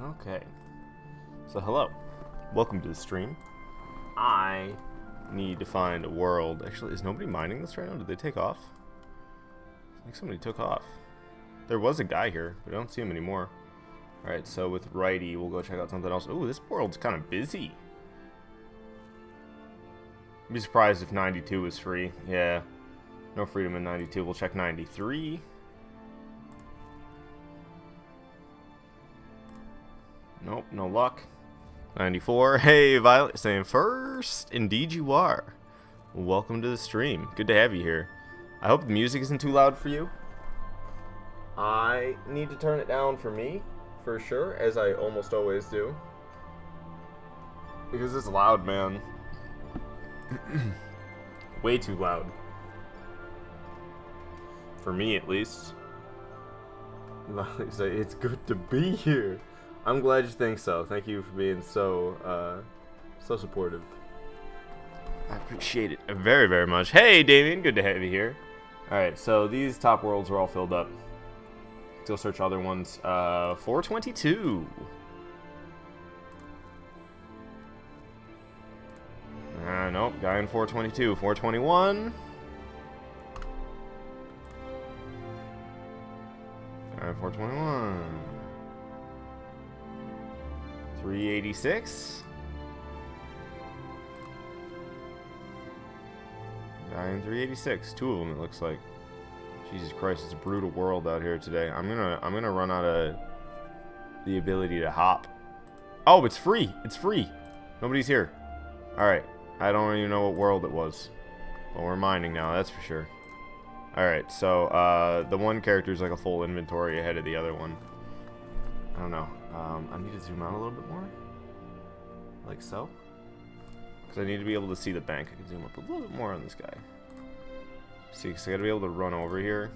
Okay. So hello. Welcome to the stream. I need to find a world. Actually, is nobody mining this right now? Did they take off? I think somebody took off. There was a guy here, but I don't see him anymore. Alright, so with righty, we'll go check out something else. Ooh, this world's kind of busy. I'd be surprised if 92 was free. Yeah. No freedom in 92. We'll check 93. Nope, no luck. 94. Hey, Violet, saying first. Indeed you are. Welcome to the stream. Good to have you here. I hope the music isn't too loud for you. I need to turn it down for me, for sure, as I almost always do. Because it's loud, man. Way too loud. For me, at least. Violet, say, it's good to be here. I'm glad you think so. Thank you for being so supportive. I appreciate it very, very much. Hey, Damien, good to have you here. Alright, so these top worlds are all filled up. Still search other ones. 422. Nope, guy in 422. 421. Alright, 421. 386. Guy in 386. Two of them, it looks like. Jesus Christ, it's a brutal world out here today. I'm gonna run out of the ability to hop. Oh, it's free. It's free. Nobody's here. Alright. I don't even know what world it was. But we're mining now, that's for sure. Alright, so the one character is like a full inventory ahead of the other one. I don't know. I need to zoom out a little bit more. Like so. Because I need to be able to see the bank. I can zoom up a little bit more on this guy. See, because I gotta be able to run over here.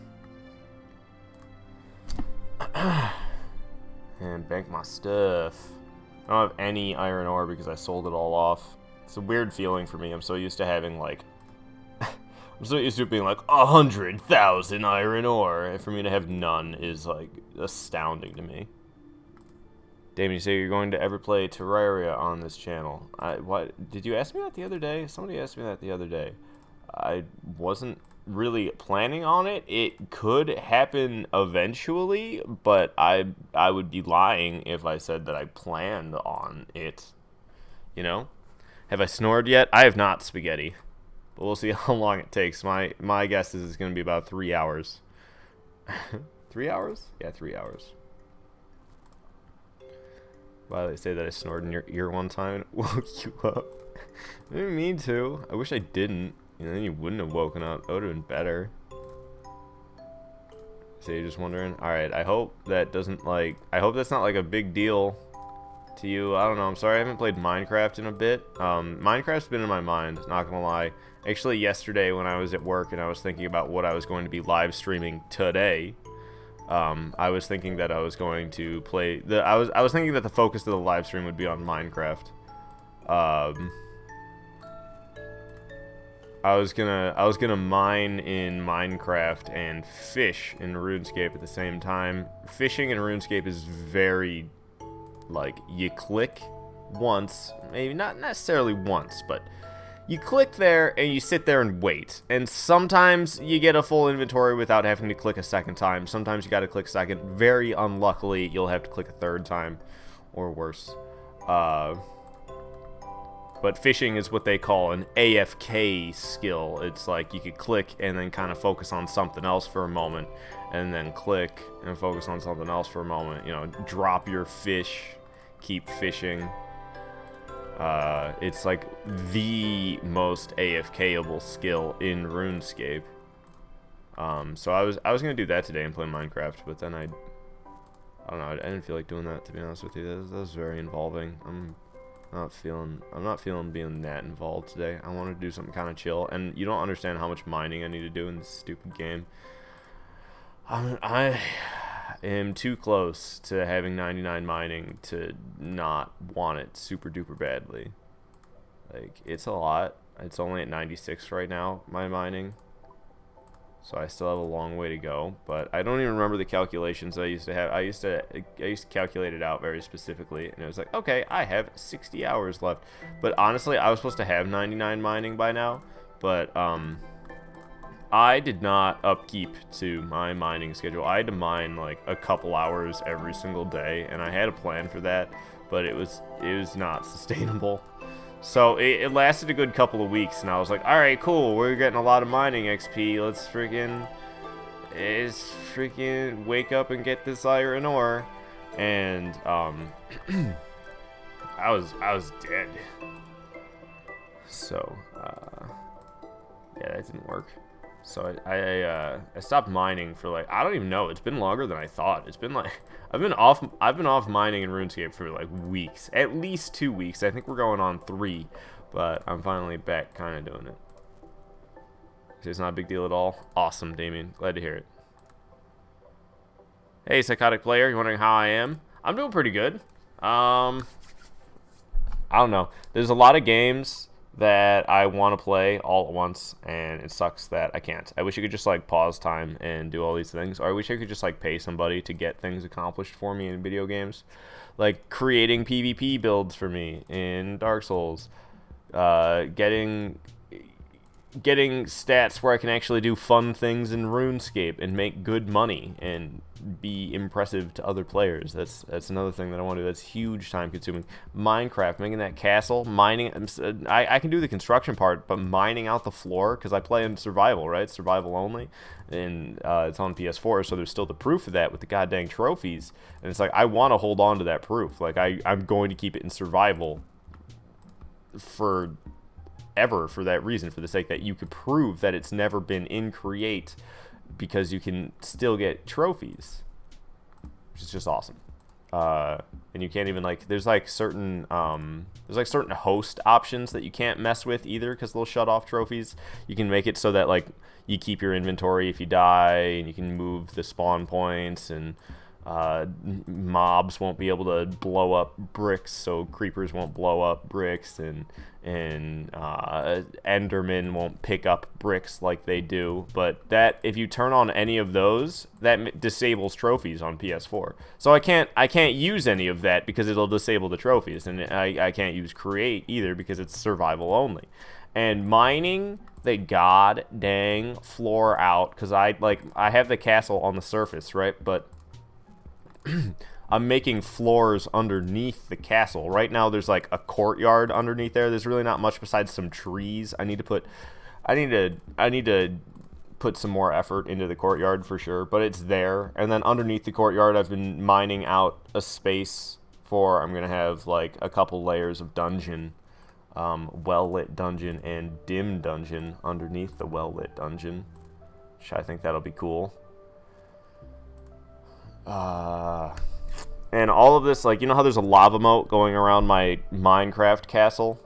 And bank my stuff. I don't have any iron ore because I sold it all off. It's a weird feeling for me. I'm so used to having like... I'm so used to it being like 100,000 iron ore. And for me to have none is like astounding to me. Damien, you say you're going to ever play Terraria on this channel. What? Did you ask me that the other day? Somebody asked me that the other day. I wasn't really planning on it. It could happen eventually, but I would be lying if I said that I planned on it. You know? Have I snored yet? I have not, Spaghetti. But we'll see how long it takes. My guess is it's going to be about 3 hours. 3 hours? Yeah, 3 hours. Why they say that I snored in your ear one time and woke you up? I didn't mean to. I wish I didn't. You know, then you wouldn't have woken up. That would have been better. So you're just wondering? Alright, I hope that doesn't like... I hope that's not like a big deal to you. I don't know. I'm sorry I haven't played Minecraft in a bit. Minecraft's been in my mind, not gonna lie. Actually, yesterday when I was at work and I was thinking about what I was going to be live streaming today... I was thinking that I was going to play I was thinking that the focus of the live stream would be on Minecraft. I was gonna mine in Minecraft and fish in RuneScape at the same time. Fishing in RuneScape is very like you click once, maybe not necessarily once, but you click there and you sit there and wait. And sometimes you get a full inventory without having to click a second time. Sometimes you gotta click second. Very unluckily, you'll have to click a third time. Or worse. But fishing is what they call an AFK skill. It's like you could click and then kind of focus on something else for a moment. And then click and focus on something else for a moment. You know, drop your fish. Keep fishing. It's like the most AFK-able skill in RuneScape. So I was gonna do that today and play Minecraft, but then I don't know, I didn't feel like doing that, to be honest with you. That was very involving. I'm not feeling being that involved today. I want to do something kind of chill, and you don't understand how much mining I need to do in this stupid game. I am too close to having 99 mining to not want it super duper badly. Like, it's a lot. It's only at 96 right now, my mining. So I still have a long way to go, but I don't even remember the calculations I used to have. I used to calculate it out very specifically, and it was like, okay, I have 60 hours left. But honestly, I was supposed to have 99 mining by now, but I did not upkeep to my mining schedule. I had to mine like a couple hours every single day, and I had a plan for that, but it was not sustainable. So it lasted a good couple of weeks, and I was like, all right, cool, we're getting a lot of mining XP. Let's freaking wake up and get this iron ore. And I was dead. So yeah, that didn't work. So I stopped mining for like, I don't even know. It's been longer than I thought. It's been like I've been off mining in RuneScape for like weeks, at least 2 weeks. I think we're going on 3, but I'm finally back, kind of doing it. It's not a big deal at all. Awesome, Damien. Glad to hear it. Hey, psychotic player. You wondering how I am? I'm doing pretty good. I don't know. There's a lot of games that I want to play all at once, and it sucks that I can't. I wish I could just like pause time and do all these things, or I wish I could just like pay somebody to get things accomplished for me in video games, like creating PvP builds for me in Dark Souls, getting stats where I can actually do fun things in RuneScape and make good money and be impressive to other players. That's another thing that I want to do. That's huge time consuming. Minecraft, making that castle, mining. I can do the construction part, but mining out the floor, because I play in survival, right? Survival only, and it's on PS4, so there's still the proof of that with the goddamn trophies. And it's like, I want to hold on to that proof. Like I'm going to keep it in survival forever for that reason, for the sake that you could prove that it's never been in create, because you can still get trophies, which is just awesome. And you can't even like, there's like certain host options that you can't mess with either, because they'll shut off trophies. You can make it so that like you keep your inventory if you die, and you can move the spawn points, and mobs won't be able to blow up bricks, so creepers won't blow up bricks, and Endermen won't pick up bricks like they do. But that, if you turn on any of those, that disables trophies on PS4. So I can't use any of that because it'll disable the trophies, and I can't use create either because it's survival only. And mining the god dang floor out, because I have the castle on the surface, right? But I'm making floors underneath the castle. Right now there's like a courtyard underneath there. There's really not much besides some trees. I need to put some more effort into the courtyard for sure, but it's there. And then underneath the courtyard, I've been mining out a space for, I'm gonna have like a couple layers of dungeon, well-lit dungeon and dim dungeon underneath the well-lit dungeon, which I think that'll be cool. And all of this, like, you know how there's a lava moat going around my Minecraft castle?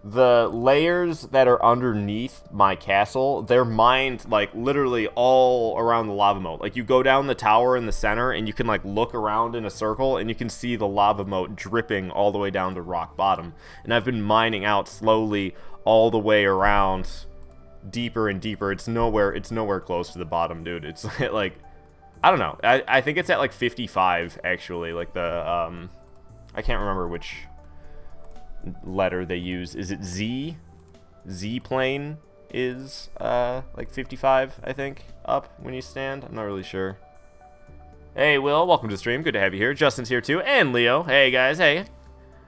The layers that are underneath my castle, they're mined, like, literally all around the lava moat. Like, you go down the tower in the center, and you can, like, look around in a circle, and you can see the lava moat dripping all the way down to rock bottom. And I've been mining out slowly all the way around, deeper and deeper. It's nowhere close to the bottom, dude. It's, like, I don't know. I think it's at like 55 actually. Like the I can't remember which letter they use. Is it Z? Z plane is like 55, I think, up when you stand. I'm not really sure. Hey Will, welcome to the stream. Good to have you here. Justin's here too, and Leo. Hey guys, hey.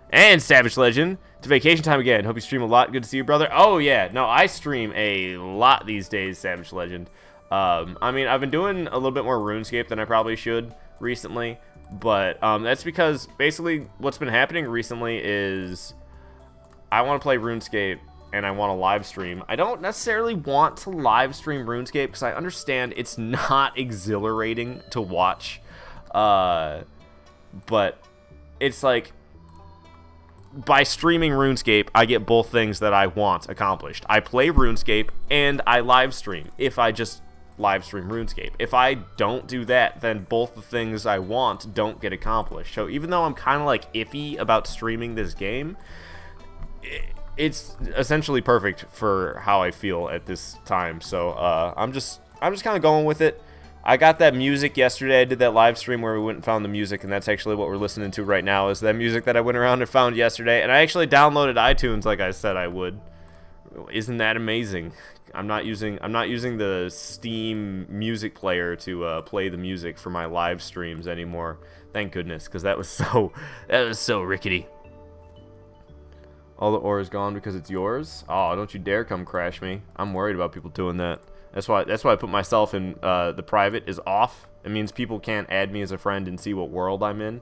And Savage Legend. It's vacation time again. Hope you stream a lot. Good to see you, brother. Oh yeah, no, I stream a lot these days, Savage Legend. I mean, I've been doing a little bit more RuneScape than I probably should recently, but that's because basically what's been happening recently is I want to play RuneScape and I want to live stream. I don't necessarily want to live stream RuneScape because I understand it's not exhilarating to watch, but it's like, by streaming RuneScape, I get both things that I want accomplished. I play RuneScape and I live stream if I just live stream RuneScape. If I don't do that, then both the things I want don't get accomplished. So even though I'm kind of like iffy about streaming this game, it's essentially perfect for how I feel at this time. So I'm just kind of going with it. I got that music yesterday. I did that live stream where we went and found the music, and that's actually what we're listening to right now, is that music that I went around and found yesterday. And I actually downloaded iTunes like I said I would. Isn't that amazing? I'm not using the Steam music player to play the music for my live streams anymore. Thank goodness, because that was so rickety. All the ore is gone because it's yours? Oh, don't you dare come crash me. I'm worried about people doing that. That's why I put myself in the private is off. It means people can't add me as a friend and see what world I'm in,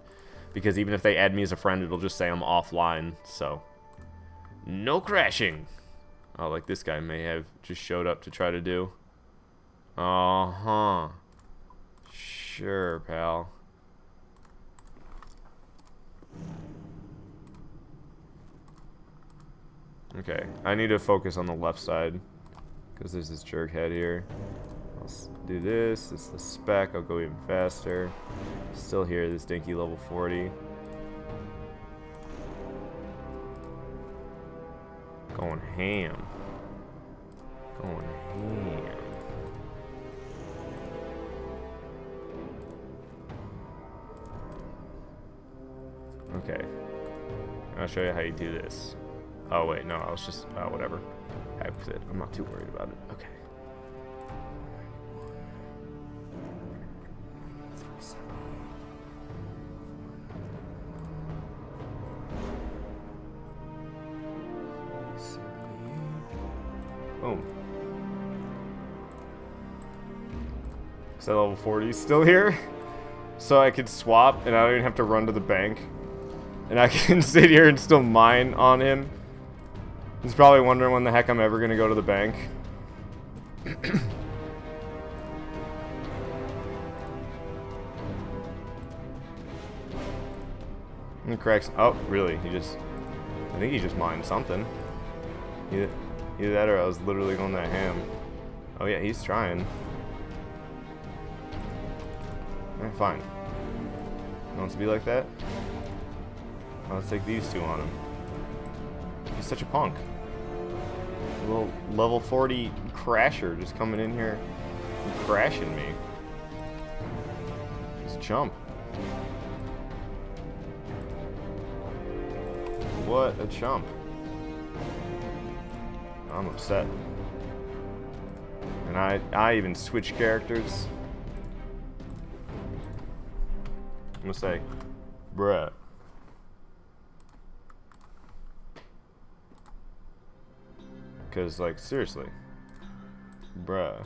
because even if they add me as a friend, it'll just say I'm offline. So, no crashing. Oh, like this guy may have just showed up to try to do. Uh-huh. Sure, pal. Okay, I need to focus on the left side, because there's this jerk head here. I'll do this. This is the spec. I'll go even faster. Still here, this dinky level 40. Going ham. Going ham. Okay. I'll show you how you do this. Oh, wait, no, I was just, whatever. Heck with it. I'm not too worried about it. Okay. Boom. Is that level 40 still here? So I could swap and I don't even have to run to the bank. And I can sit here and still mine on him. He's probably wondering when the heck I'm ever gonna go to the bank. And cracks. Oh, really? I think he just mined something. Either that or I was literally going that ham. Oh yeah, he's trying. Alright, fine. He wants to be like that? Well, let's take these two on him. He's such a punk. A little level 40 crasher just coming in here and crashing me. He's a chump. What a chump. I'm upset. And I even switch characters. I'm gonna say, bruh. Because, like, seriously. Bruh.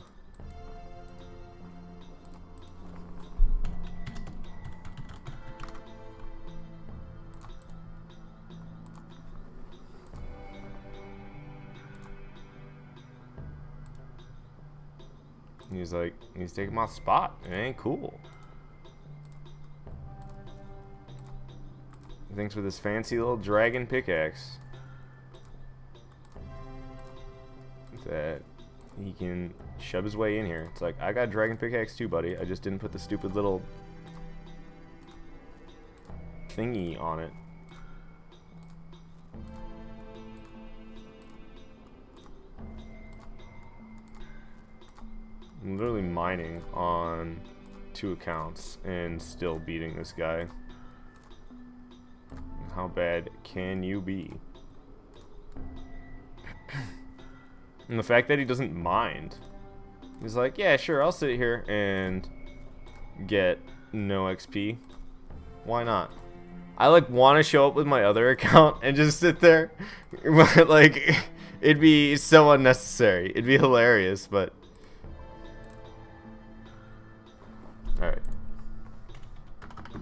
He's like, he's taking my spot. It ain't cool. He thinks with his fancy little dragon pickaxe that he can shove his way in here. It's like, I got dragon pickaxe too, buddy. I just didn't put the stupid little thingy on it. I'm literally mining on 2 accounts and still beating this guy. How bad can you be? And the fact that he doesn't mind. He's like, yeah, sure, I'll sit here and get no XP. Why not? I, like, want to show up with my other account and just sit there. But, like, it'd be so unnecessary. It'd be hilarious, but... Alright.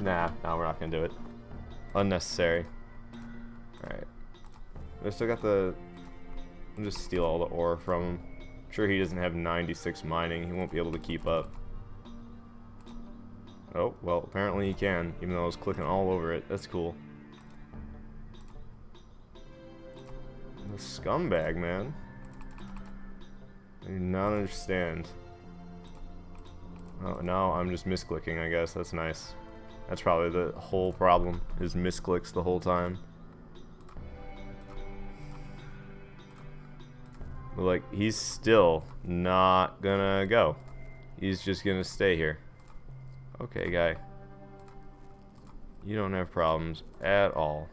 Nah, we're not gonna do it. Unnecessary. Alright. I still got the... I'll just steal all the ore from him. I'm sure he doesn't have 96 mining. He won't be able to keep up. Oh, well, apparently he can, even though I was clicking all over it. That's cool. The scumbag, man. I do not understand. Oh, no, I'm just misclicking, I guess. That's nice. That's probably the whole problem, is misclicks the whole time. But, like, he's still not gonna go. He's just gonna stay here. Okay, guy. You don't have problems at all.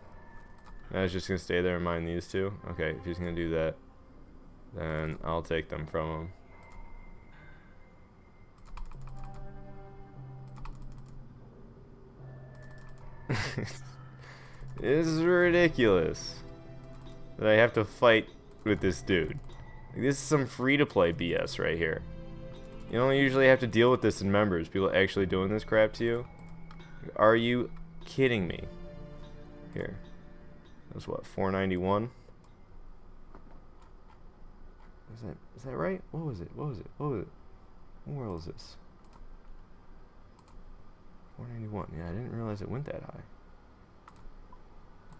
I was just gonna stay there and mind these two. Okay, if he's gonna do that, then I'll take them from him. This is ridiculous that I have to fight with this dude. Like, this is some free-to-play BS right here. You don't usually have to deal with this in members. People actually doing this crap to you. Are you kidding me? Here. That was what, $4.91? Is that right? What was it? What was it? What was it? What world is this? $4.91. Yeah, I didn't realize it went that high.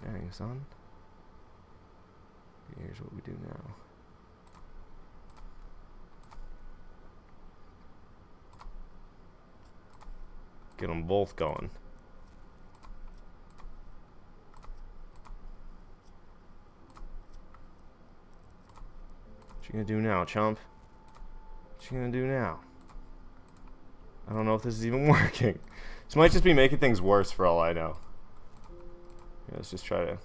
Dang, son. Here's what we do now. Get them both going. What you gonna do now, chump? What you gonna do now? I don't know if this is even working. This might just be making things worse for all I know. Yeah, let's just try to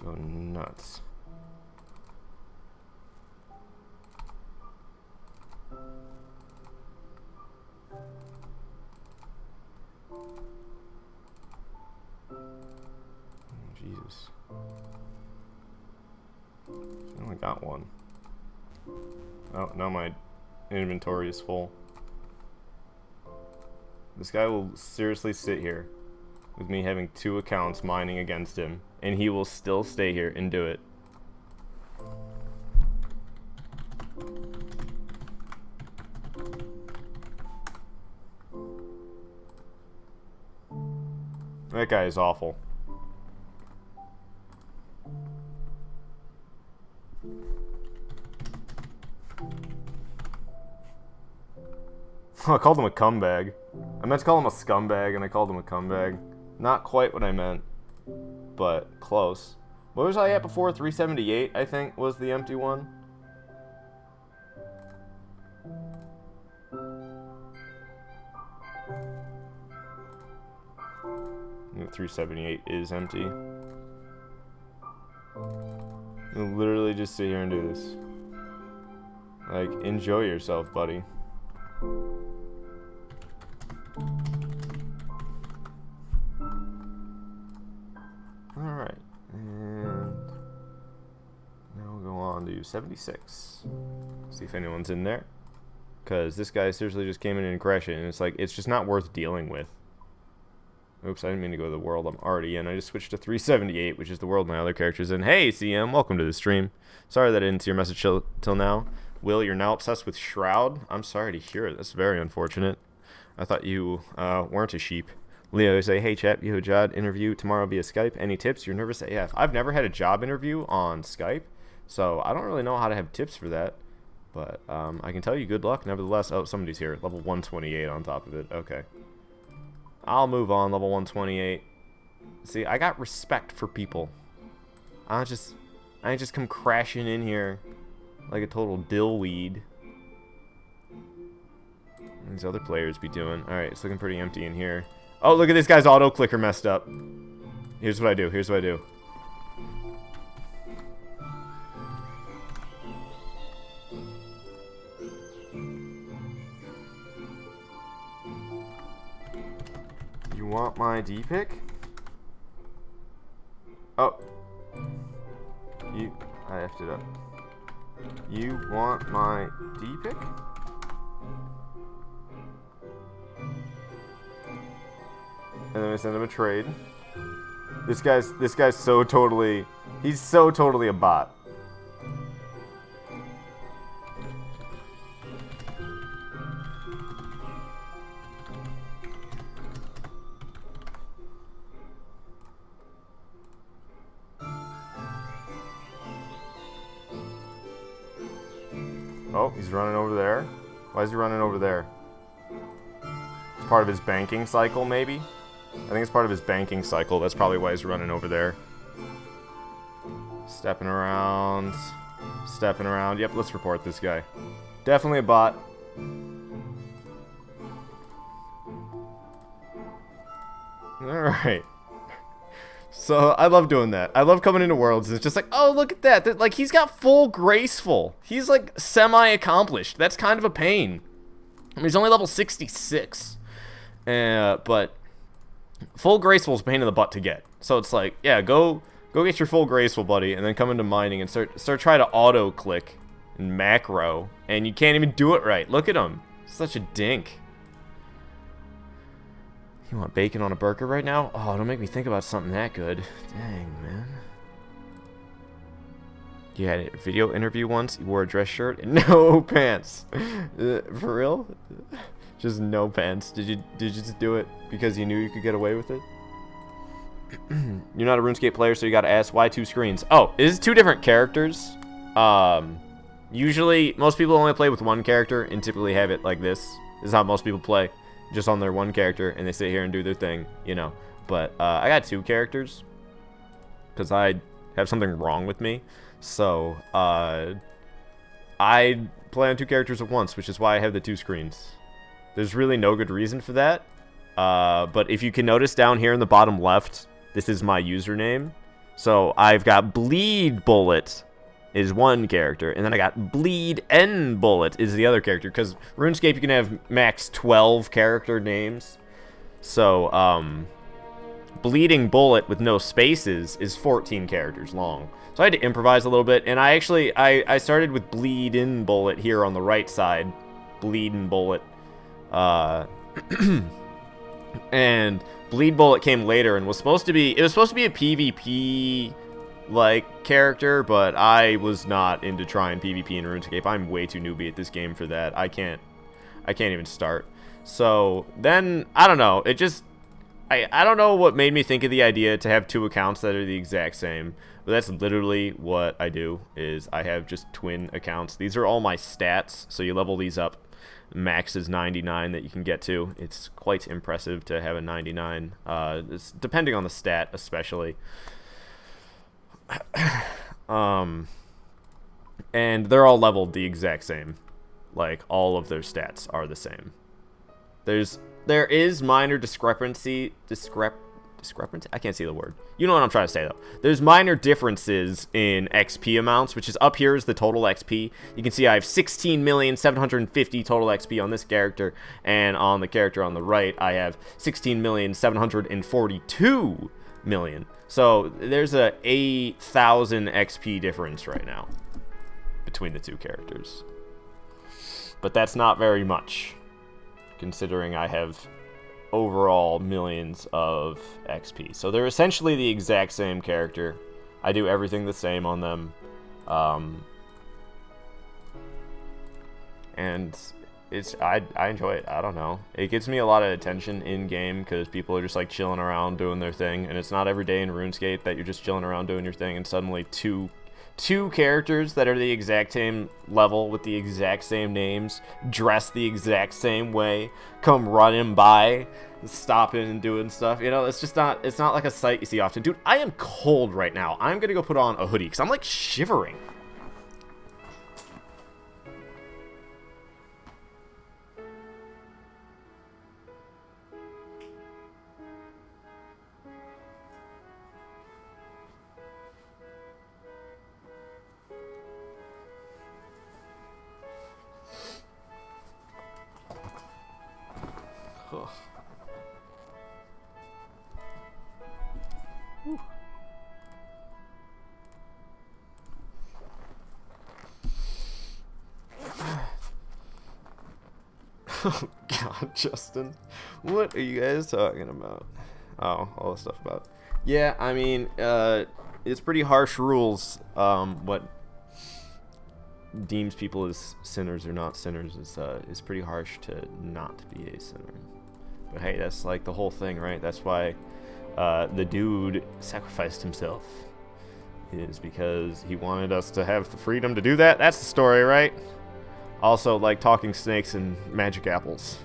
go nuts. Oh, Jesus. I only got one. Oh, now my inventory is full. This guy will seriously sit here with me having 2 accounts mining against him, and he will still stay here and do it. That guy is awful. I called him a cumbag. I meant to call him a scumbag, and I called him a cumbag. Not quite what I meant, but close. What was I at before? 378, I think, was the empty one. And 378 is empty. You'll literally just sit here and do this. Like, enjoy yourself, buddy. Alright, and now we'll go on to 76. See if anyone's in there. Because this guy seriously just came in and crashed it, and it's like, it's just not worth dealing with. Oops, I didn't mean to go to the world I'm already in. I just switched to 378, which is the world my other character's in. Hey, CM, welcome to the stream. Sorry that I didn't see your message till now. Will, you're now obsessed with Shroud? I'm sorry to hear it. That's very unfortunate. I thought you weren't a sheep. Leo, you say, hey, chat, you have a job interview tomorrow via Skype. Any tips? You're nervous AF. I've never had a job interview on Skype, so I don't really know how to have tips for that. But I can tell you good luck, nevertheless. Oh, somebody's here. Level 128 on top of it. Okay. I'll move on, level 128. See, I got respect for people. I ain't just come crashing in here like a total dillweed. These other players be doing. Alright, it's looking pretty empty in here. Oh, look at this guy's auto clicker messed up. Here's what I do. Here's what I do. You want my D-pick? Oh. I effed it up. You want my D-pick? And then I send him a trade. This guy's so totally, he's so totally a bot. Oh, he's running over there. Why is he running over there? It's part of his banking cycle, maybe? I think it's part of his banking cycle. That's probably why he's running over there. Stepping around. Stepping around. Yep, let's report this guy. Definitely a bot. Alright. So, I love doing that. I love coming into worlds and it's just like, oh, look at that. Like, he's got full graceful. He's, like, semi-accomplished. That's kind of a pain. I mean, he's only level 66. But full graceful is a pain in the butt to get. So, it's like, yeah, go get your full graceful, buddy, and then come into mining and start trying to auto-click and macro. And you can't even do it right. Look at him. Such a dink. You want bacon on a burger right now? Oh, don't make me think about something that good. Dang, man. You had a video interview once? You wore a dress shirt and no pants. For real? Just no pants. Did you just do it because you knew you could get away with it? You're not a RuneScape player, so you gotta ask, why 2 screens? Oh, it is 2 different characters. Usually, most people only play with 1 character and typically have it like this. This is how most people play. Just on their 1 character, and they sit here and do their thing, you know. But I got 2 characters because I have something wrong with me. So I play on 2 characters at once, which is why I have the 2 screens. There's really no good reason for that. But if you can notice down here in the bottom left, this is my username. So I've got Bleed Bullet is 1 character, and then I got Bleed N Bullet is the other character, because RuneScape you can have max 12 character names. So Bleeding Bullet with no spaces is 14 characters long. So I had to improvise a little bit, and I actually I started with Bleed In Bullet here on the right side. Bleed In Bullet. And Bleed Bullet came later and was supposed to be a PvP like character, but I was not into trying PvP in RuneScape. I'm way too newbie at this game for that. I can't even start. So then I don't know. It just I don't know what made me think of the idea to have 2 accounts that are the exact same. But that's literally what I do, is I have just twin accounts. These are all my stats, so you level these up. Max is 99 that you can get to. It's quite impressive to have a 99, it's depending on the stat especially. And they're all leveled the exact same. Like, all of their stats are the same. There is minor discrepancy. I can't see the word. You know what I'm trying to say, though. There's minor differences in XP amounts, which is up here is the total XP. You can see I have 16,750,000 total XP on this character, and on the character on the right, I have 16,742,000. So there's a 8,000 XP difference right now between the 2 characters. But that's not very much, considering I have overall millions of XP. So they're essentially the exact same character. I do everything the same on them. And I enjoy it. I don't know. It gives me a lot of attention in game because people are just like chilling around doing their thing, and it's not every day in RuneScape that you're just chilling around doing your thing and suddenly two characters that are the exact same level with the exact same names, dressed the exact same way, come running by, stopping and doing stuff. You know, it's not like a sight you see often. Dude, I am cold right now. I'm gonna go put on a hoodie because I'm like shivering. Oh God, Justin, what are you guys talking about? Oh, all the stuff about. Yeah, I mean, it's pretty harsh rules. What deems people as sinners or not sinners is pretty harsh to not be a sinner. But hey, that's like the whole thing, right? That's why the dude sacrificed himself, is because he wanted us to have the freedom to do that. That's the story, right? Also, like talking snakes and magic apples.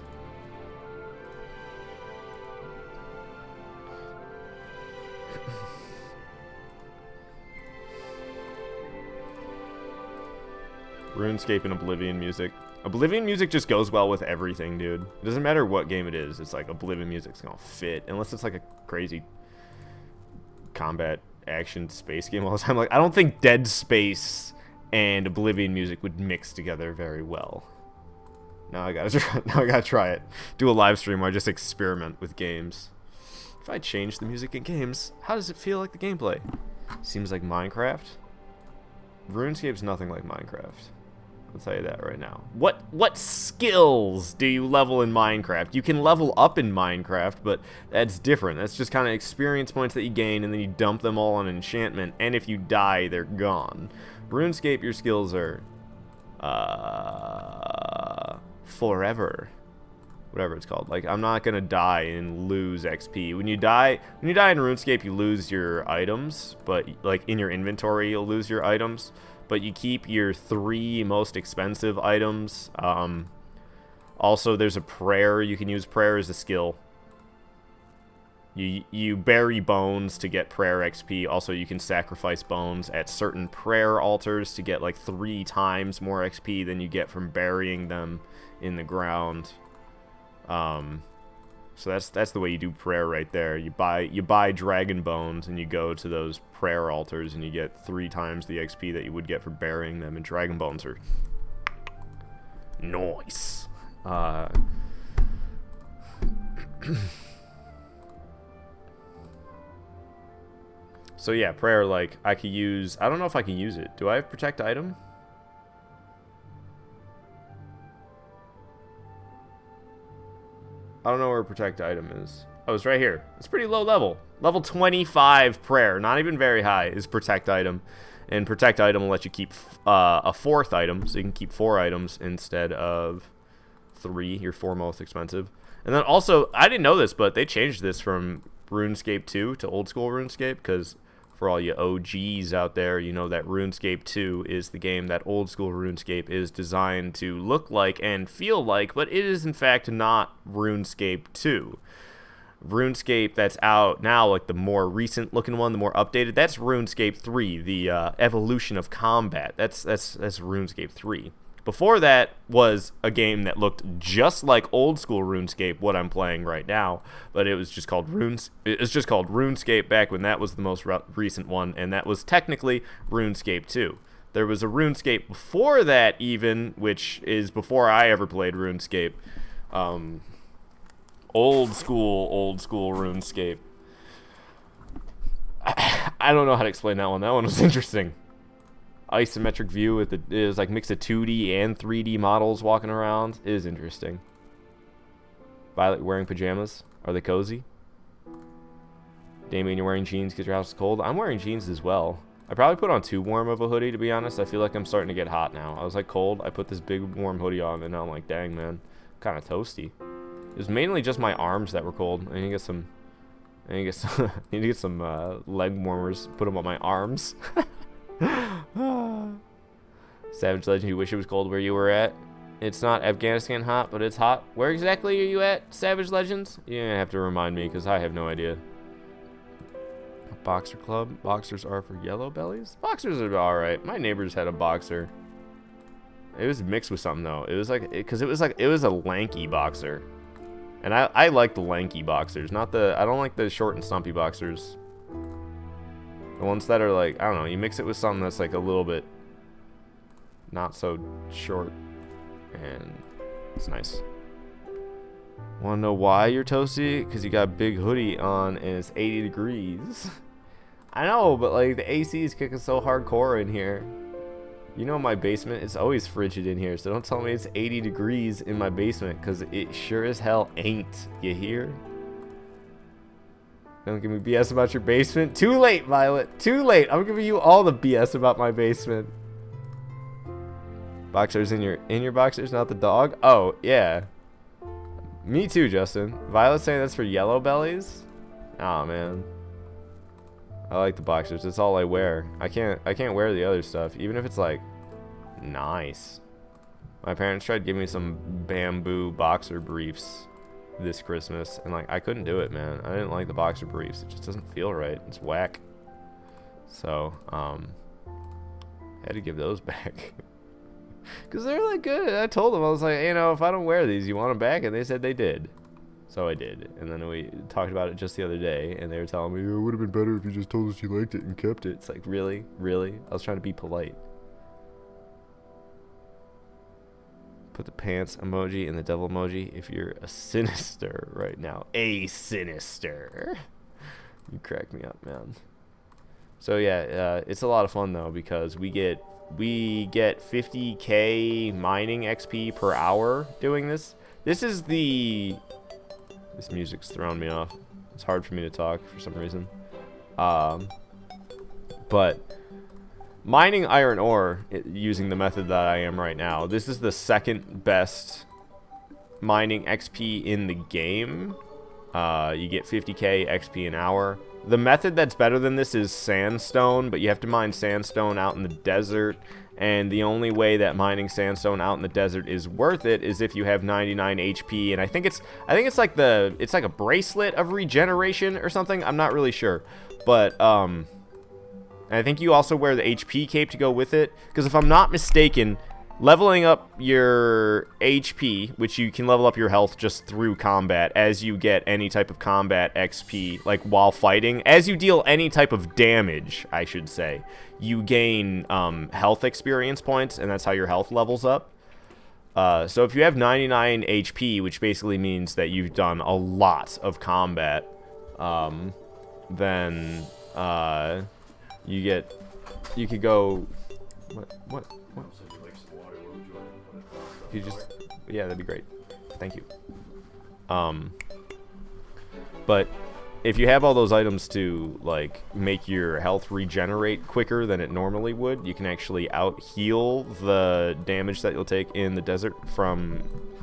RuneScape and Oblivion music. Oblivion music just goes well with everything, dude. It doesn't matter what game it is. It's like Oblivion music's gonna fit. Unless it's like a crazy combat action space game all the time. Like, I don't think Dead Space and Oblivion music would mix together very well. Now I gotta try it. Do a live stream where I just experiment with games. If I change the music in games, how does it feel like the gameplay? Seems like Minecraft. RuneScape's nothing like Minecraft. I'll tell you that right now. What skills do you level in Minecraft? You can level up in Minecraft, but that's different. That's just kind of experience points that you gain, and then you dump them all on enchantment, and if you die, they're gone. RuneScape, your skills are forever. Whatever it's called. Like, I'm not gonna die and lose XP. When you die in RuneScape, you lose your items, but like in your inventory, you'll lose your items. But you keep your 3 most expensive items. Also, there's a prayer. You can use prayer as a skill. You bury bones to get prayer XP. Also, you can sacrifice bones at certain prayer altars to get like 3 times more XP than you get from burying them in the ground. So that's the way you do prayer right there. You buy dragon bones and you go to those prayer altars and you get 3 times the XP that you would get for burying them. And dragon bones are nice. So yeah, prayer, like, I could use... I don't know if I can use it. Do I have protect item? I don't know where protect item is. Oh, it's right here. It's pretty low level. Level 25 prayer. Not even very high is protect item. And protect item will let you keep a 4th item. So you can keep 4 items instead of 3. Your 4 most expensive. And then also, I didn't know this, but they changed this from RuneScape 2 to old school RuneScape. Because for all you OGs out there, you know that RuneScape 2 is the game that old school RuneScape is designed to look like and feel like, but it is in fact not RuneScape 2. RuneScape that's out now, like the more recent looking one, the more updated, that's RuneScape 3, the evolution of combat. That's RuneScape 3. Before that was a game that looked just like old school RuneScape, what I'm playing right now, but it was just called RuneScape back when that was the most recent one, and that was technically RuneScape 2. There was a RuneScape before that even, which is before I ever played RuneScape. Old school RuneScape. I don't know how to explain that one. That one was interesting. Isometric view with it is like mix of 2D and 3D models walking around. It is interesting. Violet wearing pajamas. Are they cozy? Damien, you're wearing jeans because your house is cold. I'm wearing jeans as well. I probably put on too warm of a hoodie, to be honest. I feel like I'm starting to get hot now. I was like cold. I put this big warm hoodie on, and now I'm like, dang, man, kind of toasty. It was mainly just my arms that were cold. I need to get some. need to get some leg warmers. Put them on my arms. Savage Legend, you wish it was cold where you were at. It's not Afghanistan hot, but it's hot. Where exactly are you at, Savage Legends? You're gonna have to remind me, because I have no idea. Boxer club. Boxers are for yellow bellies? Boxers are alright. My neighbors had a boxer. It was mixed with something, though. It was like, it was a lanky boxer. And I like the lanky boxers, not the, I don't like the short and stumpy boxers. The ones that are like, I don't know, you mix it with something that's like a little bit not so short, and it's nice. Wanna know why you're toasty? Because you got a big hoodie on and it's 80 degrees. I know, but like the AC is kicking so hardcore in here. You know my basement, it's always frigid in here, so don't tell me it's 80 degrees in my basement, because it sure as hell ain't. You hear? Don't give me BS about your basement. Too late, Violet. Too late. I'm giving you all the BS about my basement. Boxers in your boxers, not the dog? Oh, yeah. Me too, Justin. Violet's saying that's for yellow bellies? Oh man. I like the boxers. That's all I wear. I can't wear the other stuff, even if it's like nice. My parents tried to give me some bamboo boxer briefs this Christmas, and like I couldn't do it, man. I didn't like the boxer briefs. It just doesn't feel right. It's whack. So I had to give those back. Because they're like good. I told them, I was like, you know, if I don't wear these, you want them back? And they said they did. So I did. And then we talked about it just the other day, and they were telling me, it would have been better if you just told us you liked it and kept it. It's like, really? Really? I was trying to be polite. Put the pants emoji and the devil emoji if you're a sinister right now. A sinister. You crack me up, man. So yeah, it's a lot of fun though, because we get 50k mining XP per hour doing this. This music's throwing me off. It's hard for me to talk for some reason. But mining iron ore using the method that I am right now, this is the second best mining XP in the game. You get 50k XP an hour. The method that's better than this is sandstone, but you have to mine sandstone out in the desert, and the only way that mining sandstone out in the desert is worth it is if you have 99 HP, and I think it's like a bracelet of regeneration or something. I'm not really sure, but I think you also wear the HP cape to go with it, because if I'm not mistaken, leveling up your HP, which you can level up your health just through combat as you get any type of combat XP, like while fighting, as you deal any type of damage, I should say, you gain health experience points, and that's how your health levels up. So if you have 99 HP, which basically means that you've done a lot of combat, then you could go, what? You just, yeah, that'd be great. Thank you. But if you have all those items to like make your health regenerate quicker than it normally would, you can actually out heal the damage that you'll take in the desert from,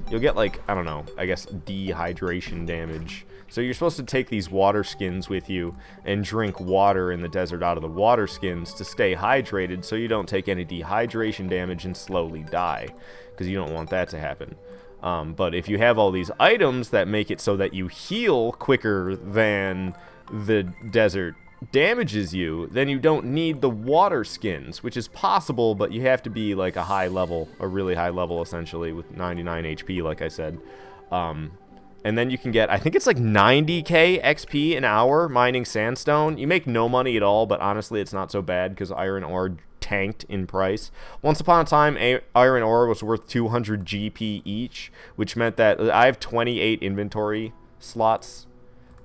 you'll get like, I don't know, I guess dehydration damage. So you're supposed to take these water skins with you and drink water in the desert out of the water skins to stay hydrated, so you don't take any dehydration damage and slowly die, because you don't want that to happen. But if you have all these items that make it so that you heal quicker than the desert damages you, then you don't need the water skins, which is possible, but you have to be like a high level, a really high level essentially, with 99 HP, like I said. And then you can get, I think it's like 90k XP an hour mining sandstone. You make no money at all, but honestly, it's not so bad because iron ore tanked in price. Once upon a time, iron ore was worth 200 GP each, which meant that I have 28 inventory slots.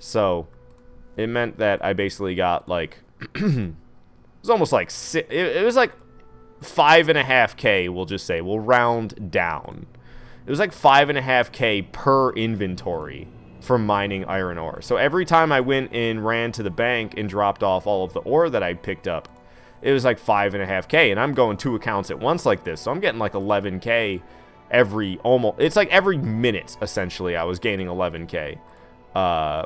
So it meant that I basically got like, it was almost like, it was like 5.5k, we'll just say. We'll round down. It was like 5.5k per inventory from mining iron ore. So every time I went and ran to the bank and dropped off all of the ore that I picked up, it was like 5.5k, and I'm going 2 accounts at once like this, so I'm getting like 11k it's like every minute, essentially, I was gaining 11k,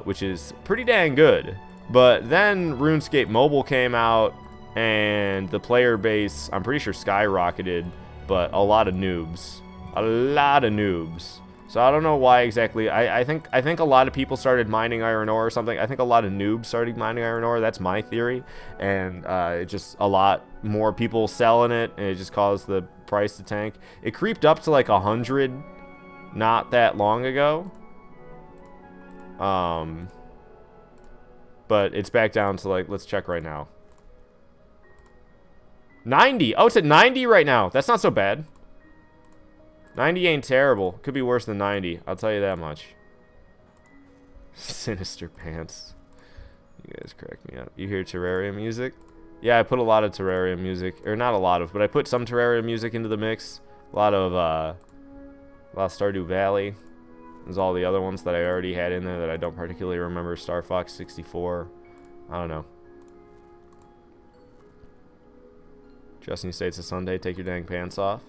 which is pretty dang good. But then RuneScape Mobile came out, and the player base, I'm pretty sure, skyrocketed, but a lot of noobs. So I don't know why exactly. I think a lot of people started mining iron ore or something. I think a lot of noobs started mining iron ore. That's my theory. And it just a lot more people selling it, and it just caused the price to tank. It creeped up to like 100 not that long ago. But it's back down to like, let's check right now. 90. Oh, it's at 90 right now. That's not so bad. 90 ain't terrible. Could be worse than 90. I'll tell you that much. Sinister pants. You guys crack me up. You hear Terraria music? Yeah, I put a lot of Terraria music. Or not a lot of, but I put some Terraria music into the mix. A lot of Stardew Valley. There's all the other ones that I already had in there that I don't particularly remember. Star Fox 64. I don't know. Justin, you say it's a Sunday. Take your dang pants off.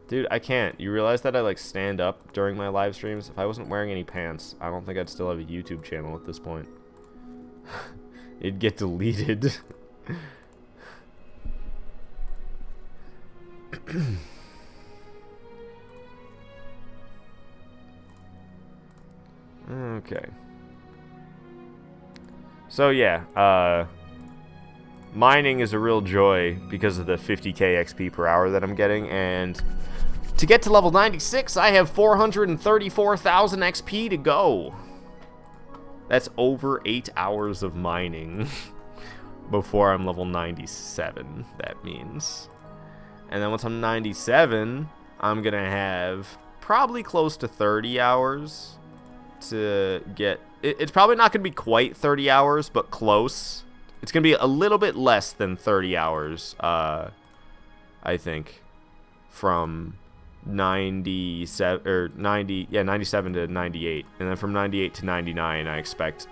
Dude, I can't. You realize that I like stand up during my live streams? If I wasn't wearing any pants, I don't think I'd still have a YouTube channel at this point. It'd get deleted. Okay. So yeah, mining is a real joy because of the 50k XP per hour that I'm getting, and To get to level 96, I have 434,000 XP to go. That's over 8 hours of mining before I'm level 97, that means. And then once I'm 97, I'm going to have probably close to 30 hours to get... It's probably not going to be quite 30 hours, but close. It's going to be a little bit less than 30 hours, I think, from 97 to 98. And then from 98 to 99, I expect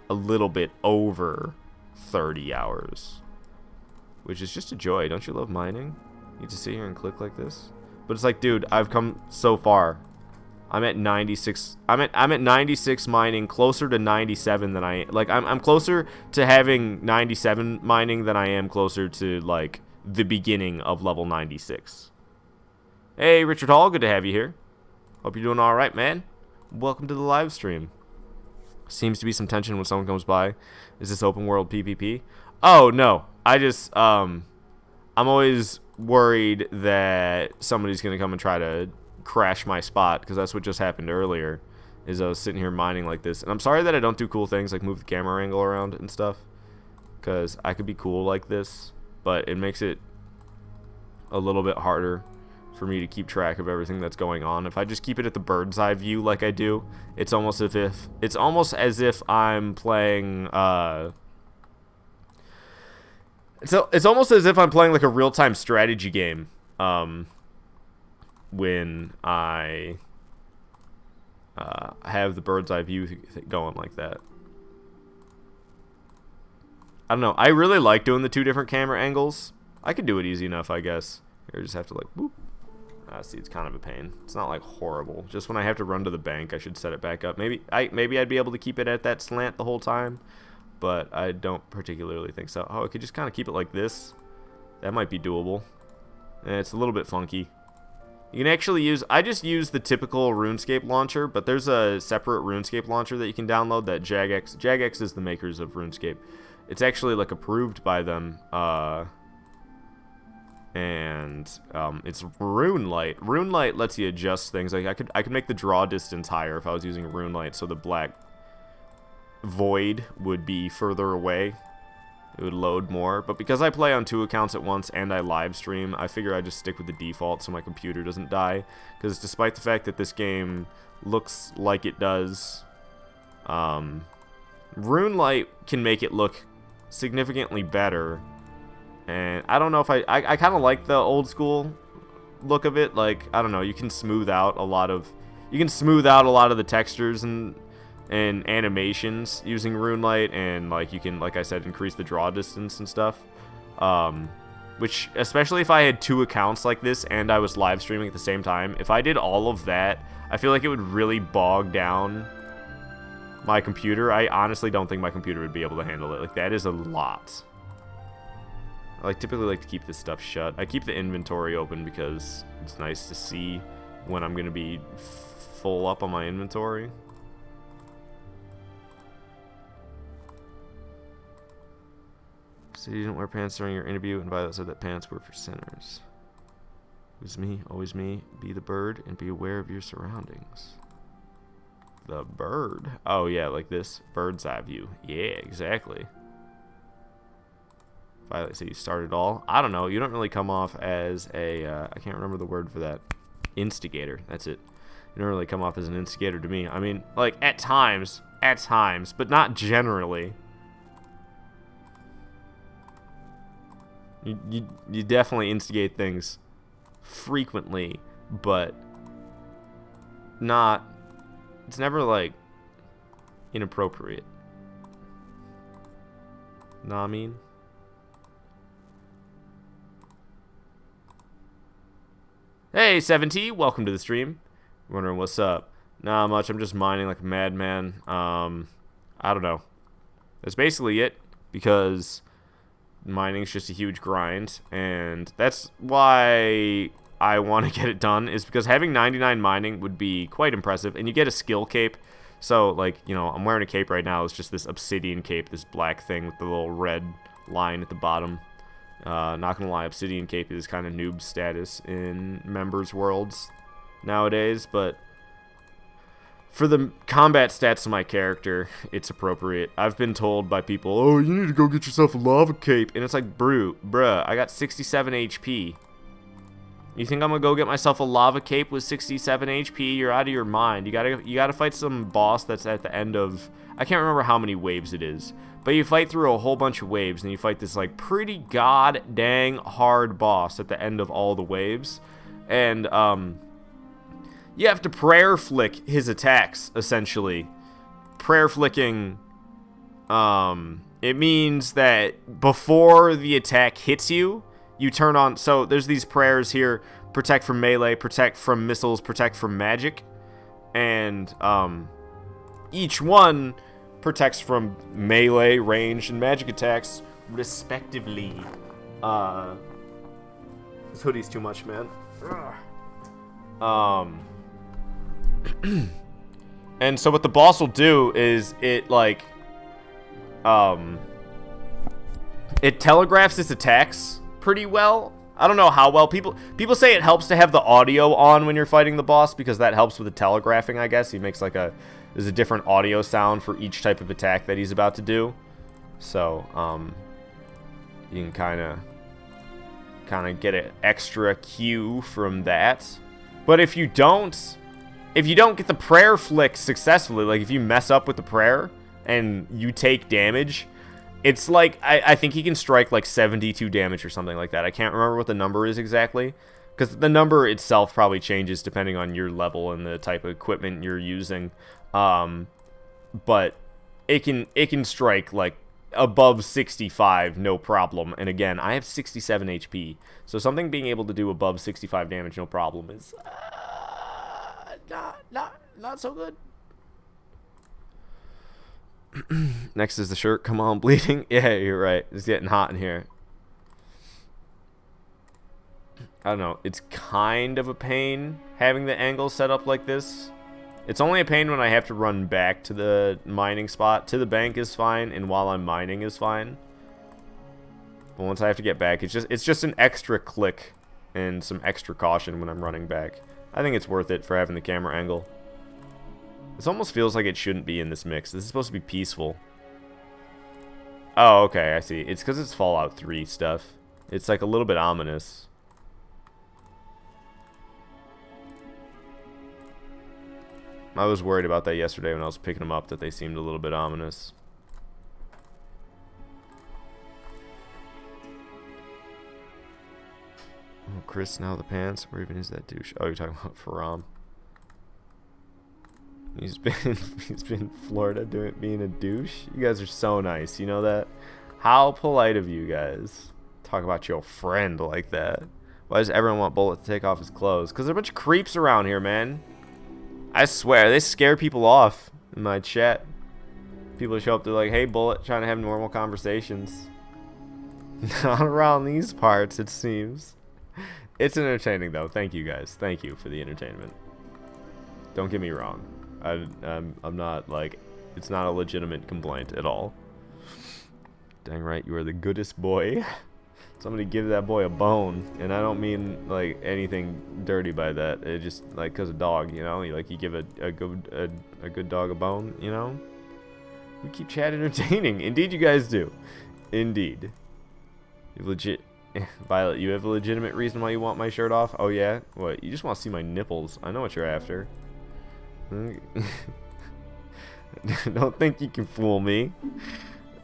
a little bit over 30 hours, which is just a joy. Don't you love mining? You get to sit here and click like this. But it's like, dude, I've come so far. I'm at 96. I'm at 96 mining, closer to 97 than I like. I'm closer to having 97 mining than I am closer to like the beginning of level 96. Hey, Richard Hall, good to have you here. Hope you're doing all right, man. Welcome to the live stream. Seems to be some tension when someone comes by. Is this open world PvP? Oh no, I just I'm always worried that somebody's gonna come and try to crash my spot, because that's what just happened earlier. Is I was sitting here mining like this, and I'm sorry that I don't do cool things like move the camera angle around and stuff, because I could be cool like this, but it makes it a little bit harder for me to keep track of everything that's going on. If I just keep it at the bird's eye view like I do, it's almost as if I'm playing it's almost as if I'm playing like a real-time strategy game when I have the bird's eye view going like that. I don't know. I really like doing the two different camera angles. I could do it easy enough, I guess. Here, I just have to like, whoop. See, it's kind of a pain. It's not like horrible. Just when I have to run to the bank, I should set it back up. Maybe I'd be able to keep it at that slant the whole time, but I don't particularly think so. Oh, I could just kind of keep it like this. That might be doable. And it's a little bit funky. You can actually use... I just use the typical RuneScape launcher, but there's a separate RuneScape launcher that you can download, that Jagex. Jagex is the makers of RuneScape. It's actually like approved by them, and it's RuneLight. RuneLight lets you adjust things. Like I could make the draw distance higher if I was using RuneLight, so the black void would be further away. It would load more. But because I play on 2 accounts at once and I live stream, I figure I just stick with the default so my computer doesn't die. Because despite the fact that this game looks like it does, RuneLight can make it look significantly better. And I don't know if I kind of like the old school look of it. Like, I don't know, you can smooth out a lot of the textures and animations using RuneLight, and like you can, like I said, increase the draw distance and stuff. Which, especially if I had 2 accounts like this and I was live streaming at the same time, if I did all of that, I feel like it would really bog down my computer. I honestly don't think my computer would be able to handle it. Like, that is a lot. I typically like to keep this stuff shut. I keep the inventory open because it's nice to see when I'm going to be full up on my inventory. So you didn't wear pants during your interview, and Violet said that pants were for sinners. It was me, always me. Be the bird and be aware of your surroundings. The bird? Oh yeah, like this. Bird's eye view. Yeah, exactly. Violet said you started all. I don't know. You don't really come off as a, I can't remember the word for that. Instigator. That's it. You don't really come off as an instigator to me. I mean, like, at times, but not generally. You definitely instigate things frequently, but not, it's never, like, inappropriate. Know what I mean? Hey, 7T, welcome to the stream. Wondering what's up? Not much, I'm just mining like a madman. I don't know. That's basically it, because mining's just a huge grind, and that's why I want to get it done, is because having 99 mining would be quite impressive, and you get a skill cape. So, like, you know, I'm wearing a cape right now. It's just this obsidian cape, this black thing with the little red line at the bottom. Not gonna lie, Obsidian Cape is kind of noob status in members worlds nowadays, but for the combat stats of my character, it's appropriate. I've been told by people, oh, you need to go get yourself a lava cape, and it's like, bruh, I got 67 HP. You think I'm gonna go get myself a lava cape with 67 HP? You're out of your mind. You gotta fight some boss that's at the end of, I can't remember how many waves it is, but you fight through a whole bunch of waves, and you fight this like pretty god dang hard boss at the end of all the waves, and you have to prayer flick his attacks, essentially. Prayer flicking, it means that before the attack hits you, you turn on, so there's these prayers here: protect from melee, protect from missiles, protect from magic, and each one protects from melee, ranged, and magic attacks, respectively. This hoodie's too much, man. And so what the boss will do is it it telegraphs its attacks pretty well. I don't know how well. People say it helps to have the audio on when you're fighting the boss, because that helps with the telegraphing, I guess. He makes like there's a different audio sound for each type of attack that he's about to do. So, you can kind of get an extra cue from that. But if you don't get the prayer flick successfully, like if you mess up with the prayer and you take damage, it's like, I think he can strike like 72 damage or something like that. I can't remember what the number is exactly, because the number itself probably changes depending on your level and the type of equipment you're using. But it can strike like above 65, no problem. And again, I have 67 HP, so something being able to do above 65 damage, no problem, is not so good. Next is the shirt. Come on, bleeding. Yeah, you're right. It's getting hot in here. I don't know. It's kind of a pain having the angle set up like this. It's only a pain when I have to run back to the mining spot. To the bank is fine, and while I'm mining is fine. But once I have to get back, it's just an extra click and some extra caution when I'm running back. I think it's worth it for having the camera angle. This almost feels like it shouldn't be in this mix. This is supposed to be peaceful. Oh, okay, I see. It's because it's Fallout 3 stuff. It's like a little bit ominous. I was worried about that yesterday when I was picking them up, that they seemed a little bit ominous. Oh, Chris, now the pants. Where even is that douche? Oh, you're talking about Faram. He's been in Florida being a douche. You guys are so nice. You know that? How polite of you guys. Talk about your friend like that. Why does everyone want Bullet to take off his clothes? Because there are a bunch of creeps around here, man. I swear, they scare people off in my chat. People show up, they're like, hey, Bullet, trying to have normal conversations. Not around these parts, it seems. It's entertaining, though. Thank you, guys. Thank you for the entertainment. Don't get me wrong. I'm not, like, it's not a legitimate complaint at all. Dang right, you are the goodest boy. Somebody give that boy a bone, and I don't mean like anything dirty by that. It just like cause a dog, you know, you give a good dog a bone, you know. We keep chat entertaining. Indeed, you guys do. Indeed. You legit, Violet. You have a legitimate reason why you want my shirt off. Oh yeah, what? You just want to see my nipples? I know what you're after. Don't think you can fool me.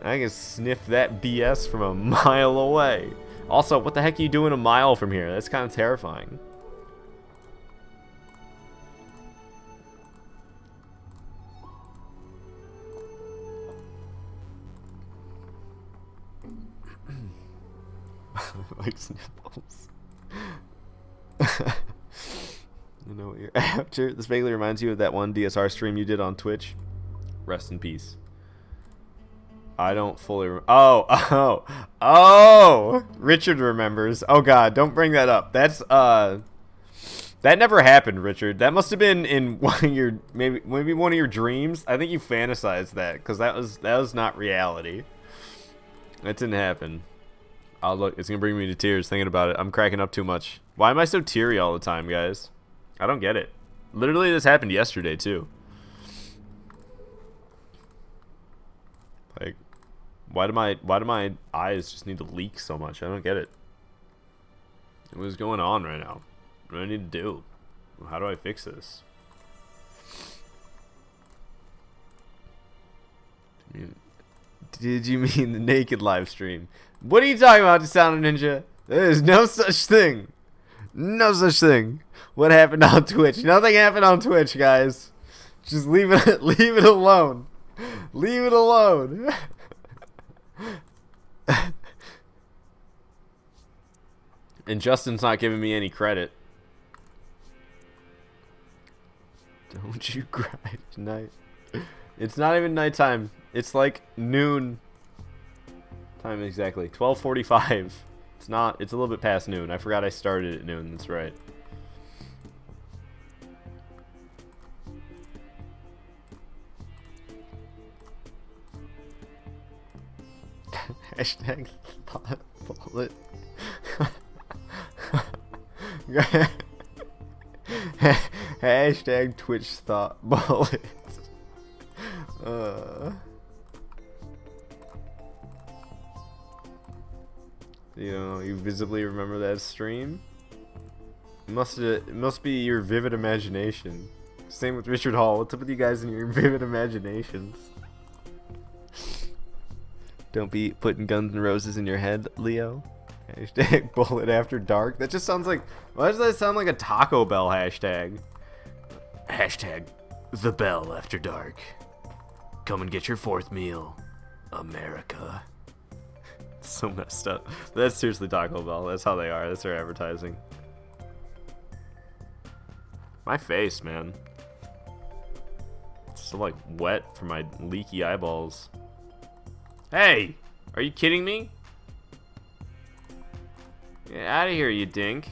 I can sniff that BS from a mile away. Also, what the heck are you doing a mile from here? That's kind of terrifying. Like sniffles. I know what you're after. This vaguely reminds you of that one DSR stream you did on Twitch. Rest in peace. I don't fully Oh! Richard remembers. Oh god, don't bring that up. That's that never happened, Richard. That must have been in one of your maybe one of your dreams. I think you fantasized that, because that was not reality. That didn't happen. Oh, look, it's gonna bring me to tears thinking about it. I'm cracking up too much. Why am I so teary all the time, guys? I don't get it. Literally, this happened yesterday, too. Like, why do my eyes just need to leak so much? I don't get it. What is going on right now? What do I need to do? How do I fix this? Did you mean the naked live stream? What are you talking about, Sound Ninja? There is no such thing. No such thing. What happened on Twitch? Nothing happened on Twitch, guys. Just leave it alone. Leave it alone. And Justin's not giving me any credit. Don't you cry tonight. It's not even nighttime. It's like noon. Time exactly. 12:45. It's not. It's a little bit past noon. I forgot I started at noon. That's right. Hashtag thought bullet. Hashtag Twitch thought bullet. You know, you visibly remember that stream? It must be your vivid imagination. Same with Richard Hall. What's up with you guys and your vivid imaginations? Don't be putting Guns N' Roses in your head, Leo. Hashtag bullet after dark. That just sounds like... Why does that sound like a Taco Bell hashtag? Hashtag the bell after dark. Come and get your fourth meal, America. So messed up. That's seriously Taco Bell. That's how they are. That's their advertising. My face, man. It's so like wet from my leaky eyeballs. Hey! Are you kidding me? Get out of here, you dink.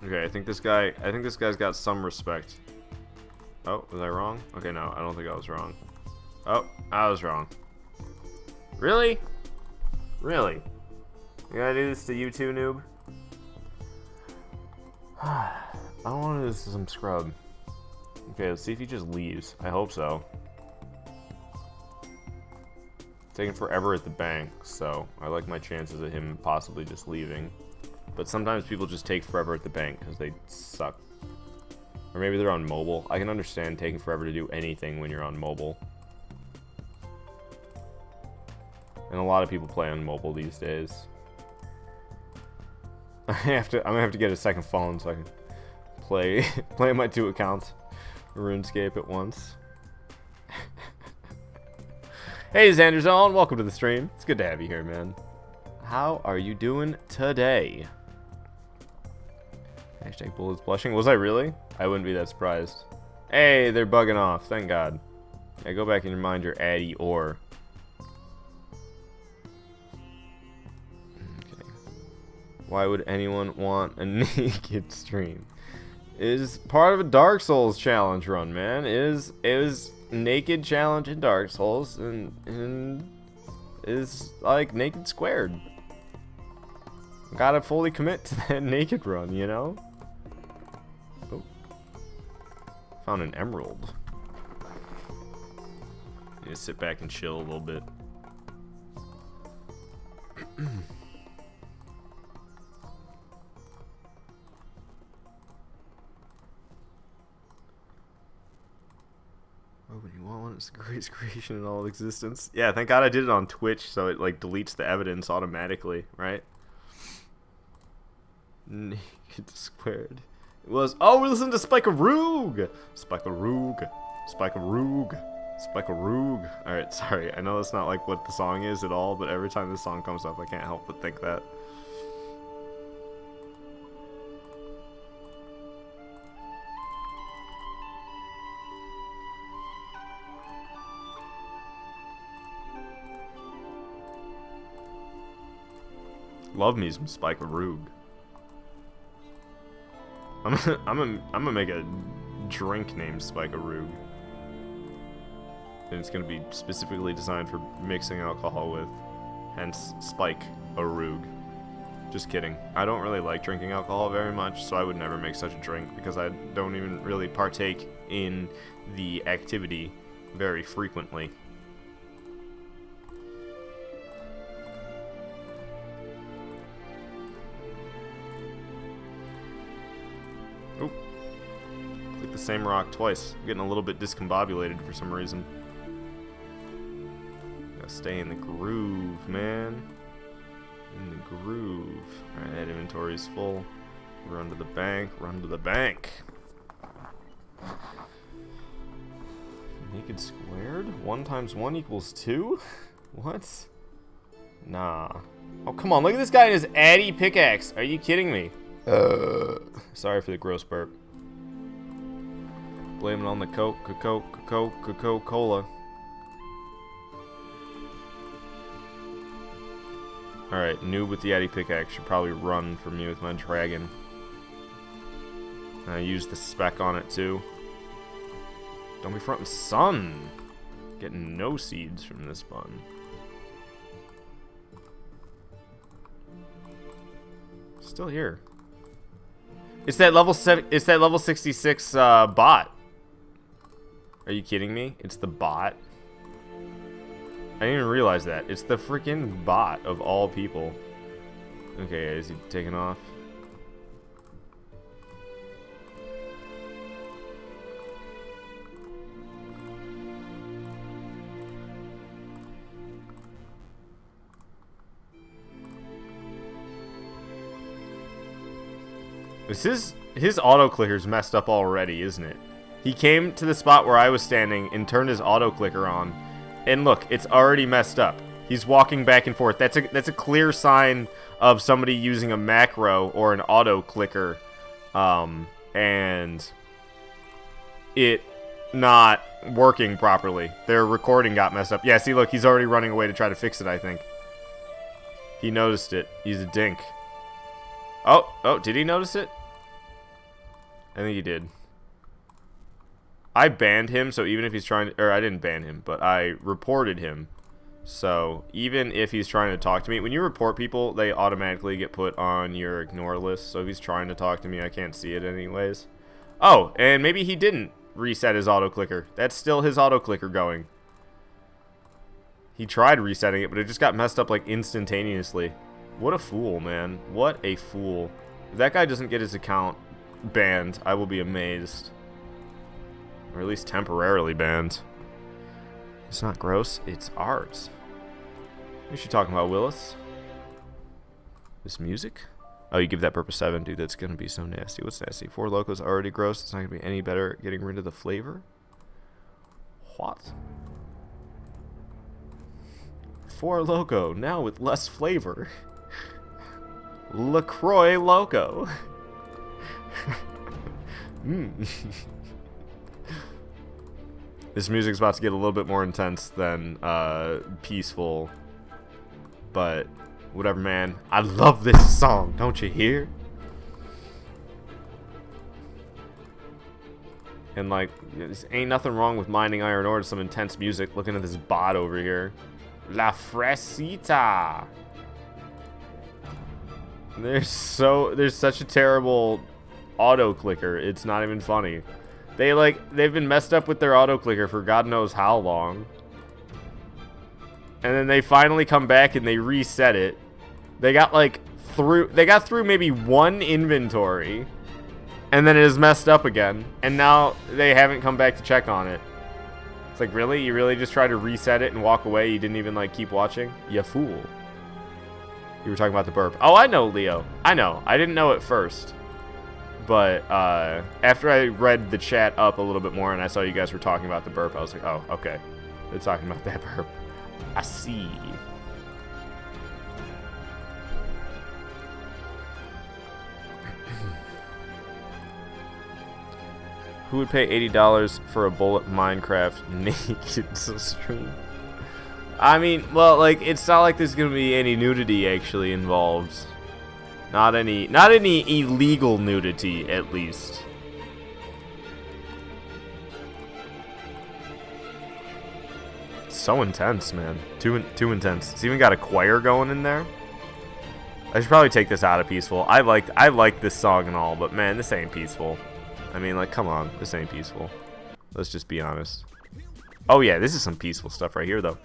Okay, I think this guy's got some respect. Oh, was I wrong? Okay, no, I don't think I was wrong. Oh, I was wrong. Really? Really? You gotta do this to you too, noob? I don't want to do this to some scrub. Okay, let's see if he just leaves. I hope so. Taking forever at the bank, so I like my chances of him possibly just leaving. But sometimes people just take forever at the bank because they suck. Or maybe they're on mobile. I can understand taking forever to do anything when you're on mobile. And a lot of people play on mobile these days. I'm gonna have to get a second phone so I can play my 2 accounts RuneScape at once. Hey Xanderzone, welcome to the stream. It's good to have you here, man. How are you doing today? Hashtag bullets blushing. Was I really? I wouldn't be that surprised. Hey, they're bugging off. Thank God. Yeah, go back and mind your Addy or. Okay. Why would anyone want a naked stream? It is part of a Dark Souls challenge run, man. It was naked challenge in Dark Souls and is like naked squared. Gotta fully commit to that naked run, you know? Oh. Found an emerald. Need to sit back and chill a little bit. Oh, when you want one, it's the greatest creation in all of existence. Yeah, thank God I did it on Twitch, so it like deletes the evidence automatically, right? Naked squared. It was. Oh, we're listening to Spike-a-Roog! Spike-a-Roog. Spike-a-Roog. Spike-a-Roog. Alright, sorry. I know that's not like what the song is at all, but every time this song comes up, I can't help but think that. Love me some Spike-a-Roog. I'm gonna make a drink named Spike-a-Roog. and it's going to be specifically designed for mixing alcohol with. Hence, Spike Arug. Just kidding. I don't really like drinking alcohol very much, so I would never make such a drink because I don't even really partake in the activity very frequently. Oop. Click the same rock twice. I'm getting a little bit discombobulated for some reason. Gotta stay in the groove, man. In the groove. Alright, that inventory is full. Run to the bank, run to the bank. Naked squared? 1 times 1 equals 2? What? Nah. Oh, come on, look at this guy in his Addy pickaxe. Are you kidding me? Sorry for the gross burp. Blame it on the Coca-Cola. Alright, noob with the Addy pickaxe should probably run from me with my dragon. I use the spec on it too. Don't be frontin' sun! Getting no seeds from this bun. Still here. It's that level 66 bot. Are you kidding me? It's the bot. I didn't even realize that. It's the freaking bot of all people. Okay, is he taking off? His auto clicker's messed up already, isn't it? He came to the spot where I was standing and turned his auto clicker on. And look, it's already messed up. He's walking back and forth. That's a clear sign of somebody using a macro or an auto clicker, and it not working properly. Their recording got messed up. Yeah, see, look, he's already running away to try to fix it, I think. He noticed it. He's a dink. Oh, did he notice it? I think he did. I banned him, so even if he's trying to... Or, I didn't ban him, but I reported him. So, even if he's trying to talk to me... When you report people, they automatically get put on your ignore list. So, if he's trying to talk to me, I can't see it anyways. Oh, and maybe he didn't reset his auto-clicker. That's still his auto-clicker going. He tried resetting it, but it just got messed up, like, instantaneously. What a fool, man. What a fool. If that guy doesn't get his account banned, I will be amazed. Or at least temporarily banned. It's not gross, it's art. What are you talking about, Willis? This music? Oh, you give that purpose 7, dude, that's gonna be so nasty. What's nasty? 4 Locos already gross, it's not gonna be any better at getting rid of the flavor? What? 4 Loco, now with less flavor. LaCroix Loco. This music's about to get a little bit more intense than peaceful, but whatever, man. I love this song, don't you hear? And like, ain't nothing wrong with mining iron ore to some intense music. Looking at this bot over here, La Fresita. There's such a terrible auto clicker. It's not even funny. They've been messed up with their auto clicker for God knows how long. And then they finally come back and they reset it. They got through maybe 1 inventory, and then it is messed up again. And now they haven't come back to check on it. It's like, really? You really just tried to reset it and walk away? You didn't even like keep watching? You fool. You were talking about the burp. Oh, I know, Leo. I know. I didn't know at first. But after I read the chat up a little bit more and I saw you guys were talking about the burp, I was like, oh, okay. They're talking about that burp. I see. Who would pay $80 for a bullet Minecraft naked stream? I mean, well, like, it's not like there's gonna be any nudity actually involved. Not any illegal nudity, at least. So intense, man. Too intense. It's even got a choir going in there. I should probably take this out of peaceful. I like this song and all, but man, this ain't peaceful. I mean, like, come on, this ain't peaceful. Let's just be honest. Oh yeah, this is some peaceful stuff right here, though.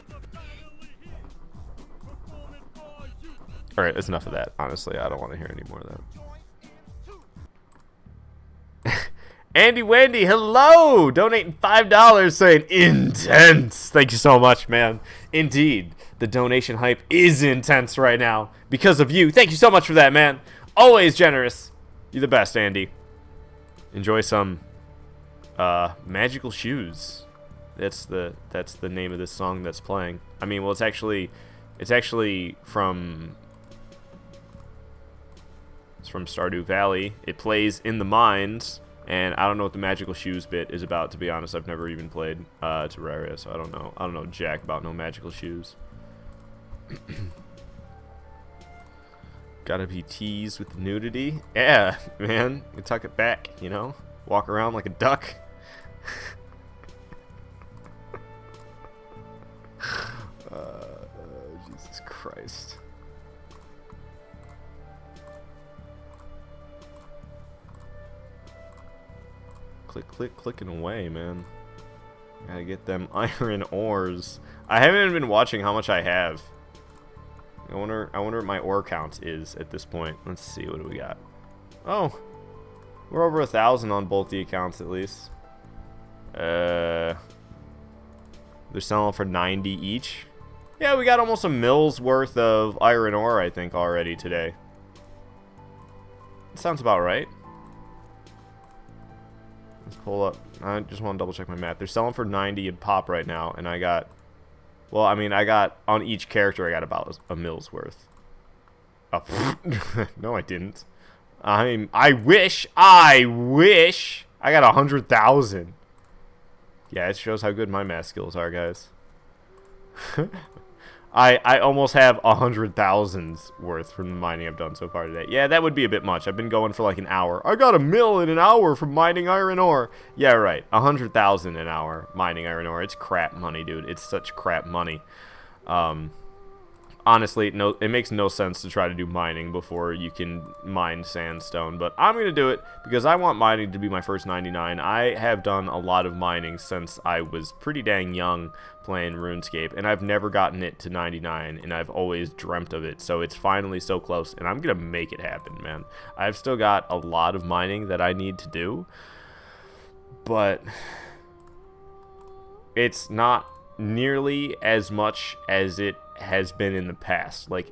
All right, that's enough of that. Honestly, I don't want to hear any more of that. Andy Wendy, hello! Donating $5 saying intense. Thank you so much, man. Indeed, the donation hype is intense right now because of you. Thank you so much for that, man. Always generous. You're the best, Andy. Enjoy some magical shoes. That's the name of this song that's playing. I mean, well, it's actually from Stardew Valley. It plays in the mines. And I don't know what the magical shoes bit is about, to be honest. I've never even played Terraria, so I don't know. I don't know jack about no magical shoes. Gotta be teased with the nudity. Yeah, man. We tuck it back, you know? Walk around like a duck. Jesus Christ. Click, clicking away, man. Gotta get them iron ores. I haven't even been watching how much I have. I wonder what my ore count is at this point. Let's see, what do we got? Oh, we're over 1,000 on both the accounts at least. They're selling for 90 each. Yeah, we got almost a mill's worth of iron ore, I think, already today. That sounds about right. Let's pull up. I just want to double check my math. They're selling for 90 a pop right now, and I got, well, I mean, I got, on each character, I got about a mill's worth. Oh, no, I didn't. I wish I got 100,000. Yeah, it shows how good my math skills are, guys. I almost have 100,000's worth from the mining I've done so far today. Yeah, that would be a bit much. I've been going for like an hour. I got a mill in an hour from mining iron ore. Yeah, right. 100,000 an hour mining iron ore. It's crap money, dude. It's such crap money. Honestly, no, it makes no sense to try to do mining before you can mine sandstone, but I'm going to do it because I want mining to be my first 99. I have done a lot of mining since I was pretty dang young playing RuneScape, and I've never gotten it to 99, and I've always dreamt of it, so it's finally so close, and I'm going to make it happen, man. I've still got a lot of mining that I need to do, but it's not nearly as much as it has been in the past. Like,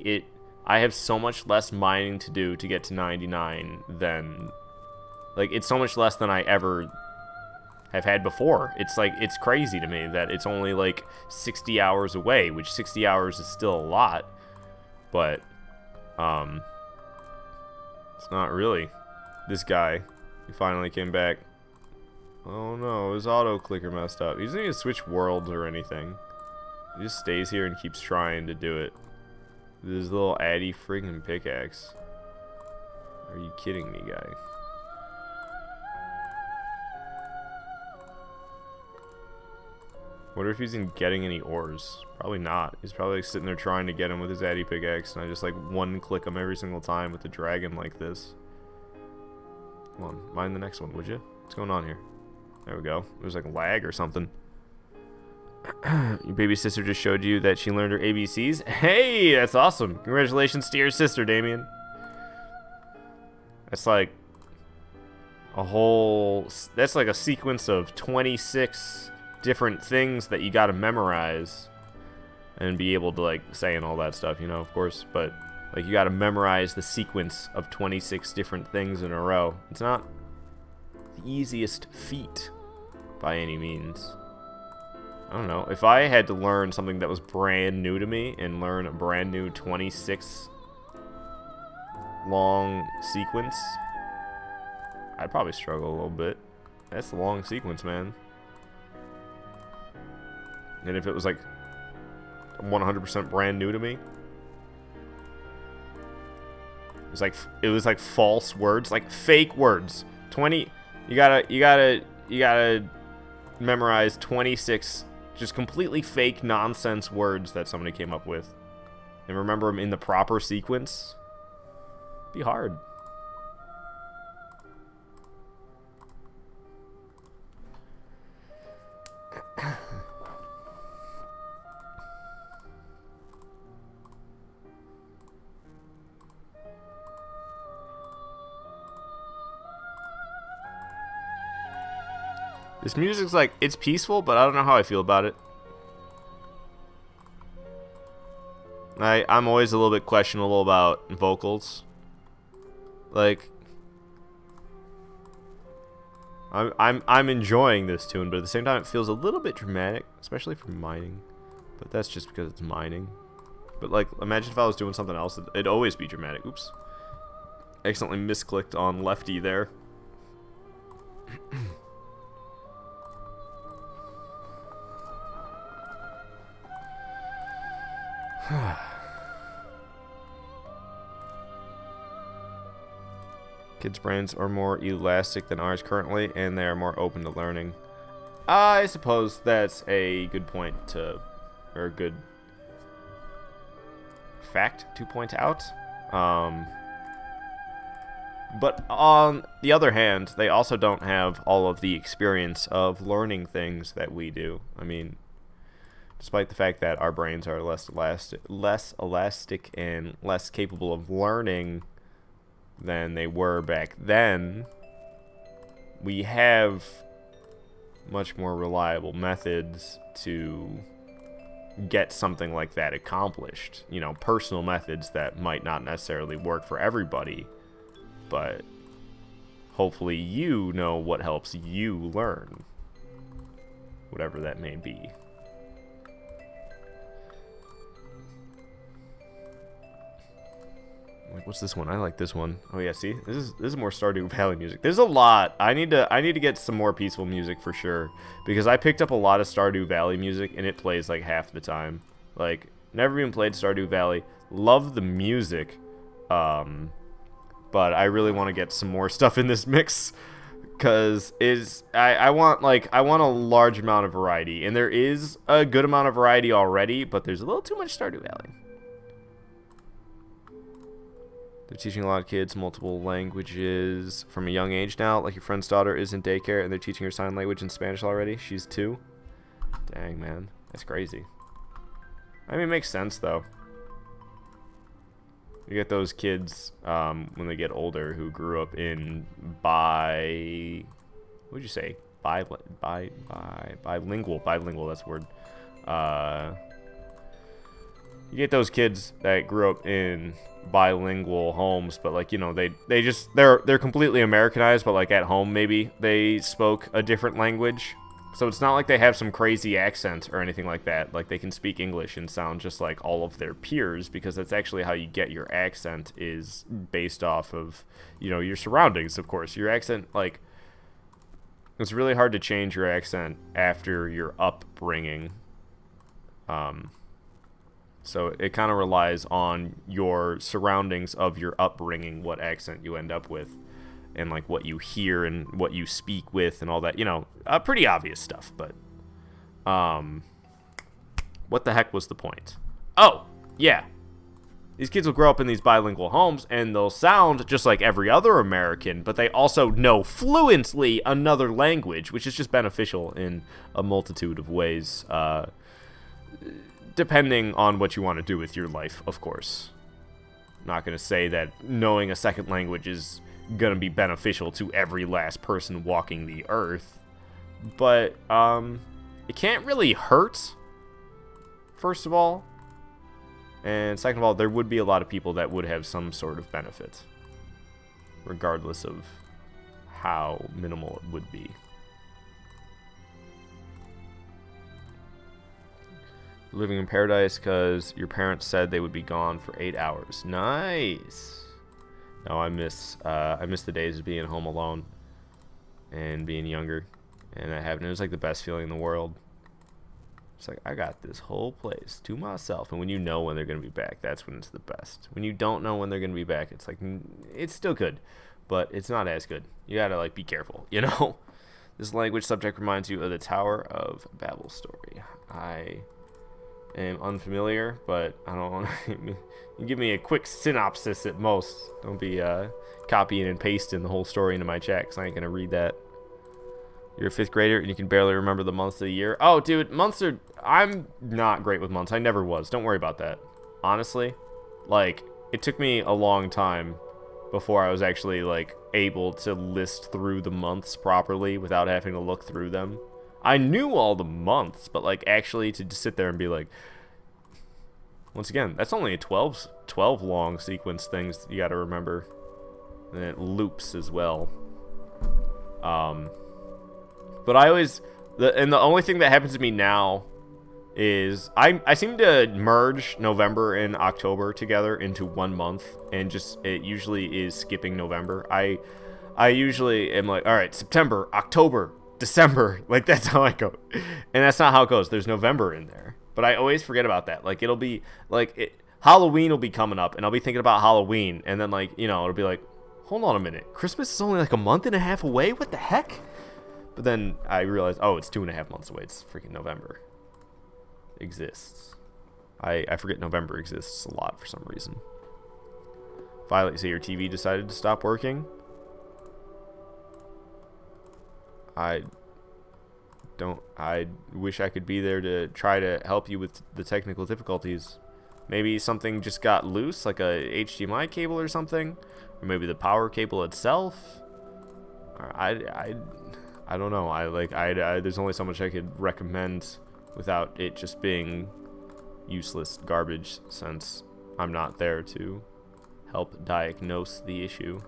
I have so much less mining to do to get to 99 than, like, it's so much less than I ever have had before. It's like, it's crazy to me that it's only like 60 hours away, which 60 hours is still a lot, but it's not really. This guy, he finally came back. Oh no, his auto clicker messed up. He doesn't even switch worlds or anything. He just stays here and keeps trying to do it. This little addy friggin' pickaxe. Are you kidding me, guy? Wonder if he's even getting any ores. Probably not. He's probably like sitting there trying to get him with his addy pickaxe, and I just like one-click him every single time with the dragon like this. Come on, mine the next one, would you? What's going on here? There we go. There's like lag or something. Your baby sister just showed you that she learned her ABCs. Hey, that's awesome. Congratulations to your sister, Damien. That's like a whole... That's like a sequence of 26 different things that you gotta memorize and be able to, like, say and all that stuff, you know, of course. But, like, you gotta memorize the sequence of 26 different things in a row. It's not the easiest feat by any means. I don't know. If I had to learn something that was brand new to me and learn a brand new 26 long sequence, I'd probably struggle a little bit. That's the long sequence, man. And if it was like 100% brand new to me, it was like false words, like fake words. You gotta memorize 26 Just completely fake nonsense words that somebody came up with. And remember them in the proper sequence. Be hard. This music's like, it's peaceful, but I don't know how I feel about it. I'm always a little bit questionable about vocals. Like, I'm enjoying this tune, but at the same time it feels a little bit dramatic, especially for mining. But that's just because it's mining. But like, imagine if I was doing something else, it'd always be dramatic. Oops. Accidentally misclicked on lefty there. Kids' brains are more elastic than ours currently, and they are more open to learning. I suppose that's a good point to, or a good fact to point out. But on the other hand, they also don't have all of the experience of learning things that we do. I mean, despite the fact that our brains are less elastic and less capable of learning than they were back then, we have much more reliable methods to get something like that accomplished. You know, personal methods that might not necessarily work for everybody, but hopefully you know what helps you learn, whatever that may be. Like, what's this one? I like this one. Oh yeah, see, this is more Stardew Valley music. There's a lot. I need to get some more peaceful music for sure, because I picked up a lot of Stardew Valley music and it plays like half the time. Like, never even played Stardew Valley. Love the music, but I really want to get some more stuff in this mix, because I want a large amount of variety, and there is a good amount of variety already, but there's a little too much Stardew Valley. They're teaching a lot of kids multiple languages from a young age now. Like your friend's daughter is in daycare, and they're teaching her sign language and Spanish already. She's 2. Dang, man. That's crazy. I mean, it makes sense, though. You get those kids, when they get older, who grew up in what'd you say? Bilingual. Bilingual, that's the word. You get those kids that grew up in bilingual homes, but like, you know, they're completely Americanized, but like at home maybe they spoke a different language. So it's not like they have some crazy accent or anything like that. Like, they can speak English and sound just like all of their peers, because that's actually how you get your accent, is based off of, you know, your surroundings, of course. Your accent, like, it's really hard to change your accent after your upbringing. So it kind of relies on your surroundings of your upbringing, what accent you end up with, and like what you hear and what you speak with and all that, you know, pretty obvious stuff. But what the heck was the point? Oh, yeah. These kids will grow up in these bilingual homes, and they'll sound just like every other American, but they also know fluently another language, which is just beneficial in a multitude of ways, depending on what you want to do with your life, of course. I'm not going to say that knowing a second language is going to be beneficial to every last person walking the earth, but it can't really hurt, first of all. And second of all, there would be a lot of people that would have some sort of benefit, regardless of how minimal it would be. Living in paradise because your parents said they would be gone for 8 hours. Nice. No, I miss the days of being home alone and being younger, and that happened. It was like the best feeling in the world. It's like, I got this whole place to myself. And when you know when they're going to be back, that's when it's the best. When you don't know when they're going to be back, it's like, it's still good, but it's not as good. You got to, like, be careful, you know? This language subject reminds you of the Tower of Babel story. I am unfamiliar, but I don't want to... You give me a quick synopsis at most. Don't be copying and pasting the whole story into my chat, because I ain't going to read that. You're a 5th grader, and you can barely remember the months of the year. Oh, dude, months are... I'm not great with months. I never was. Don't worry about that. Honestly, like, it took me a long time before I was actually, like, able to list through the months properly without having to look through them. I knew all the months, but, like, actually to just sit there and be like... Once again, that's only a 12 long sequence things you gotta remember. And it loops as well. But I always... the only thing that happens to me now is... I seem to merge November and October together into one month. And just... it usually is skipping November. I usually am like, alright, September, October, December. Like, that's how I go. And that's not how it goes. There's November in there. But I always forget about that. Like, it'll be... like, Halloween will be coming up, and I'll be thinking about Halloween. And then, like, you know, it'll be like, hold on a minute. Christmas is only, like, a month and a half away? What the heck? But then I realized, oh, it's 2.5 months away. It's freaking November. Exists. I forget November exists a lot for some reason. Violet, say your TV decided to stop working? I wish I could be there to try to help you with the technical difficulties. Maybe something just got loose, like a HDMI cable or something, or maybe the power cable itself. I don't know. There's only so much I could recommend without it just being useless garbage, since I'm not there to help diagnose the issue.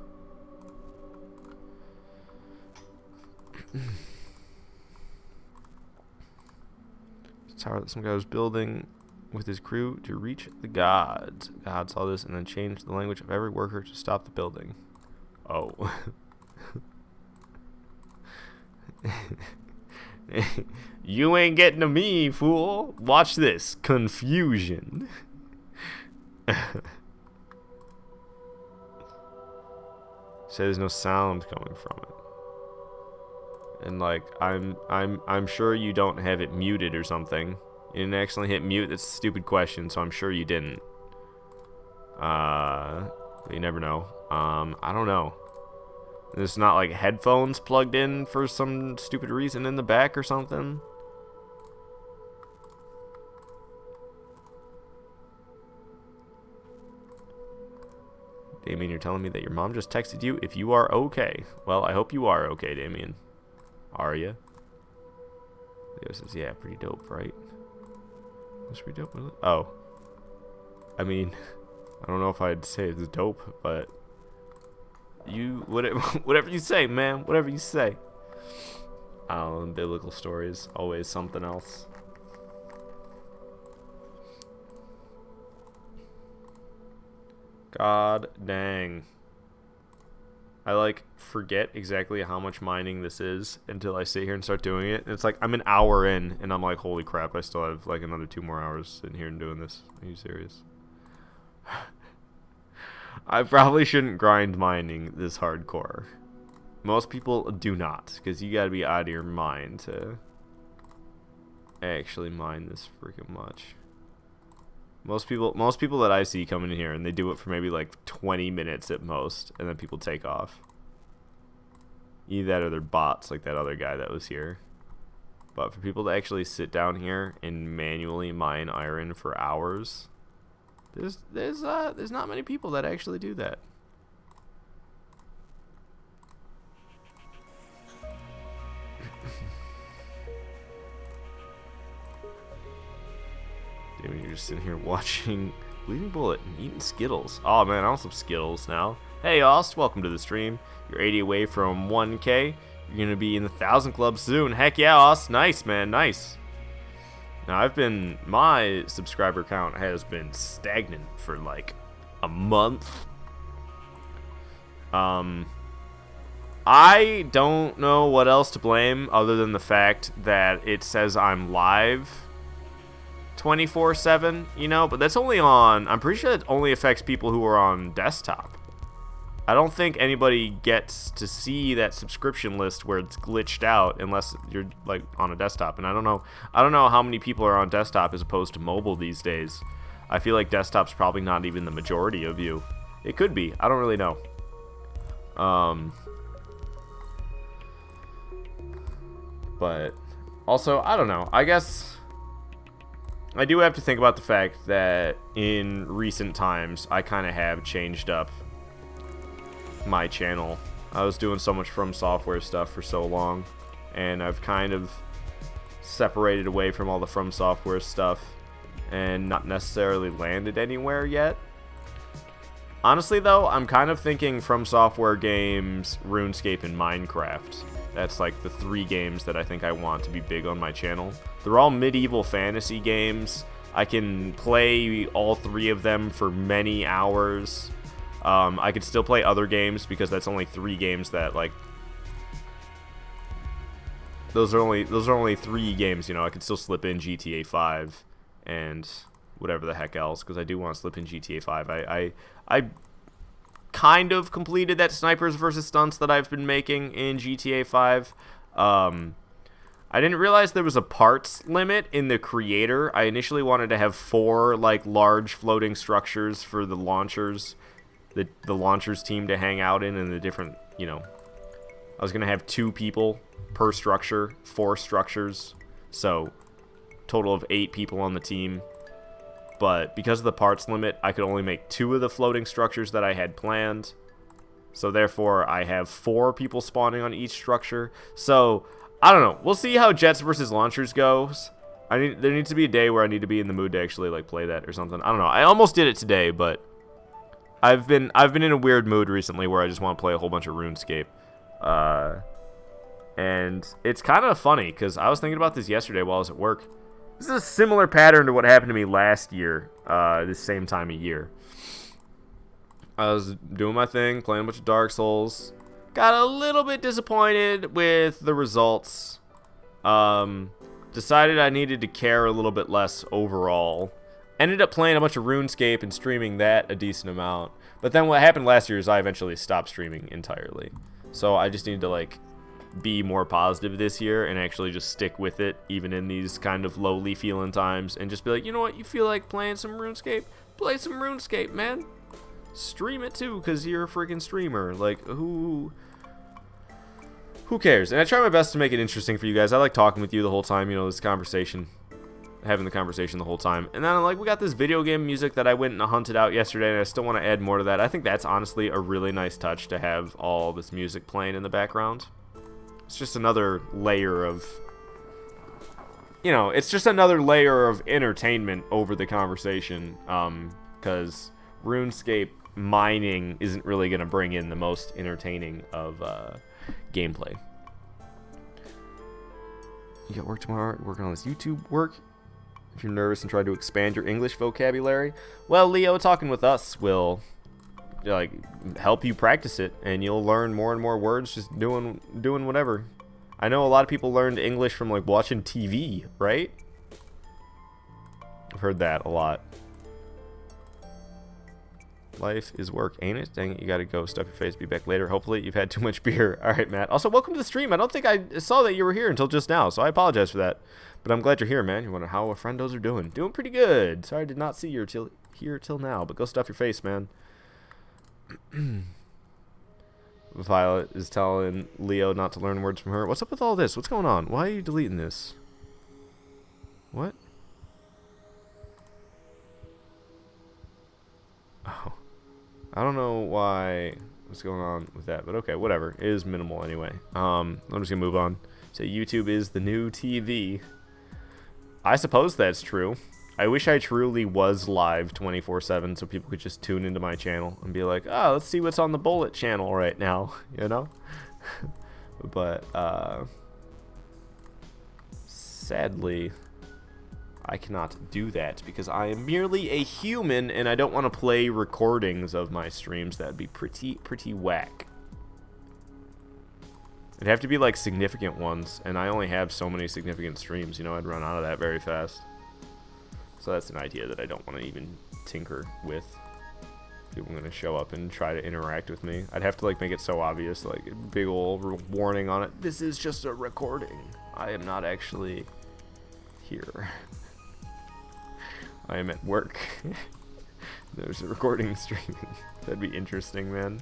Tower that some guy was building with his crew to reach the gods. God saw this and then changed the language of every worker to stop the building. Oh. You ain't getting to me, fool. Watch this. Confusion. Say there's no sound coming from it. And like, I'm sure you don't have it muted or something. You didn't actually hit mute. That's a stupid question, so I'm sure you didn't. You never know. I don't know. There's not like headphones plugged in for some stupid reason in the back or something. Damien, you're telling me that your mom just texted you if you are okay. Well, I hope you are okay, Damien. Are ya? Leo says, yeah, pretty dope, right? What's pretty dope? Oh. I mean, I don't know if I'd say it's dope, but whatever you say, man. Whatever you say. I don't know, biblical stories, always something else. God dang. I like forget exactly how much mining this is until I sit here and start doing it. And it's like I'm an hour in and I'm like, holy crap, I still have like another 2 more hours sitting here and doing this. Are you serious? I probably shouldn't grind mining this hardcore. Most people do not, because you gotta be out of your mind to actually mine this freaking much. Most people that I see come in here and they do it for maybe like 20 minutes at most, and then people take off. Either that or they're bots like that other guy that was here. But for people to actually sit down here and manually mine iron for hours, there's not many people that actually do that. Damn, you're just sitting here watching Bleeding Bullet and eating Skittles. Oh man, I want some Skittles now. Hey Ost, welcome to the stream. You're 80 away from 1K. You're gonna be in the 1,000 club soon. Heck yeah, Ost. Nice, man, nice. Now my subscriber count has been stagnant for like a month. I don't know what else to blame other than the fact that it says I'm live 24/7, you know, but that's only on, I'm pretty sure it only affects people who are on desktop. I don't think anybody gets to see that subscription list where it's glitched out unless you're like on a desktop. And I don't know how many people are on desktop as opposed to mobile these days. I feel like desktop's probably not even the majority of you. It could be. I don't really know. But also, I don't know. I guess I do have to think about the fact that in recent times, I kind of have changed up my channel. I was doing so much From Software stuff for so long, and I've kind of separated away from all the From Software stuff and not necessarily landed anywhere yet. Honestly, though, I'm kind of thinking From Software games, RuneScape, and Minecraft. That's like the 3 games that I think I want to be big on my channel. They're all medieval fantasy games. I can play all 3 of them for many hours. I could still play other games because that's only 3 games that, like, those are only 3 games, you know. I could still slip in GTA 5 and whatever the heck else, because I do want to slip in GTA 5. I kind of completed that snipers versus stunts that I've been making in GTA 5. I didn't realize there was a parts limit in the creator. I initially wanted to have 4 like large floating structures for the launchers, the launchers team to hang out in, and the different, you know, I was gonna have 2 people per structure, 4 structures, so total of 8 people on the team. But because of the parts limit, I could only make 2 of the floating structures that I had planned. So therefore, I have 4 people spawning on each structure. So, I don't know. We'll see how jets versus launchers goes. There needs to be a day where I need to be in the mood to actually like play that or something. I don't know. I almost did it today, but I've been in a weird mood recently where I just want to play a whole bunch of RuneScape. And it's kind of funny because I was thinking about this yesterday while I was at work. This is a similar pattern to what happened to me last year, this same time of year. I was doing my thing, playing a bunch of Dark Souls. Got a little bit disappointed with the results. Decided I needed to care a little bit less overall. Ended up playing a bunch of RuneScape and streaming that a decent amount. But then what happened last year is I eventually stopped streaming entirely. So I just need to, like, be more positive this year and actually just stick with it even in these kind of lowly feeling times, and just be like, you know what, you feel like playing some RuneScape? Play some RuneScape, man. Stream it too, because you're a freaking streamer. Like, who cares? And I try my best to make it interesting for you guys. I like talking with you the whole time, you know, this conversation, having the conversation the whole time. And then, like, we got this video game music that I went and hunted out yesterday, and I still want to add more to that. I think that's honestly a really nice touch to have all this music playing in the background. It's just another layer of, you know, it's just another layer of entertainment over the conversation, because RuneScape mining isn't really going to bring in the most entertaining of gameplay. You got work tomorrow, working on this YouTube work. If you're nervous and try to expand your English vocabulary, well, Leo, talking with us will, like, help you practice it, and you'll learn more and more words just doing whatever. I know a lot of people learned English from, like, watching TV, right? I've heard that a lot. Life is work, ain't it? Dang it, you gotta go. Stuff your face, be back later. Hopefully you've had too much beer. Alright, Matt. Also, welcome to the stream. I don't think I saw that you were here until just now, so I apologize for that. But I'm glad you're here, man. You wonder how our friendos are doing. Doing pretty good. Sorry I did not see you here till now, but go stuff your face, man. Violet is telling Leo not to learn words from her. What's up with all this? What's going on? Why are you deleting this? What? Oh. I don't know why, what's going on with that, but okay, whatever. It is minimal anyway. I'm just gonna move on. So YouTube is the new TV. I suppose that's true. I wish I truly was live 24/7 so people could just tune into my channel and be like, oh, let's see what's on the Bullet channel right now, you know? But, sadly, I cannot do that because I am merely a human and I don't want to play recordings of my streams. That'd be pretty whack. It'd have to be like significant ones, and I only have so many significant streams, you know, I'd run out of that very fast. So that's an idea that I don't want to even tinker with. People are gonna show up and try to interact with me. I'd have to like make it so obvious, like a big old warning on it. This is just a recording. I am not actually here. I am at work. There's a recording streaming. That'd be interesting, man.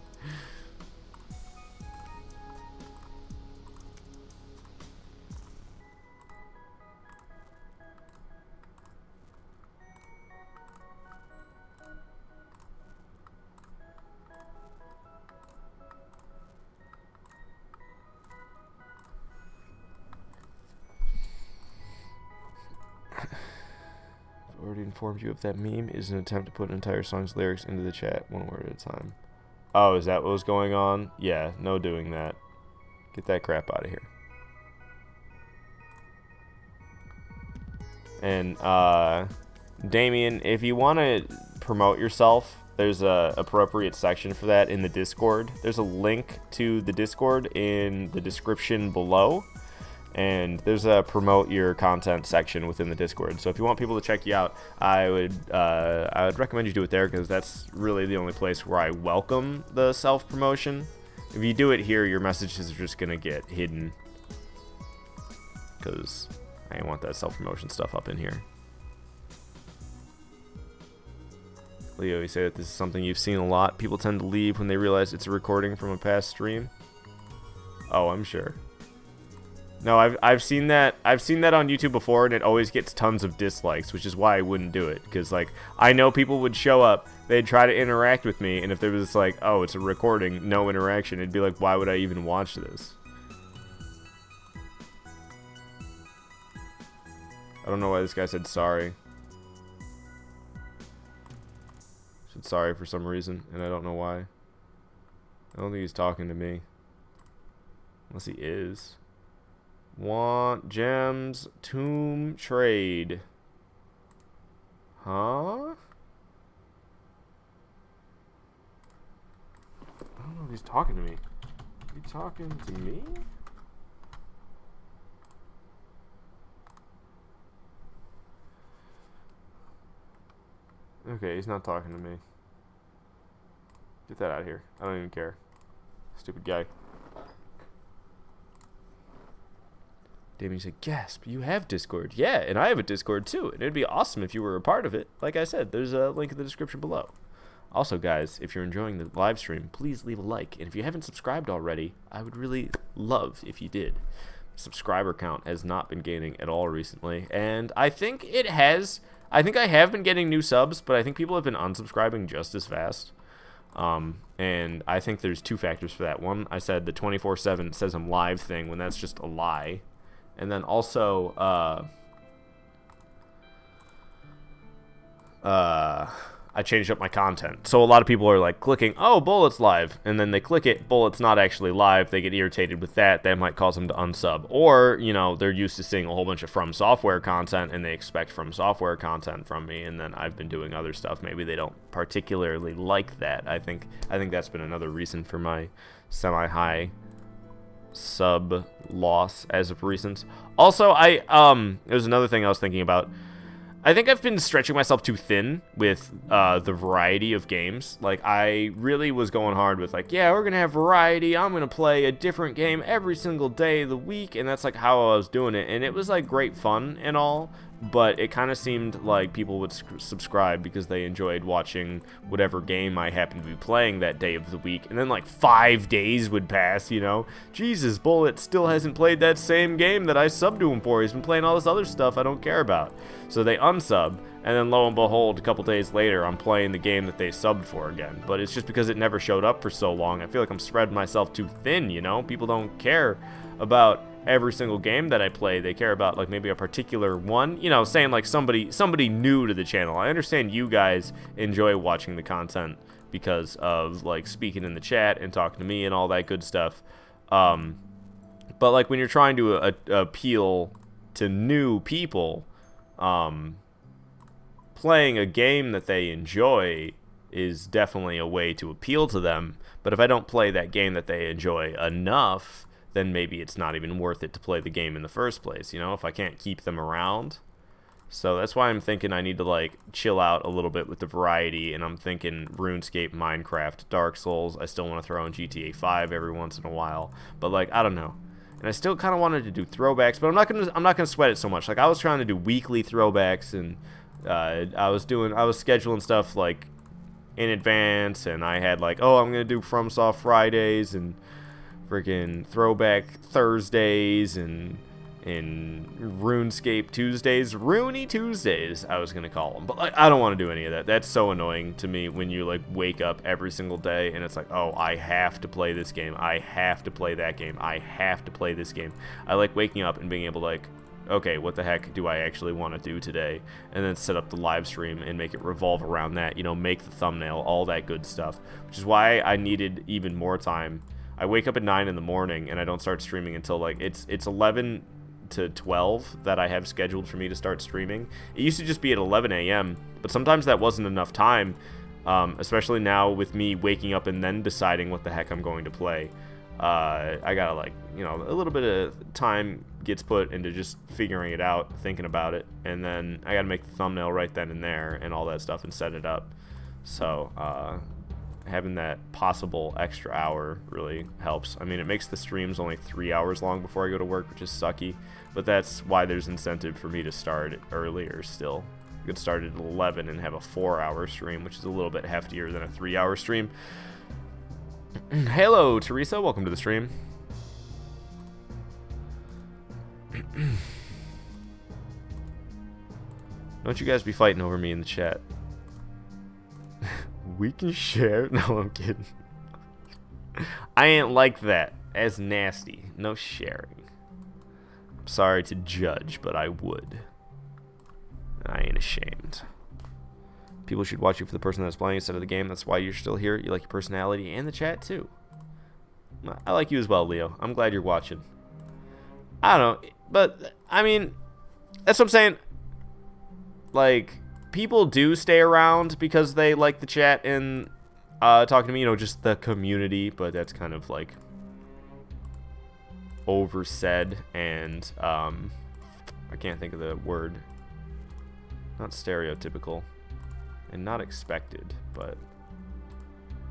Already informed you of that meme is an attempt to put an entire song's lyrics into the chat one word at a time. Oh, is that what was going on? Yeah, no doing that. Get that crap out of here. And Damien, if you want to promote yourself, there's a appropriate section for that in the Discord. There's a link to the Discord in the description below. And there's a promote your content section within the Discord. So if you want people to check you out, I would recommend you do it there, because that's really the only place where I welcome the self-promotion. If you do it here, your messages are just gonna get hidden, because I don't want that self-promotion stuff up in here. Leo, you say that this is something you've seen a lot. People tend to leave when they realize it's a recording from a past stream. Oh, I'm sure. No, I've seen that. I've seen that on YouTube before, and it always gets tons of dislikes, which is why I wouldn't do it. Because like I know people would show up, they'd try to interact with me, and if there was like, oh, it's a recording, no interaction, it'd be like, why would I even watch this? I don't know why this guy said sorry. Said sorry for some reason, and I don't know why. I don't think he's talking to me, unless he is. Want gems, tomb, trade. Huh? I don't know if he's talking to me. Are you talking to me? Okay, he's not talking to me. Get that out of here. I don't even care. Stupid guy. Damien said, gasp, you have Discord. Yeah, and I have a Discord too, and it'd be awesome if you were a part of it. Like I said, there's a link in the description below. Also, guys, if you're enjoying the live stream, please leave a like. And if you haven't subscribed already, I would really love if you did. Subscriber count has not been gaining at all recently, and I think it has. I think I have been getting new subs, but I think people have been unsubscribing just as fast. And I think there's two factors for that. One, I said the 24/7 says I'm live thing, when that's just a lie. And then also, I changed up my content. So a lot of people are like clicking, oh, Bullet's live. And then they click it, Bullet's not actually live. They get irritated with that. That might cause them to unsub. Or, you know, they're used to seeing a whole bunch of From Software content, and they expect From Software content from me. And then I've been doing other stuff. Maybe they don't particularly like that. I think that's been another reason for my semi-high sub loss as of recent. Also, there's another thing I was thinking about. I think I've been stretching myself too thin with the variety of games. Like, I really was going hard with like, yeah, we're gonna have variety, I'm gonna play a different game every single day of the week, and that's like how I was doing it, and it was like great fun and all, but it kind of seemed like people would subscribe because they enjoyed watching whatever game I happened to be playing that day of the week, and then like 5 days would pass, you know? Jesus, Bullet still hasn't played that same game that I subbed to him for. He's been playing all this other stuff I don't care about. So they unsub, and then lo and behold, a couple days later, I'm playing the game that they subbed for again. But it's just because it never showed up for so long. I feel like I'm spreading myself too thin, you know? People don't care about every single game that I play. They care about like maybe a particular one, you know, saying like somebody new to the channel. I understand you guys enjoy watching the content because of like speaking in the chat and talking to me and all that good stuff, but like when you're trying to appeal to new people, playing a game that they enjoy is definitely a way to appeal to them. But if I don't play that game that they enjoy enough, then maybe it's not even worth it to play the game in the first place, you know? If I can't keep them around, So that's why I'm thinking I need to, like, chill out a little bit with the variety, and I'm thinking RuneScape, Minecraft, Dark Souls. I still want to throw in GTA 5 every once in a while, but, like, I don't know. And I still kind of wanted to do throwbacks, but I'm not gonna sweat it so much. Like, I was trying to do weekly throwbacks, and I was scheduling stuff, like, in advance, and I had, like, oh, I'm gonna do FromSoft Fridays and freaking Throwback Thursdays and RuneScape Tuesdays, Rooney Tuesdays, I was gonna call them. But, like, I don't want to do any of that. That's so annoying to me when you, like, wake up every single day and it's like, oh, I have to play this game, I have to play that game, I have to play this game. I like waking up and being able to, like, okay, what the heck do I actually want to do today? And then set up the live stream and make it revolve around that, you know, make the thumbnail, all that good stuff. Which is why I needed even more time. I wake up at 9 in the morning and I don't start streaming until, like, it's 11 to 12 that I have scheduled for me to start streaming. It used to just be at 11 a.m., but sometimes that wasn't enough time, especially now with me waking up and then deciding what the heck I'm going to play. I gotta, like, you know, a little bit of time gets put into just figuring it out, thinking about it, and then I gotta make the thumbnail right then and there and all that stuff and set it up. So, having that possible extra hour really helps. I mean, it makes the streams only 3 hours long before I go to work, which is sucky, but that's why there's incentive for me to start earlier still. You could start at 11 and have a 4-hour stream, which is a little bit heftier than a 3-hour stream. Hello, Teresa. Welcome to the stream. Don't you guys be fighting over me in the chat. We can share. No, I'm kidding. I ain't like that. As nasty. No sharing. I'm sorry to judge, but I would. I ain't ashamed. People should watch you for the person that's playing instead of the game. That's why you're still here. You like your personality and the chat too. I like you as well, Leo. I'm glad you're watching. I don't know, but I mean, that's what I'm saying. Like, people do stay around because they like the chat and talking to me, you know, just the community, but that's kind of like oversaid and I can't think of the word. Not stereotypical and not expected, but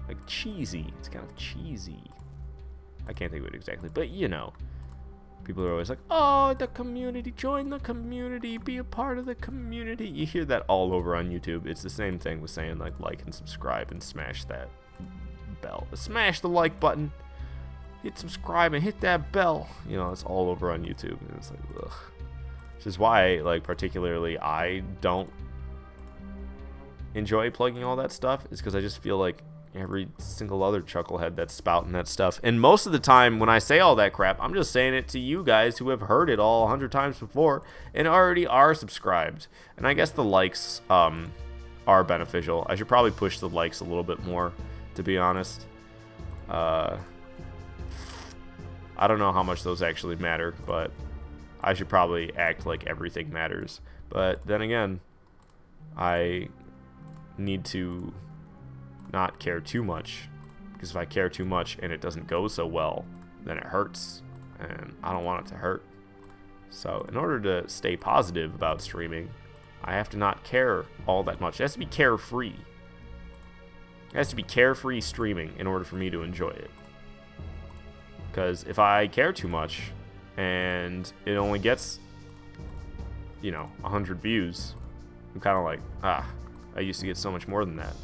like cheesy. It's kind of cheesy. I can't think of it exactly, but you know, people are always like, oh, the community, join the community, be a part of the community. You hear that all over on YouTube. It's the same thing with saying, like and subscribe and smash that bell. Smash the like button, hit subscribe and hit that bell. You know, it's all over on YouTube. And it's like, ugh. Which is why, like, particularly I don't enjoy plugging all that stuff, is because I just feel like every single other chucklehead that's spouting that stuff. And most of the time when I say all that crap, I'm just saying it to you guys who have heard it all 100 times before and already are subscribed. And I guess the likes are beneficial. I should probably push the likes a little bit more, to be honest. I don't know how much those actually matter, but I should probably act like everything matters. But then again, I need to not care too much, because if I care too much and it doesn't go so well, then it hurts, and I don't want it to hurt. So in order to stay positive about streaming, I have to not care all that much. It has to be carefree. It has to be carefree streaming in order for me to enjoy it. Because if I care too much and it only gets, you know, 100 views, I'm kind of like, I used to get so much more than that.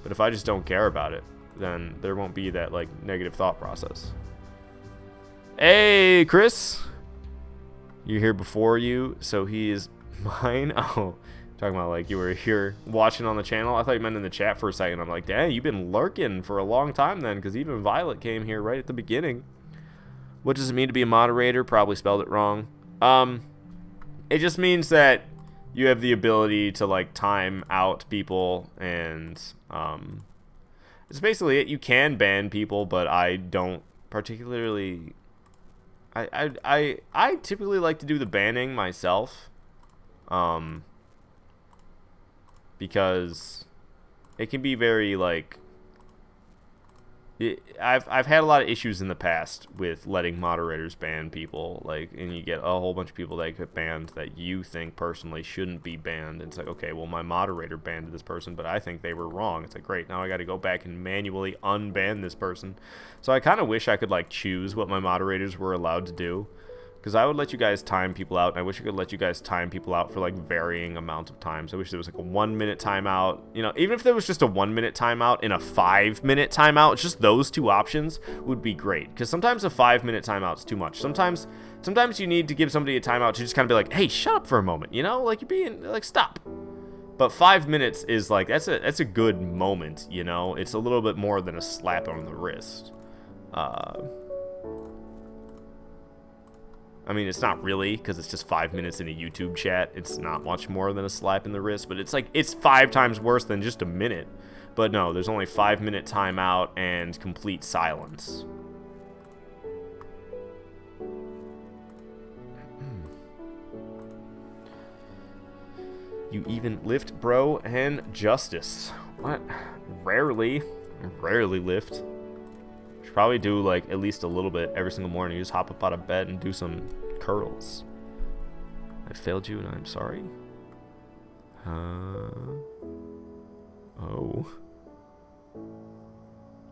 But if I just don't care about it, then there won't be that, like, negative thought process. Hey, Chris! You're here before you, so he is mine? Oh, talking about, like, you were here watching on the channel? I thought you meant in the chat for a second. I'm like, dang, you've been lurking for a long time then, because even Violet came here right at the beginning. What does it mean to be a moderator? Probably spelled it wrong. It just means that you have the ability to, like, time out people, and it's basically it. You can ban people, but I don't particularly. I typically like to do the banning myself, because it can be very, like, I've had a lot of issues in the past with letting moderators ban people, like, and you get a whole bunch of people that get banned that you think personally shouldn't be banned. And it's like, okay, well, my moderator banned this person, but I think they were wrong. It's like, great, now I got to go back and manually unban this person. So I kind of wish I could like choose what my moderators were allowed to do. Because I would let you guys time people out, and I wish I could let you guys time people out for, like, varying amounts of times. I wish there was, like, a 1-minute timeout. You know, even if there was just a 1-minute timeout and a 5-minute timeout, just those two options would be great. Because sometimes a 5-minute timeout is too much. Sometimes you need to give somebody a timeout to just kind of be like, hey, shut up for a moment, you know? Like, you're being, like, stop. But 5 minutes is, like, that's a good moment, you know? It's a little bit more than a slap on the wrist. I mean, it's not really, because it's just 5 minutes in a YouTube chat. It's not much more than a slap in the wrist, but it's like, it's 5 times worse than just a minute. But no, there's only 5-minute timeout and complete silence. You even lift, bro, and justice. What? Rarely lift. Probably do like at least a little bit every single morning. You just hop up out of bed and do some curls. I failed you and I'm sorry. Oh.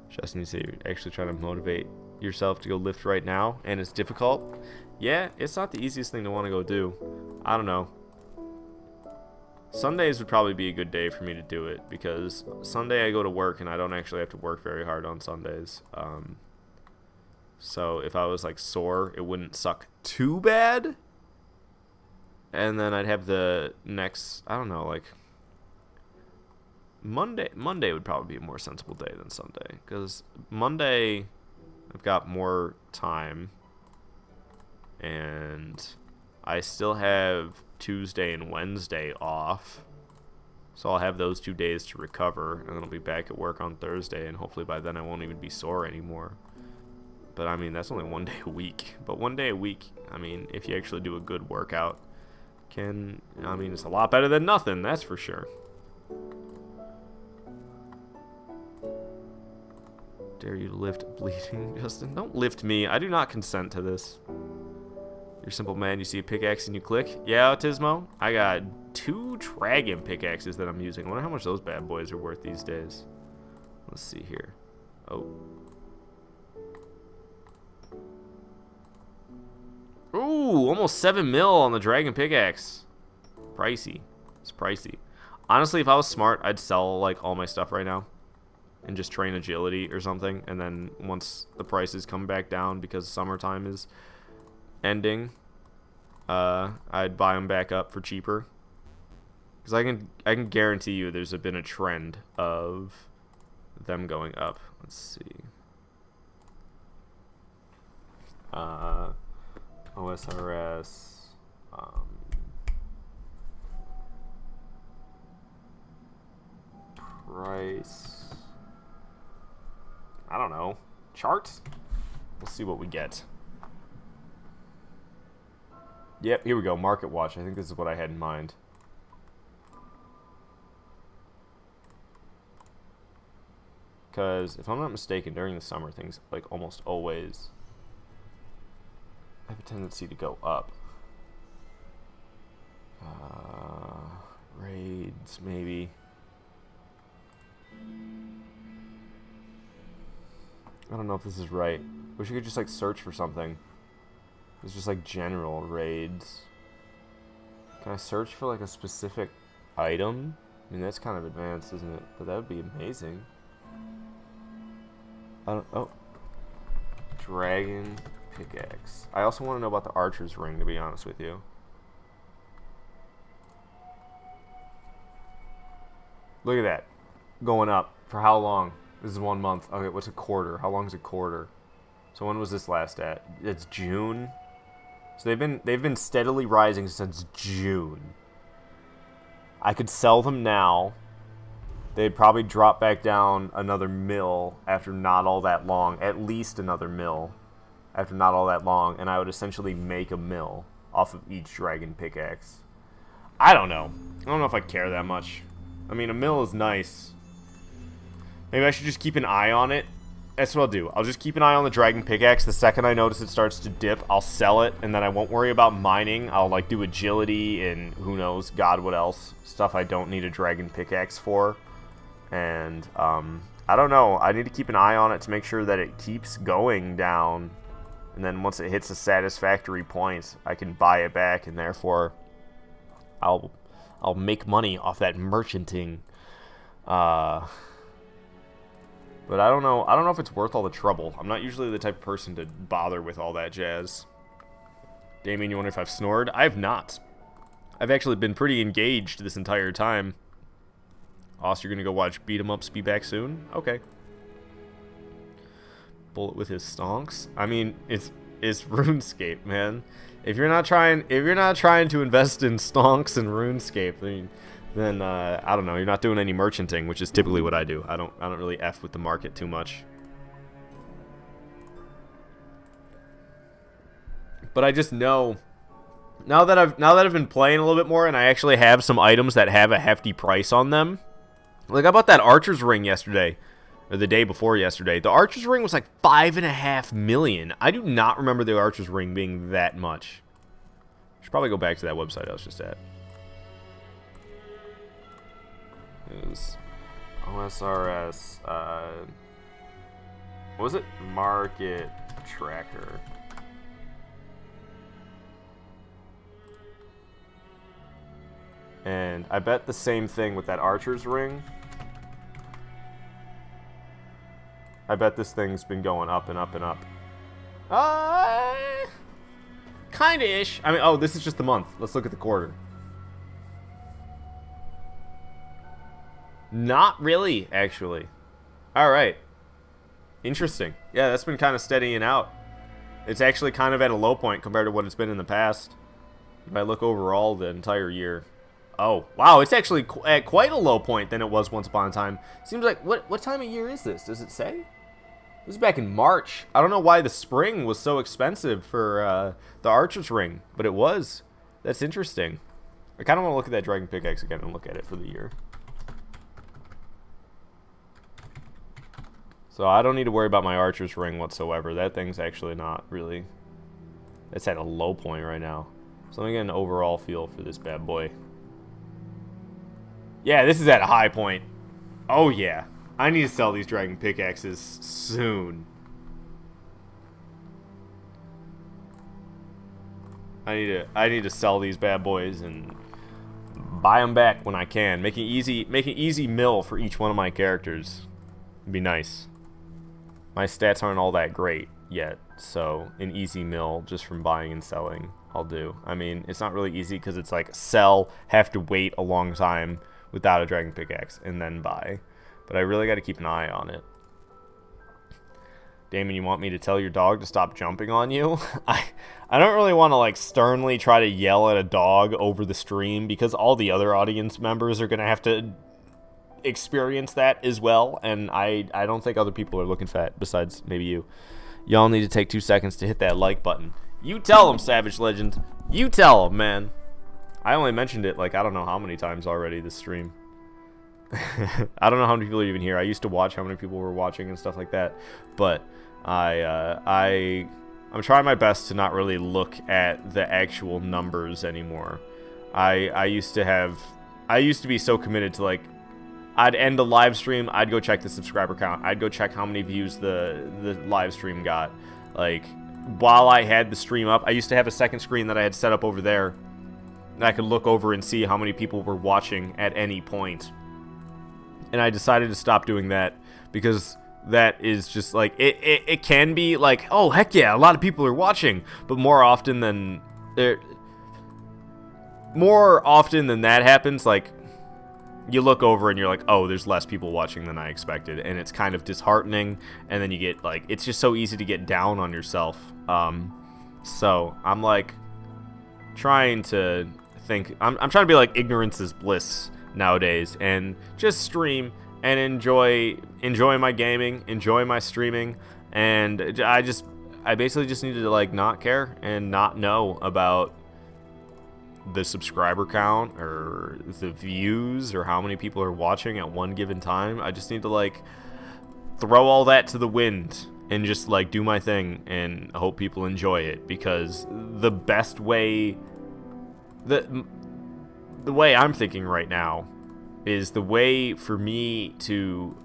Justin, you say you're actually trying to motivate yourself to go lift right now and it's difficult? Yeah, it's not the easiest thing to want to go do. I don't know. Sundays would probably be a good day for me to do it because Sunday I go to work and I don't actually have to work very hard on Sundays. So if I was like sore, it wouldn't suck too bad. And then I'd have the next, I don't know, like Monday would probably be a more sensible day than Sunday because Monday I've got more time and I still have Tuesday and Wednesday off, so I'll have those 2 days to recover, and then I'll be back at work on Thursday, and hopefully by then I won't even be sore anymore. But I mean, that's only 1 day a week. But 1 day a week, I mean, if you actually do a good workout, it's a lot better than nothing, that's for sure. Dare you to lift bleeding, Justin? Don't lift me. I do not consent to this. You're a simple man, you see a pickaxe and you click. Yeah, Autismo, I got 2 dragon pickaxes that I'm using. I wonder how much those bad boys are worth these days. Let's see here. Oh. Ooh, almost 7 mil on the dragon pickaxe. Pricey. It's pricey. Honestly, if I was smart, I'd sell like all my stuff right now and just train agility or something. And then once the prices come back down because summertime is ending, I'd buy them back up for cheaper because I can guarantee you there's been a trend of them going up. Let's see. OSRS price, I don't know, charts. We'll see what we get. Yep, here we go. Market watch. I think this is what I had in mind. Because if I'm not mistaken, during the summer, things like almost always have a tendency to go up. Raids, maybe. I don't know if this is right. Wish you could just like search for something. It's just like general raids. Can I search for like a specific item? I mean, that's kind of advanced, isn't it? But that would be amazing. Oh. Dragon pickaxe. I also want to know about the archer's ring, to be honest with you. Look at that. Going up. For how long? This is 1 month. Okay, what's a quarter? How long is a quarter? So when was this last at? It's June. So they've been steadily rising since June. I could sell them now. They'd probably drop back down another mil after not all that long. At least another mil after not all that long. And I would essentially make a mil off of each dragon pickaxe. I don't know. I don't know if I care that much. I mean, a mil is nice. Maybe I should just keep an eye on it That's what I'll do. I'll just keep an eye on the dragon pickaxe. The second I notice it starts to dip, I'll sell it, and then I won't worry about mining. I'll like do agility and who knows, God, what else. Stuff I don't need a dragon pickaxe for. And I don't know. I need to keep an eye on it to make sure that it keeps going down. And then once it hits a satisfactory point, I can buy it back, and therefore I'll make money off that merchanting. But I don't know. I don't know if it's worth all the trouble. I'm not usually the type of person to bother with all that jazz. Damien, you wonder if I've snored? I have not. I've actually been pretty engaged this entire time. Oss, you're gonna go watch Beat 'em Ups. Be back soon? Okay. Bullet with his stonks. I mean, it's RuneScape, man. If you're not trying to invest in stonks and RuneScape, then I don't know. You're not doing any merchanting, which is typically what I do. I don't really f with the market too much. But I just know now that I've been playing a little bit more, and I actually have some items that have a hefty price on them. Like I bought that Archer's ring yesterday, or the day before yesterday. The Archer's ring was like $5.5 million. I do not remember the Archer's ring being that much. Should probably go back to that website I was just at. It was OSRS. What was it? Market Tracker. And I bet the same thing with that Archer's ring. I bet this thing's been going up and up and up. Kinda-ish. I mean, oh, this is just the month. Let's look at the quarter. Not really, actually. Alright. Interesting. Yeah, that's been kind of steadying out. It's actually kind of at a low point compared to what it's been in the past. If I look overall the entire year. Oh, wow, it's actually at quite a low point than it was once upon a time. Seems like, what time of year is this? Does it say? This is back in March. I don't know why the spring was so expensive for the Archer's ring, but it was. That's interesting. I kind of want to look at that dragon pickaxe again and look at it for the year. So I don't need to worry about my Archer's ring whatsoever. That thing's actually not really... It's at a low point right now. So let me get an overall feel for this bad boy. Yeah, this is at a high point. Oh, yeah. I need to sell these dragon pickaxes soon. I need to sell these bad boys and buy them back when I can. Make an easy mill for each one of my characters. It'd be nice. My stats aren't all that great yet, so an easy mill just from buying and selling I'll do. I mean, it's not really easy because it's like sell, have to wait a long time without a dragon pickaxe, and then buy. But I really got to keep an eye on it. Damon, you want me to tell your dog to stop jumping on you? I don't really want to like sternly try to yell at a dog over the stream because all the other audience members are going to have to experience that as well, and I don't think other people are looking for that besides maybe you. Y'all need to take 2 seconds to hit that like button. You tell them, Savage Legend. You tell them, man. I only mentioned it like I don't know how many times already this stream. I don't know how many people are even here. I used to watch how many people were watching and stuff like that, but I'm trying my best to not really look at the actual numbers anymore. I used to be so committed to like I'd end the live stream, I'd go check the subscriber count. I'd go check how many views the live stream got. Like while I had the stream up, I used to have a second screen that I had set up over there. And I could look over and see how many people were watching at any point. And I decided to stop doing that because that is just like it can be like, oh heck yeah, a lot of people are watching, but more often than that happens, like you look over and you're like, oh, there's less people watching than I expected, and it's kind of disheartening, and then you get like, it's just so easy to get down on yourself. So I'm like trying to think, I'm trying to be like ignorance is bliss nowadays, and just stream and enjoy my gaming, enjoy my streaming, and I basically just needed to like not care and not know about the subscriber count or the views or how many people are watching at one given time. I just need to like throw all that to the wind and just, like, do my thing and hope people enjoy it, because the best way, the way I'm thinking right now is the way for me to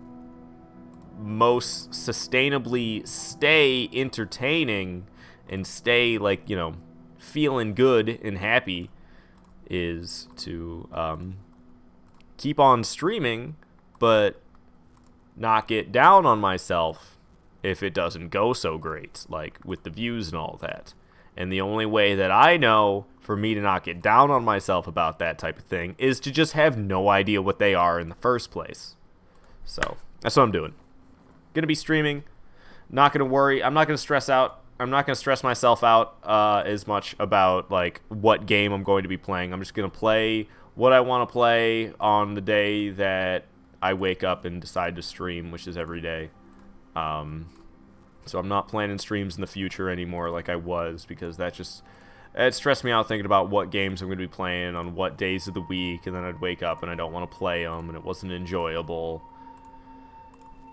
most sustainably stay entertaining and stay, like, you know, feeling good and happy is to keep on streaming, but not get down on myself if it doesn't go so great, like with the views and all that. And the only way that I know for me to not get down on myself about that type of thing is to just have no idea what they are in the first place. So that's what I'm doing. Gonna be streaming. Not gonna worry. I'm not gonna stress out. I'm not gonna stress myself out as much about, like, what game I'm going to be playing. I'm just gonna play what I want to play on the day that I wake up and decide to stream, which is every day. So I'm not planning streams in the future anymore like I was, because it stressed me out thinking about what games I'm going to be playing on what days of the week, and then I'd wake up and I don't want to play them, and it wasn't enjoyable.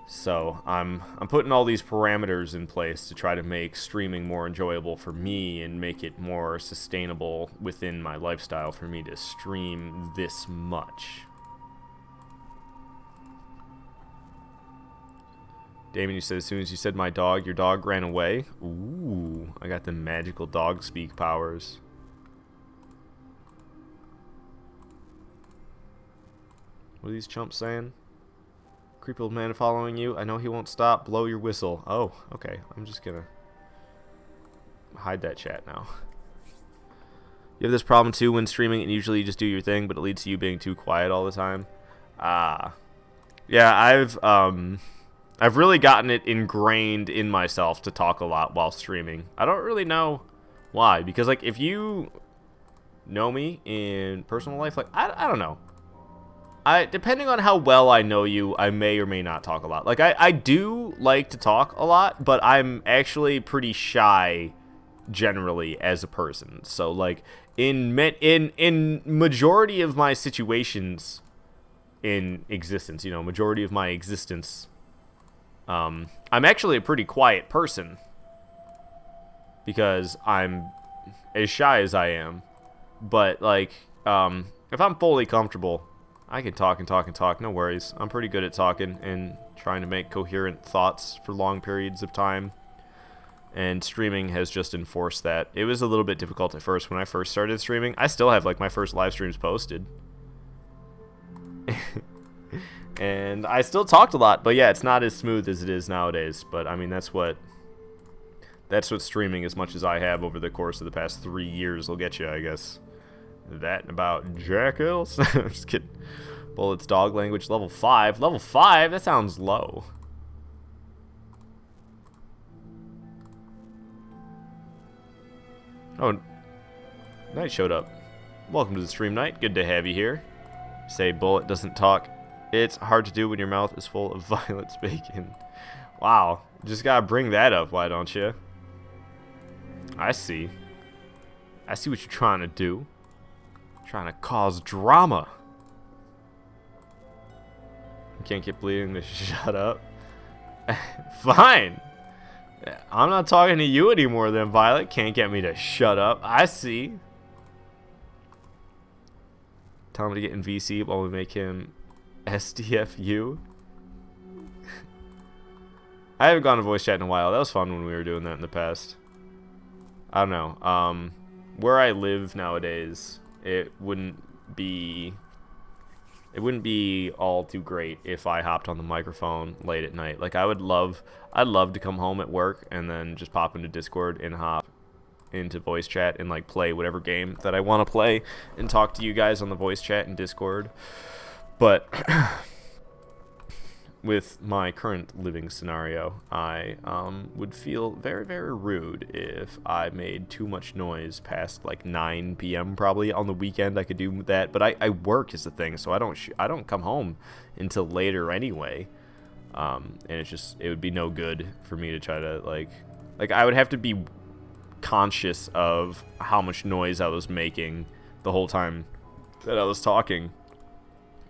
So I'm putting all these parameters in place to try to make streaming more enjoyable for me and make it more sustainable within my lifestyle for me to stream this much. Damon, you said as soon as you said my dog, your dog ran away. Ooh, I got the magical dog speak powers. What are these chumps saying? Creepy old man following you. I know he won't stop. Blow your whistle. Oh, okay. I'm just gonna hide that chat now. You have this problem too when streaming, and usually you just do your thing, but it leads to you being too quiet all the time. Yeah, I've really gotten it ingrained in myself to talk a lot while streaming. I don't really know why, because, like, if you know me in personal life, like, I don't know. Depending on how well I know you, I may or may not talk a lot. Like, I do like to talk a lot, but I'm actually pretty shy generally as a person. So, like, in majority of my situations in existence, you know, majority of my existence, I'm actually a pretty quiet person because I'm as shy as I am. But, like, if I'm fully comfortable, I can talk and talk and talk, no worries. I'm pretty good at talking and trying to make coherent thoughts for long periods of time. And streaming has just enforced that. It was a little bit difficult at first when I first started streaming. I still have, like, my first live streams posted. And I still talked a lot, but yeah, it's not as smooth as it is nowadays. But I mean, that's what streaming, as much as I have over the course of the past 3 years, will get you, I guess. That and about jackals. I'm just kidding. Bullet's dog language level 5. Level 5? That sounds low. Oh, Knight showed up. Welcome to the stream, Knight. Good to have you here. Say Bullet doesn't talk. It's hard to do when your mouth is full of Violet's bacon. Wow. Just gotta bring that up, why don't you? I see. I see what you're trying to do. Trying to cause drama. You can't get bleeding to shut up. Fine. I'm not talking to you anymore then, Violet. Can't get me to shut up. I see. Tell him to get in VC while we make him SDFU. I haven't gone to voice chat in a while. That was fun when we were doing that in the past. I don't know. Where I live nowadays, it wouldn't be all too great if I hopped on the microphone late at night. Like, I'd love to come home at work and then just pop into Discord and hop into voice chat and, like, play whatever game that I want to play and talk to you guys on the voice chat and Discord. But with my current living scenario, I would feel very, very rude if I made too much noise past, like, 9 p.m. probably. On the weekend I could do that, but I work is the thing, so I don't come home until later anyway. And it would be no good for me to try to, like I would have to be conscious of how much noise I was making the whole time that I was talking.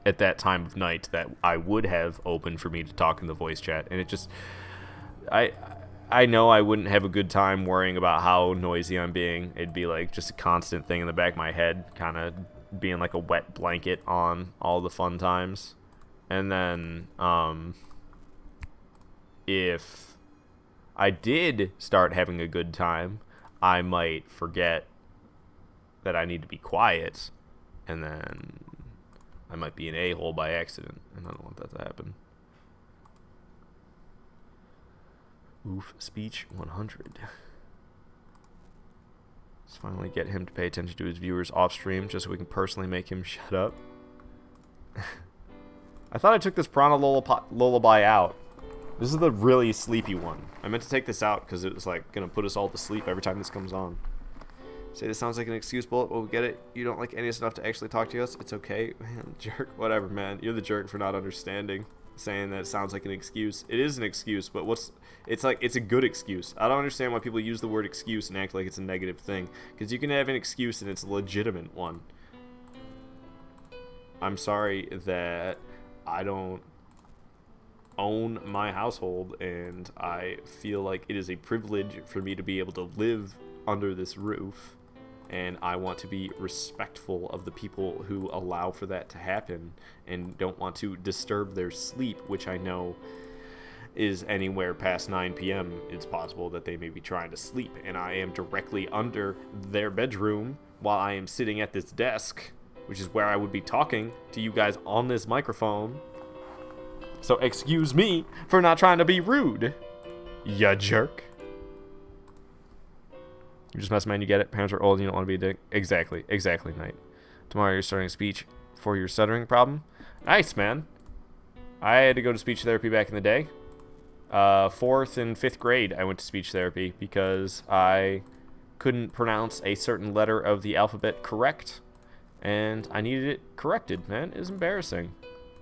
at that time of night that I would have opened for me to talk in the voice chat, and it just, I know I wouldn't have a good time worrying about how noisy I'm being. It'd be like just a constant thing in the back of my head, kind of being like a wet blanket on all the fun times. And then if I did start having a good time, I might forget that I need to be quiet, and then I might be an a-hole by accident, and I don't want that to happen. Oof, speech 100. Let's finally get him to pay attention to his viewers off stream, just so we can personally make him shut up. I thought I took this Prana Lullaby out. This is the really sleepy one. I meant to take this out because it was like gonna put us all to sleep every time this comes on. Say this sounds like an excuse, Bullet. Well, we get it. You don't like any of this enough to actually talk to us. It's okay, man. Jerk. Whatever, man. You're the jerk for not understanding. Saying that it sounds like an excuse. It is an excuse, but it's like, it's a good excuse. I don't understand why people use the word excuse and act like it's a negative thing. Because you can have an excuse and it's a legitimate one. I'm sorry that I don't own my household, and I feel like it is a privilege for me to be able to live under this roof, and I want to be respectful of the people who allow for that to happen and don't want to disturb their sleep, which I know is anywhere past 9 p.m. It's possible that they may be trying to sleep, and I am directly under their bedroom while I am sitting at this desk, which is where I would be talking to you guys on this microphone. So excuse me for not trying to be rude, ya jerk. You're just messing, man. You get it. Parents are old and you don't want to be a dick. Exactly, Knight. Tomorrow you're starting speech for your stuttering problem. Nice, man. I had to go to speech therapy back in the day. 4th and 5th grade, I went to speech therapy because I couldn't pronounce a certain letter of the alphabet correct, and I needed it corrected, man. It was embarrassing.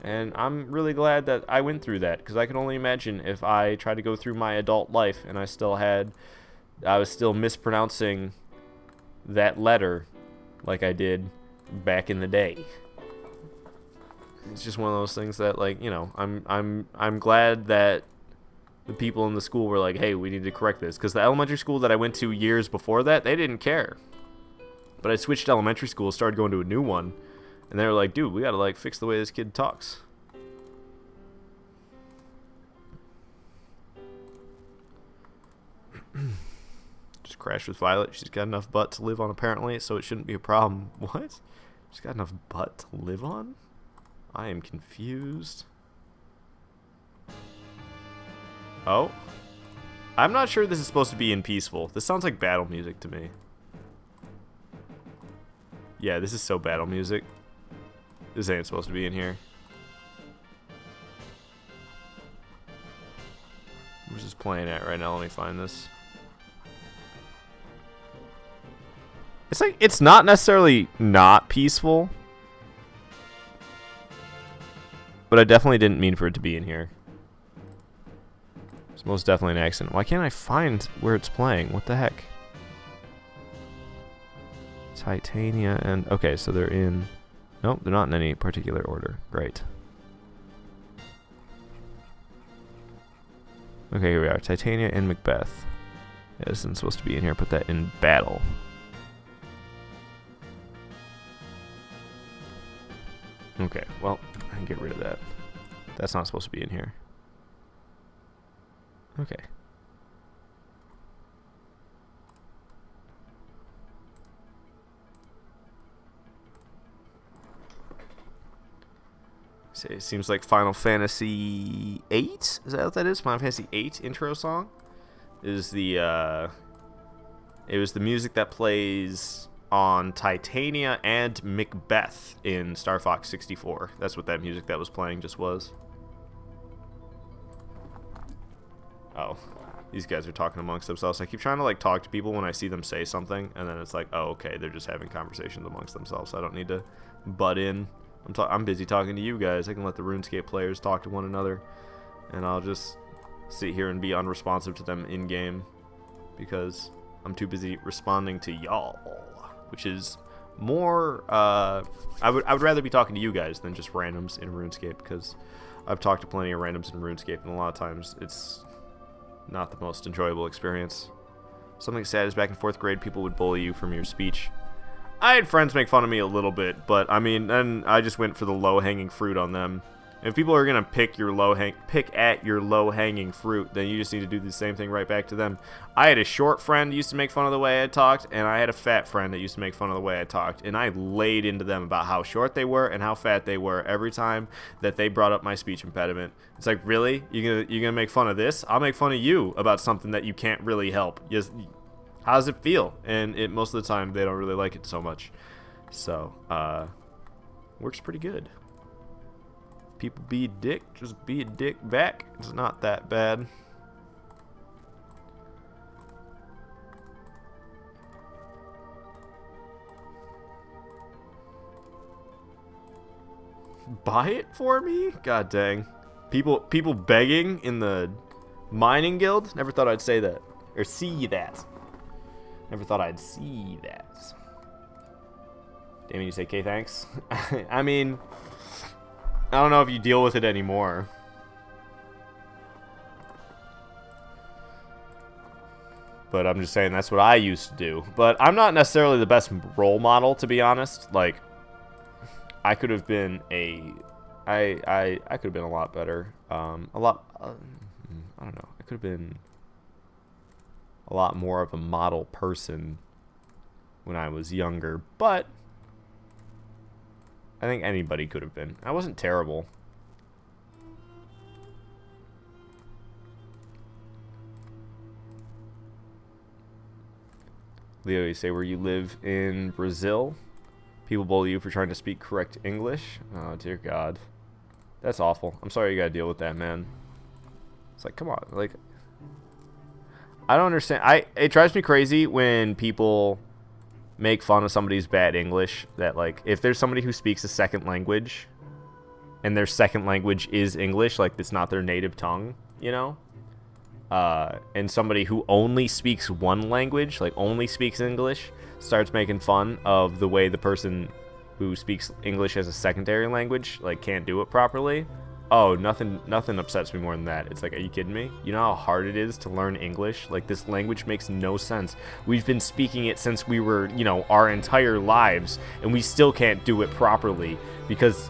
And I'm really glad that I went through that, because I can only imagine if I tried to go through my adult life and I was still mispronouncing that letter like I did back in the day. It's just one of those things that, like, you know, I'm glad that the people in the school were like, hey, we need to correct this, because the elementary school that I went to years before that, they didn't care. But I switched elementary school, started going to a new one, and they were like, dude, we gotta, like, fix the way this kid talks. Just crashed with Violet. She's got enough butt to live on, apparently, so it shouldn't be a problem. What? She's got enough butt to live on? I am confused. Oh? I'm not sure this is supposed to be in peaceful. This sounds like battle music to me. Yeah, this is so battle music. This ain't supposed to be in here. Where's this playing at right now? Let me find this. It's like, it's not necessarily not peaceful, but I definitely didn't mean for it to be in here. It's most definitely an accident. Why can't I find where it's playing? What the heck? Titania and... Okay, so they're in... Nope, they're not in any particular order. Great. Okay, here we are. Titania and Macbeth. Yeah, this isn't supposed to be in here. Put that in battle. Okay, well, I can get rid of that. That's not supposed to be in here. Okay. So it seems like Final Fantasy VIII? Is that what that is? Final Fantasy VIII intro song? Is the, it was the music that plays on Titania and Macbeth in Star Fox 64. That's what that music that was playing just was. Oh, these guys are talking amongst themselves. I keep trying to, like, talk to people when I see them say something, and then it's like, oh, okay, they're just having conversations amongst themselves, so I don't need to butt in. I'm busy talking to you guys. I can let the RuneScape players talk to one another, and I'll just sit here and be unresponsive to them in-game, because I'm too busy responding to y'all, which is more, I would rather be talking to you guys than just randoms in RuneScape, because I've talked to plenty of randoms in RuneScape, and a lot of times it's not the most enjoyable experience. Something sad is back in 4th grade, people would bully you from your speech. I had friends make fun of me a little bit, but I mean, then I just went for the low-hanging fruit on them. If people are gonna pick at your low-hanging fruit, then you just need to do the same thing right back to them. I had a short friend who used to make fun of the way I talked, and I had a fat friend that used to make fun of the way I talked, and I laid into them about how short they were and how fat they were every time that they brought up my speech impediment. It's like, really? You're gonna make fun of this? I'll make fun of you about something that you can't really help. How does it feel? And most of the time they don't really like it so much. So, works pretty good. People be a dick, just be a dick back. It's not that bad. Buy it for me? God dang. People begging in the mining guild? Never thought I'd say that. Or see that. Never thought I'd see that. Damien, you say K thanks? I mean, I don't know if you deal with it anymore. But I'm just saying that's what I used to do. But I'm not necessarily the best role model, to be honest. Like, I could have been I could have been a lot better. I don't know. I could have been a lot more of a model person when I was younger. But I think anybody could have been. I wasn't terrible. Leo, you say where you live in Brazil? People bully you for trying to speak correct English? Oh, dear God. That's awful. I'm sorry you gotta deal with that, man. It's like, come on. Like, I don't understand. It drives me crazy when people make fun of somebody's bad English. That, like, if there's somebody who speaks a second language and their second language is English, like, it's not their native tongue, you know? And somebody who only speaks one language, like only speaks English, starts making fun of the way the person who speaks English as a secondary language, like, can't do it properly. Oh, nothing upsets me more than that. It's like, are you kidding me? You know how hard it is to learn English? Like, this language makes no sense. We've been speaking it since we were, you know, our entire lives, and we still can't do it properly because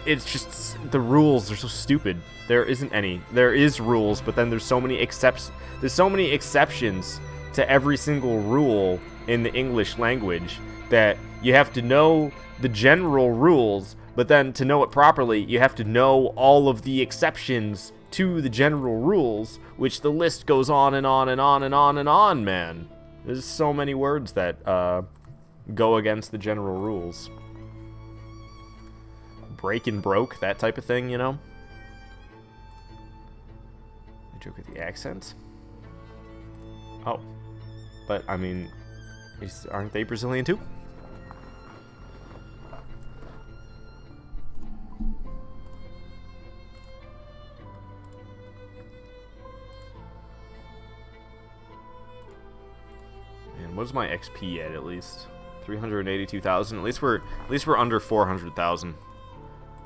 it's just, the rules are so stupid. There isn't any. There is rules, but then there's so many exceptions to every single rule in the English language that you have to know the general rules, but then to know it properly, you have to know all of the exceptions to the general rules, which the list goes on and on and on and on and on, man. There's so many words that go against the general rules. Break and broke, that type of thing, you know? I joke with the accent. Oh. But, I mean, aren't they Brazilian too? Man, what is my XP at least? 382,000. At least we're under 400,000.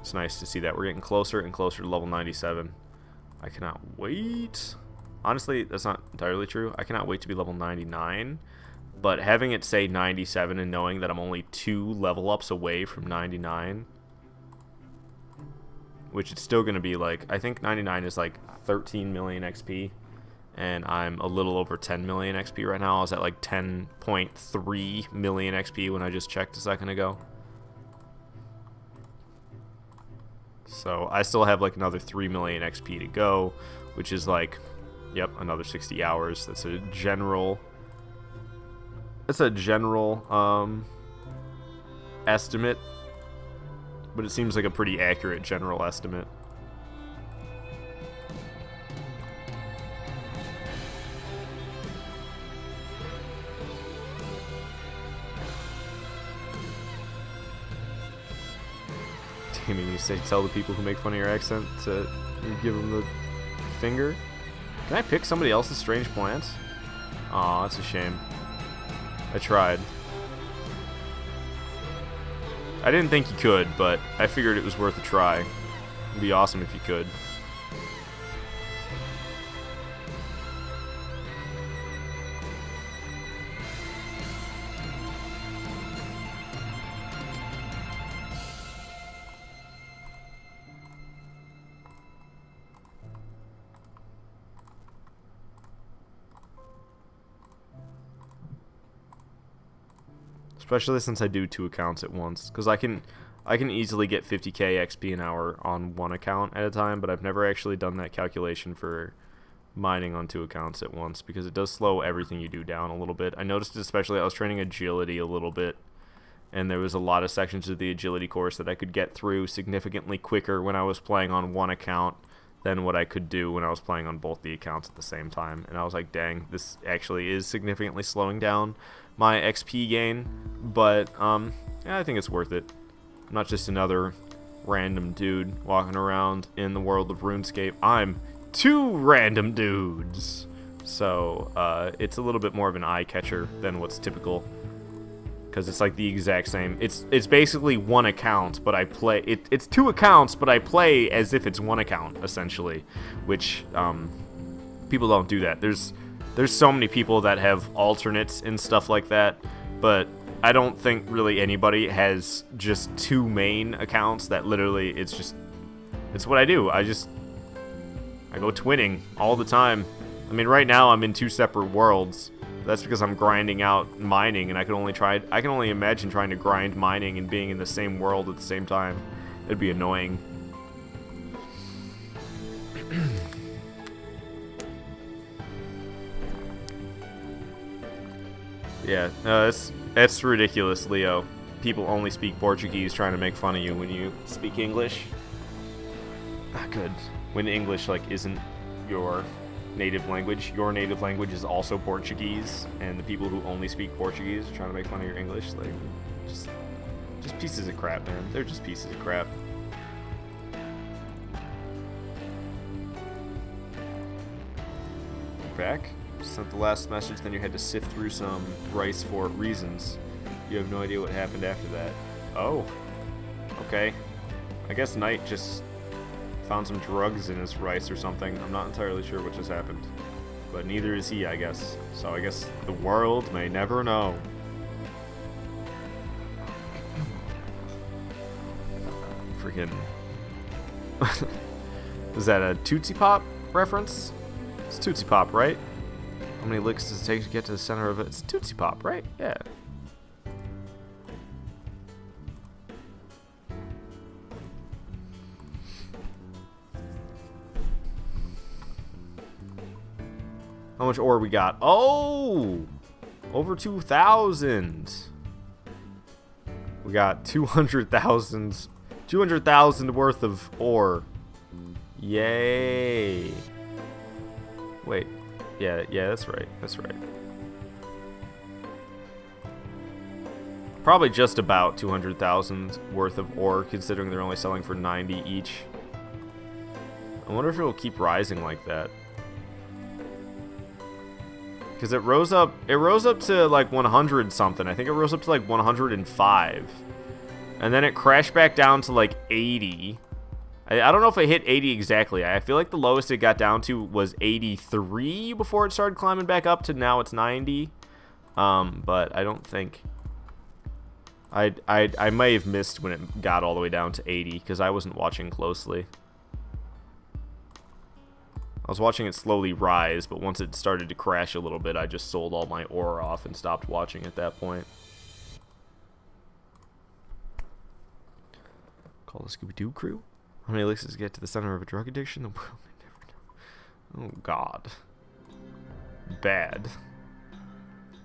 It's nice to see that. We're getting closer and closer to level 97. I cannot wait. Honestly, that's not entirely true. I cannot wait to be level 99. But having it say 97 and knowing that I'm only 2 level ups away from 99, which it's still going to be like, I think 99 is like 13 million XP. And I'm a little over 10 million XP right now. I was at like 10.3 million XP when I just checked a second ago. So I still have like another 3 million XP to go, which is like, yep, another 60 hours. That's a general estimate, but it seems like a pretty accurate general estimate. I mean, you say tell the people who make fun of your accent to give them the finger. Can I pick somebody else's strange plants? Aw, that's a shame. I tried. I didn't think you could, but I figured it was worth a try. It'd be awesome if you could. Especially since I do 2 accounts at once, because I can easily get 50k XP an hour on 1 account at a time, but I've never actually done that calculation for mining on 2 accounts at once, because it does slow everything you do down a little bit. I noticed especially I was training agility a little bit, and there was a lot of sections of the agility course that I could get through significantly quicker when I was playing on 1 account than what I could do when I was playing on both the accounts at the same time. And I was like, dang, this actually is significantly slowing down my XP gain, but yeah, I think it's worth it. I'm not just another random dude walking around in the world of RuneScape. I'm 2 random dudes. So it's a little bit more of an eye catcher than what's typical, because it's like the exact same. It's basically 1 account, but I play it's 2 accounts, but I play as if it's 1 account essentially, which people don't do that. There's so many people that have alternates and stuff like that, but I don't think really anybody has just 2 main accounts that literally it's what I do. I go twinning all the time. I mean, right now I'm in 2 separate worlds. That's because I'm grinding out mining, and I can only imagine trying to grind mining and being in the same world at the same time. It'd be annoying. Yeah, that's ridiculous, Leo. People only speak Portuguese trying to make fun of you when you speak English. Not good. When English isn't your native language. Your native language is also Portuguese, and the people who only speak Portuguese are trying to make fun of your English. Just pieces of crap, man. They're just pieces of crap. Back? Sent the last message, then you had to sift through some rice for reasons. You have no idea what happened after that. Oh. Okay. I guess Knight just found some drugs in his rice or something. I'm not entirely sure what just happened. But neither is he, I guess. So I guess the world may never know. Freaking... Is that a Tootsie Pop reference? It's Tootsie Pop, right? How many licks does it take to get to the center of it? It's Tootsie Pop, right? Yeah. How much ore we got? Oh! Over 2,000. We got 200,000 worth of ore. Yay. Wait. Yeah, that's right. That's right. Probably just about 200,000 worth of ore, considering they're only selling for 90 each. I wonder if it will keep rising like that. Because it rose up to like 100 something. I think it rose up to like 105. And then it crashed back down to like 80. I don't know if it hit 80 exactly. I feel like the lowest it got down to was 83 before it started climbing back up to now it's 90. But I don't think... I may have missed when it got all the way down to 80 because I wasn't watching closely. I was watching it slowly rise, but once it started to crash a little bit, I just sold all my ore off and stopped watching at that point. Call the Scooby-Doo crew? How many elixirs get to the center of a drug addiction? The world may never know. Oh, God. Bad.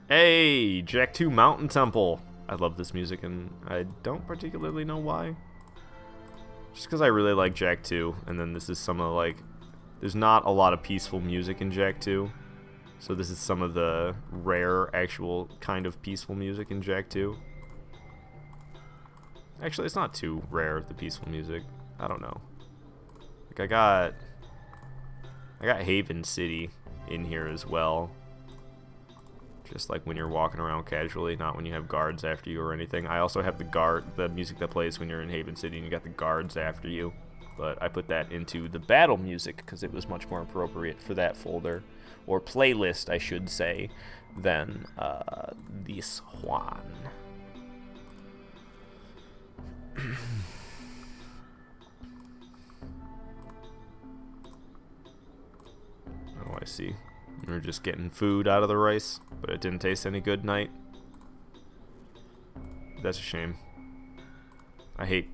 Hey, Jack 2 Mountain Temple. I love this music, and I don't particularly know why. Just because I really like Jack 2, and then this is some of, like... There's not a lot of peaceful music in Jack 2, so this is some of the rare, actual kind of peaceful music in Jack 2. Actually, it's not too rare, the peaceful music. I don't know. Like, I got Haven City in here as well. Just like when you're walking around casually, not when you have guards after you or anything. I also have the music that plays when you're in Haven City and you got the guards after you. But I put that into the battle music because it was much more appropriate for that folder, or playlist, I should say, than this one. Oh, I see. We're just getting food out of the rice, but it didn't taste any good, Knight. That's a shame. I hate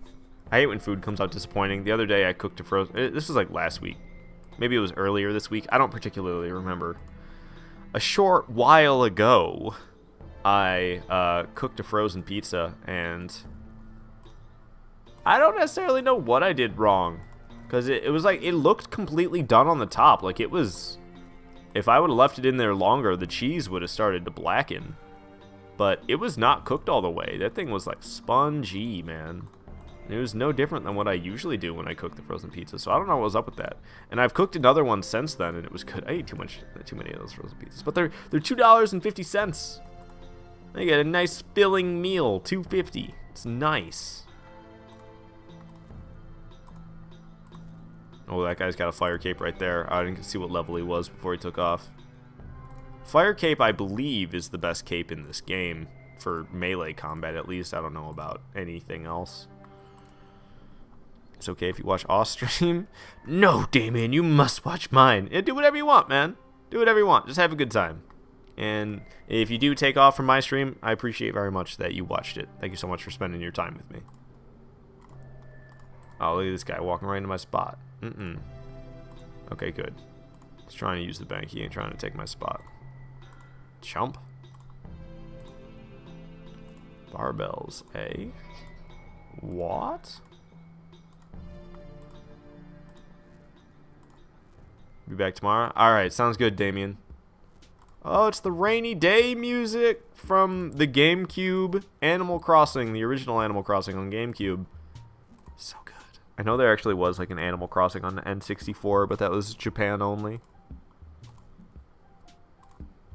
when food comes out disappointing. The other day I cooked a frozen... This was like last week. Maybe it was earlier this week. I don't particularly remember. A short while ago, I cooked a frozen pizza, and I don't necessarily know what I did wrong. Because it was like, it looked completely done on the top. Like it was... If I would have left it in there longer, the cheese would have started to blacken. But it was not cooked all the way. That thing was like spongy, man. It was no different than what I usually do when I cook the frozen pizza. So I don't know what was up with that. And I've cooked another one since then, and it was good. I ate too many of those frozen pizzas. But they're $2.50. They get a nice filling meal, $2.50. It's nice. Oh, that guy's got a fire cape right there. I didn't see what level he was before he took off. Fire cape, I believe, is the best cape in this game. For melee combat, at least. I don't know about anything else. It's okay if you watch off stream. No, Damien, you must watch mine. Yeah, do whatever you want, man. Do whatever you want. Just have a good time. And if you do take off from my stream, I appreciate very much that you watched it. Thank you so much for spending your time with me. Oh, look at this guy walking right into my spot. Okay, good. He's trying to use the bank. He ain't trying to take my spot. Chump. Barbells, eh? What? Be back tomorrow? Alright, sounds good, Damien. Oh, it's the rainy day music from the GameCube Animal Crossing, the original Animal Crossing on GameCube. So good. I know there actually was like an Animal Crossing on the N64, but that was Japan only.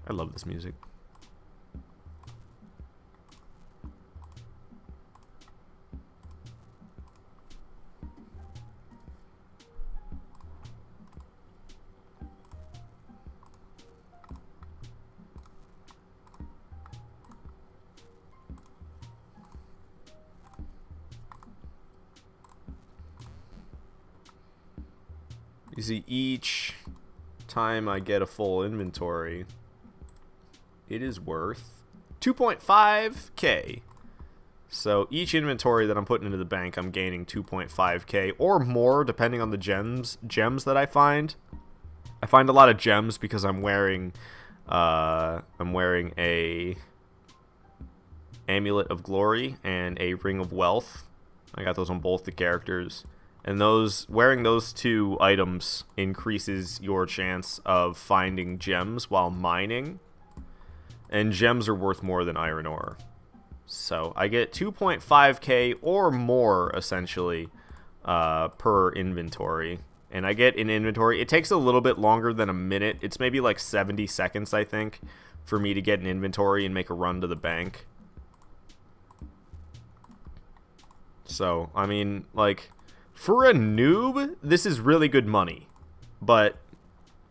I love this music. You see, each time I get a full inventory, it is worth 2.5k. So each inventory that I'm putting into the bank, I'm gaining 2.5k or more, depending on the gems that I find. I find a lot of gems because I'm wearing a Amulet of Glory and a Ring of Wealth. I got those on both the characters. And wearing those two items increases your chance of finding gems while mining. And gems are worth more than iron ore. So I get 2.5k or more, essentially, per inventory. And I get an inventory. It takes a little bit longer than a minute. It's maybe like 70 seconds, I think, for me to get an inventory and make a run to the bank. So, I mean, like... For a noob, this is really good money, but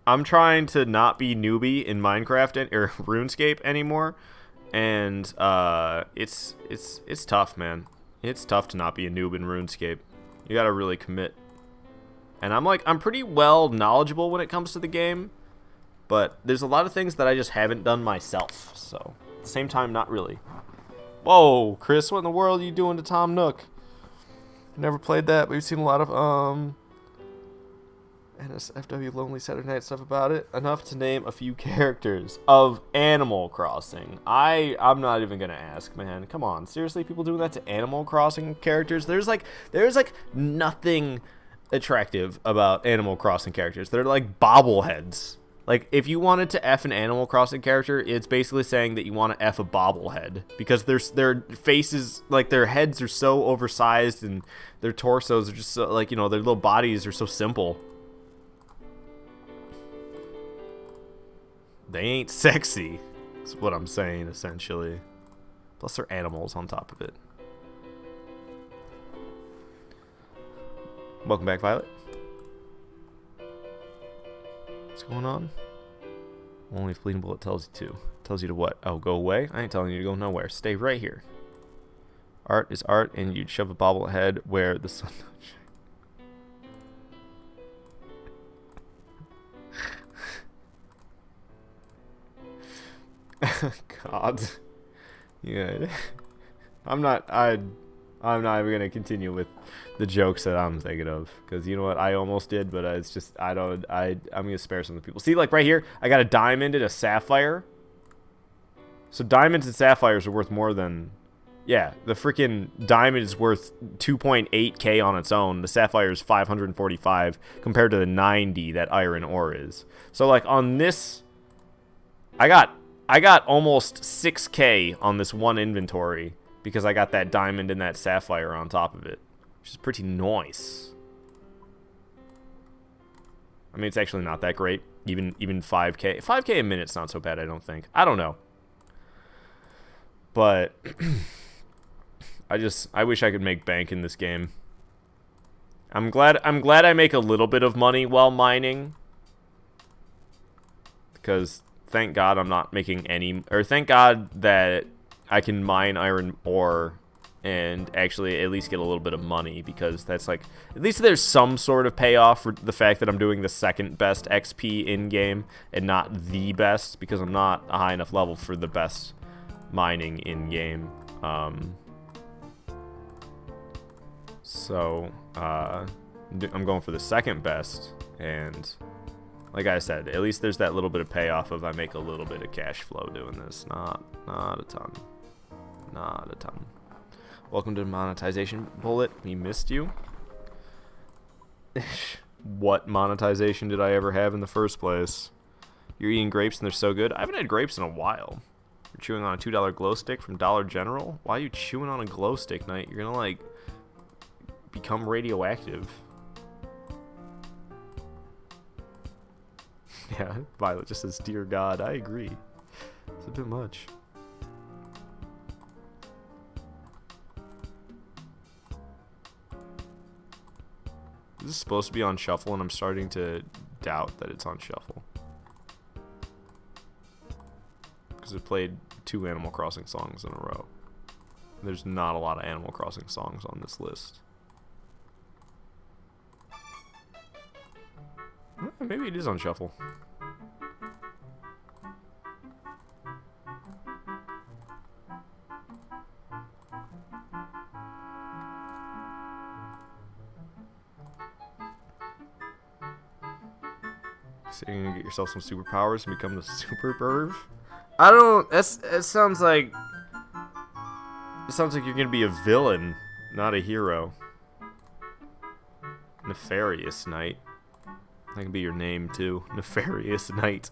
I'm trying to not be newbie in Minecraft or RuneScape anymore, and it's tough, man. It's tough to not be a noob in RuneScape. You gotta really commit. And I'm pretty well knowledgeable when it comes to the game, but there's a lot of things that I just haven't done myself. So at the same time, not really. Whoa, Chris, what in the world are you doing to Tom Nook? Never played that, but we've seen a lot of NSFW Lonely Saturday Night stuff about it. Enough to name a few characters of Animal Crossing. I'm not even gonna ask, man. Come on, seriously, people doing that to Animal Crossing characters? There's nothing attractive about Animal Crossing characters. They're like bobbleheads. Like, if you wanted to F an Animal Crossing character, it's basically saying that you want to F a bobblehead. Because their faces, like, their heads are so oversized and their torsos are just so, like, you know, their little bodies are so simple. They ain't sexy. That's what I'm saying, essentially. Plus they're animals on top of it. Welcome back, Violet. What's going on? Only if Fleeting Bullet tells you to. Tells you to what? Oh, go away? I ain't telling you to go nowhere. Stay right here. Art is art, and you'd shove a bobblehead where the sun don't shine. God. Yeah. I'm not even gonna continue with the jokes that I'm thinking of, because you know what, I almost did, but it's just I'm gonna spare some of the people. See, like right here, I got a diamond and a sapphire. So diamonds and sapphires are worth more than, yeah, the freaking diamond is worth 2.8k on its own. The sapphire is 545 compared to the 90 that iron ore is. So like on this, I got almost 6k on this one inventory because I got that diamond and that sapphire on top of it, which is pretty nice. I mean, it's actually not that great. Even 5k. 5k a minute's not so bad, I don't think. I don't know. But I wish I could make bank in this game. I'm glad I make a little bit of money while mining. Because thank God I'm not making any, or thank God that I can mine iron ore and actually at least get a little bit of money, because that's like, at least there's some sort of payoff for the fact that I'm doing the second best XP in game and not the best, because I'm not a high enough level for the best mining in game. So I'm going for the second best, and like I said, at least there's that little bit of payoff of I make a little bit of cash flow doing this. Not a ton. Not a ton. Welcome to the monetization bullet. We missed you. What monetization did I ever have in the first place? You're eating grapes and they're so good. I haven't had grapes in a while. You're chewing on a $2 glow stick from Dollar General? Why are you chewing on a glow stick, Knight? You're gonna, like, become radioactive. Yeah, Violet just says, dear God, I agree. It's a bit much. This is supposed to be on shuffle, and I'm starting to doubt that it's on shuffle. Because it played 2 Animal Crossing songs in a row. There's not a lot of Animal Crossing songs on this list. Maybe it is on shuffle. So you're gonna get yourself some superpowers and become the super perv? I don't. It sounds like. It sounds like you're gonna be a villain, not a hero. Nefarious Knight. That can be your name too. Nefarious Knight.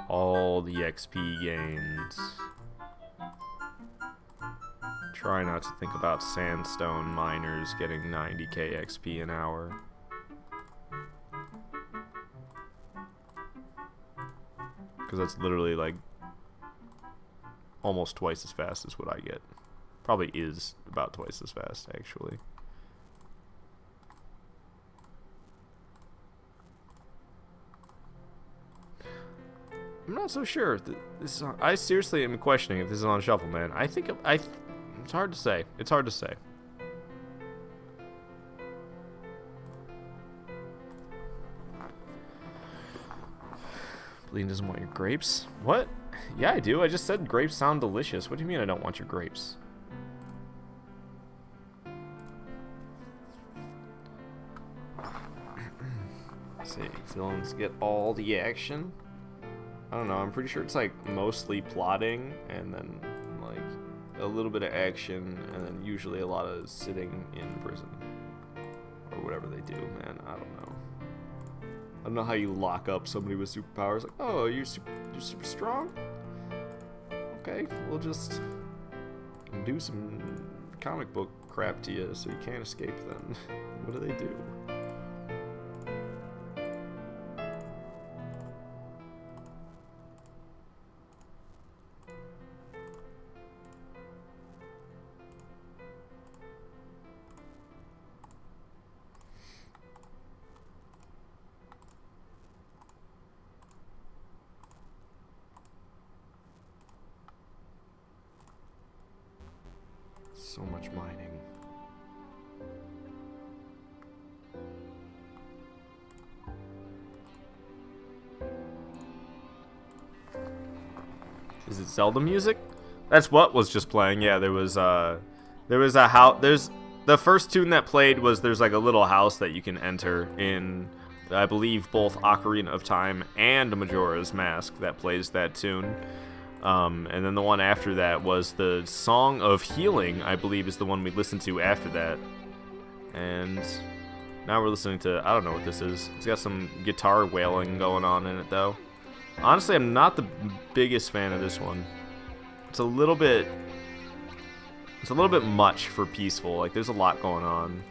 All the XP gains. Try not to think about sandstone miners getting 90k XP an hour. Because that's literally like almost twice as fast as what I get. Probably is about twice as fast, actually. I'm not so sure. I seriously am questioning if this is on shuffle, man. I think it's hard to say. It's hard to say. Bleeding doesn't want your grapes. What? Yeah, I do. I just said grapes sound delicious. What do you mean I don't want your grapes? Let's see, villains get all the action. I don't know. I'm pretty sure it's like mostly plotting and then like a little bit of action and then usually a lot of sitting in prison or whatever they do. Man, I don't know. I don't know how you lock up somebody with superpowers. Like, oh, you're super strong? Okay, we'll just do some comic book crap to you, so you can't escape them. What do they do? So much mining. Is it Zelda music? That's what was just playing. Yeah, there was a house. There's the first tune that played was there's like a little house that you can enter in, I believe, both Ocarina of Time and Majora's Mask that plays that tune. And then the one after that was the Song of Healing, I believe, is the one we listened to after that. And now we're listening to, I don't know what this is. It's got some guitar wailing going on in it, though. Honestly, I'm not the biggest fan of this one. It's a little bit much for peaceful. Like, there's a lot going on.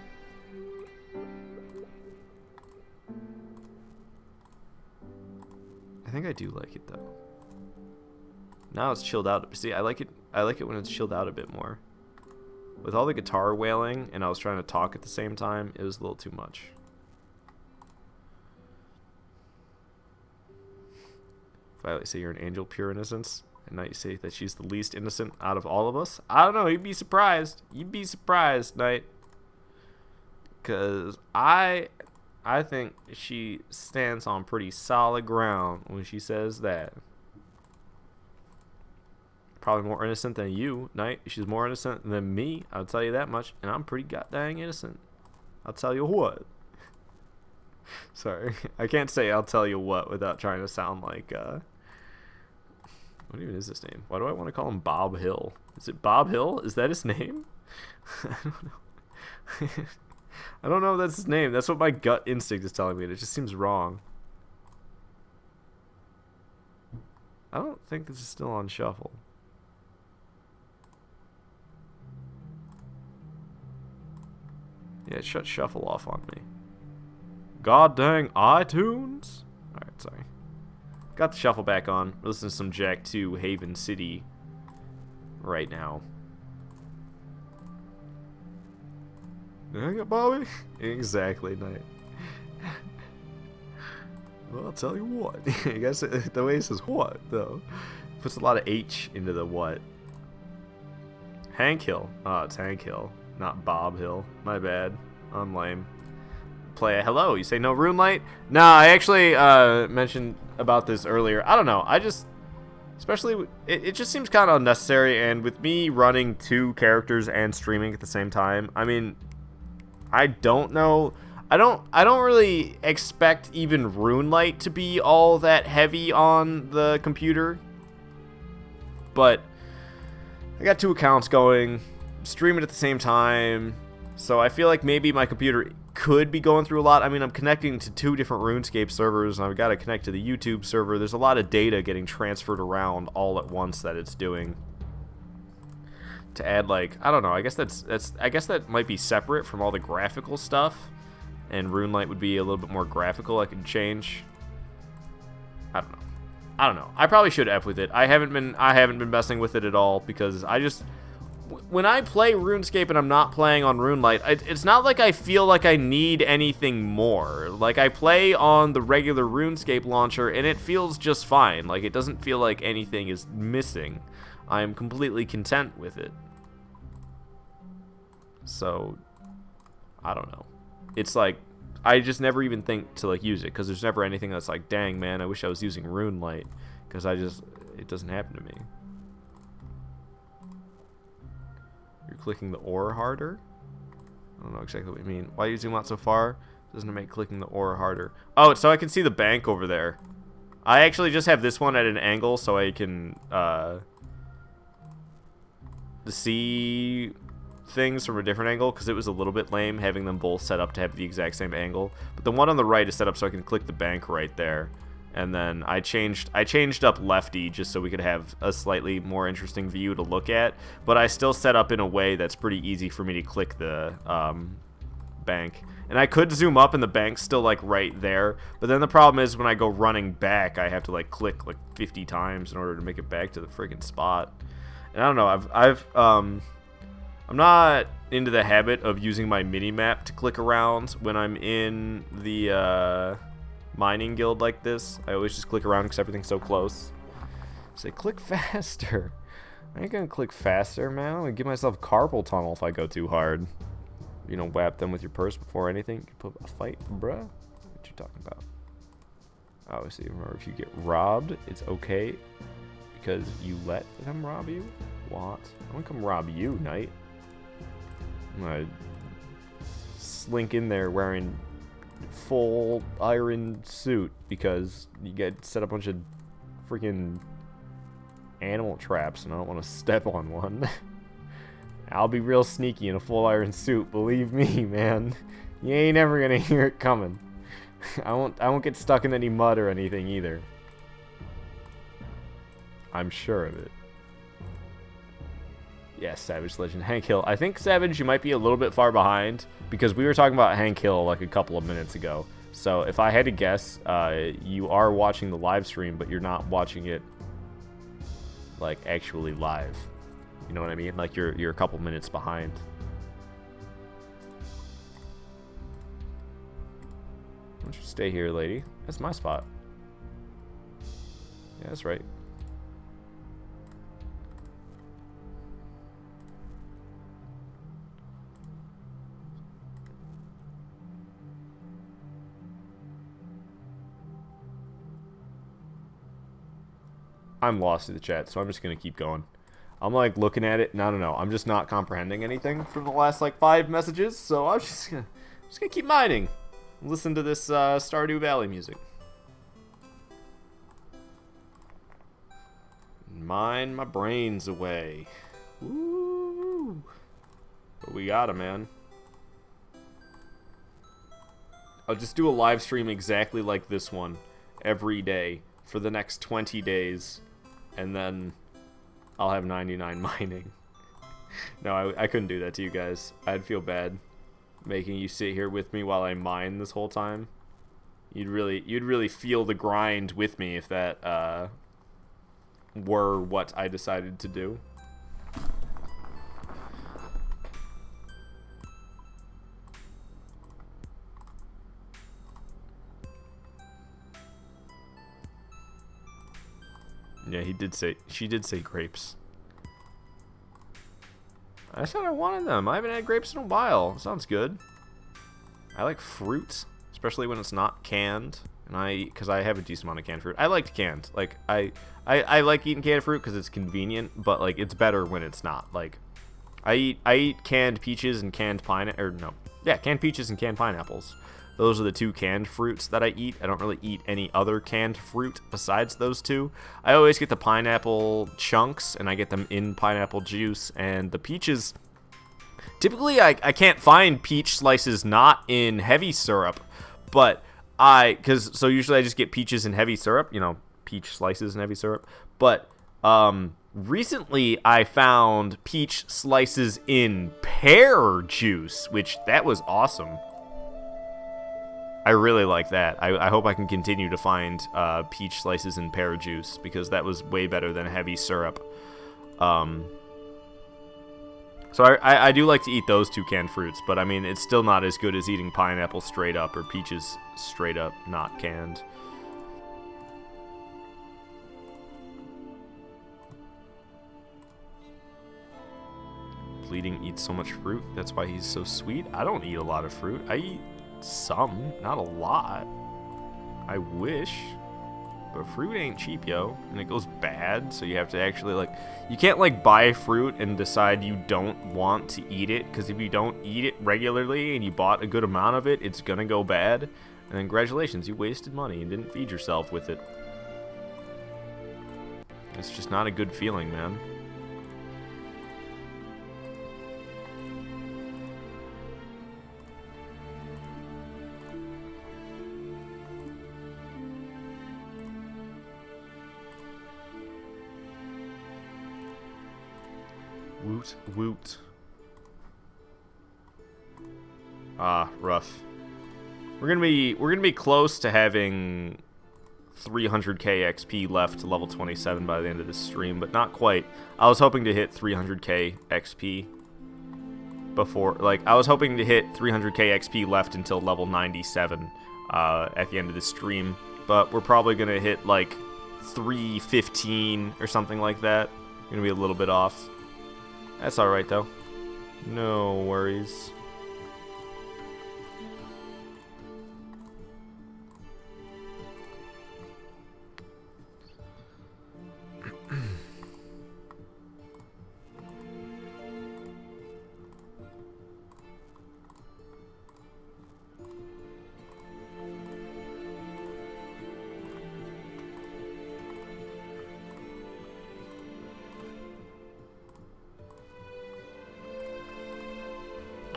I think I do like it, though. Now it's chilled out. See, I like it when it's chilled out a bit more. With all the guitar wailing and I was trying to talk at the same time, it was a little too much. Violet, say you're an angel, pure innocence. And Knight, you say that she's the least innocent out of all of us. I don't know. You'd be surprised. You'd be surprised, Knight. Because I think she stands on pretty solid ground when she says that. Probably more innocent than you, Knight. She's more innocent than me, I'll tell you that much. And I'm pretty goddamn innocent. I'll tell you what. Sorry. I can't say I'll tell you what without trying to sound like, what even is this name? Why do I want to call him Bob Hill? Is it Bob Hill? Is that his name? I don't know. I don't know if that's his name. That's what my gut instinct is telling me. It just seems wrong. I don't think this is still on shuffle. Yeah, it shut shuffle off on me. God dang iTunes. Alright, sorry. Got the shuffle back on. We're listening to some Jack 2 Haven City right now. Dang it, Bobby. Exactly, Knight. Well, I'll tell you what. I guess the way it says what, though. Puts a lot of H into the what. Hank Hill. Oh, it's Hank Hill. Not Bob Hill. My bad. I'm lame. Play a hello. You say no RuneLight? Nah, I actually mentioned about this earlier. I don't know. I just, especially, it just seems kind of unnecessary. And with me running 2 characters and streaming at the same time, I mean, I don't know. I don't really expect even RuneLight to be all that heavy on the computer. But I got 2 accounts going, streaming at the same time, so I feel like maybe my computer could be going through a lot. I mean, I'm connecting to 2 different RuneScape servers, and I've got to connect to the YouTube server. There's a lot of data getting transferred around all at once that it's doing. To add, like, I don't know, I guess that might be separate from all the graphical stuff, and RuneLight would be a little bit more graphical. I could change. I don't know. I probably should F with it. I haven't been messing with it at all because I just, when I play RuneScape and I'm not playing on RuneLight, it's not like I feel like I need anything more. Like, I play on the regular RuneScape launcher and it feels just fine. Like, it doesn't feel like anything is missing. I am completely content with it. So, I don't know. It's like, I just never even think to, like, use it, because there's never anything that's like, dang, man, I wish I was using RuneLight, because it doesn't happen to me. You're clicking the ore harder? I don't know exactly what you mean. Why you zoom out so far? Doesn't it make clicking the ore harder? Oh, so I can see the bank over there. I actually just have this one at an angle so I can, see things from a different angle, because it was a little bit lame having them both set up to have the exact same angle. But the one on the right is set up so I can click the bank right there. And then I changed up lefty just so we could have a slightly more interesting view to look at. But I still set up in a way that's pretty easy for me to click the bank. And I could zoom up and the bank's still like right there. But then the problem is when I go running back, I have to like click like 50 times in order to make it back to the friggin' spot. And I don't know, I'm not into the habit of using my mini-map to click around when I'm in the mining guild like this. I always just click around because everything's so close. Say, click faster. I ain't gonna click faster, man. I'm gonna give myself carpal tunnel if I go too hard. You know, whap them with your purse before anything. You put a fight, bruh. What you talking about? Obviously, remember, if you get robbed, it's okay because you let them rob you. What? I'm gonna come rob you, knight. I'm gonna slink in there wearing full iron suit because you get set up a bunch of freaking animal traps and I don't want to step on one. I'll be real sneaky in a full iron suit, believe me, man. You ain't ever gonna hear it coming. I won't get stuck in any mud or anything either. I'm sure of it. Yes, Savage Legend. Hank Hill. I think, Savage, you might be a little bit far behind because we were talking about Hank Hill like a couple of minutes ago. So if I had to guess, you are watching the live stream, but you're not watching it like actually live. You know what I mean? Like you're a couple minutes behind. Why don't you stay here, lady? That's my spot. Yeah, that's right. I'm lost in the chat, so I'm just gonna keep going. I'm like looking at it, and I don't know. I'm just not comprehending anything from the last like 5 messages, so I'm just gonna keep mining. Listen to this Stardew Valley music. Mine my brains away. Woo! But we got 'em, man. I'll just do a live stream exactly like this one every day for the next 20 days. And then I'll have 99 mining. No, I couldn't do that to you guys. I'd feel bad making you sit here with me while I mine this whole time. You'd really feel the grind with me if that were what I decided to do. Yeah, she did say grapes. I said I wanted them. I haven't had grapes in a while. Sounds good. I like fruit, especially when it's not canned. And because I have a decent amount of canned fruit. I like canned. Like I like eating canned fruit because it's convenient, but like it's better when it's not. Like I eat canned peaches and canned canned peaches and canned pineapples. Those are the 2 canned fruits that I eat. I don't really eat any other canned fruit besides those 2. I always get the pineapple chunks, and I get them in pineapple juice. And the peaches, typically I can't find peach slices not in heavy syrup, but so usually I just get peaches in heavy syrup, you know, peach slices in heavy syrup. But recently I found peach slices in pear juice, which that was awesome. I really like that. I hope I can continue to find peach slices and pear juice because that was way better than heavy syrup. So I do like to eat those 2 canned fruits, but I mean, it's still not as good as eating pineapple straight up or peaches straight up, not canned. Bleeding eats so much fruit. That's why he's so sweet. I don't eat a lot of fruit. I eat some, not a lot. I wish, but fruit ain't cheap, yo, and it goes bad, so you have to actually like, you can't like buy fruit and decide you don't want to eat it, because if you don't eat it regularly and you bought a good amount of it, it's gonna go bad, and then congratulations, you wasted money and didn't feed yourself with it. It's just not a good feeling, man. Woot, woot. Ah, rough. We're gonna be close to having 300k XP left to level 27 by the end of this stream, but not quite. I was hoping to hit 300k XP before, like, I was hoping to hit 300k XP left until level 97 at the end of this stream, but we're probably gonna hit like 315 or something like that. Gonna be a little bit off. That's alright though. No worries.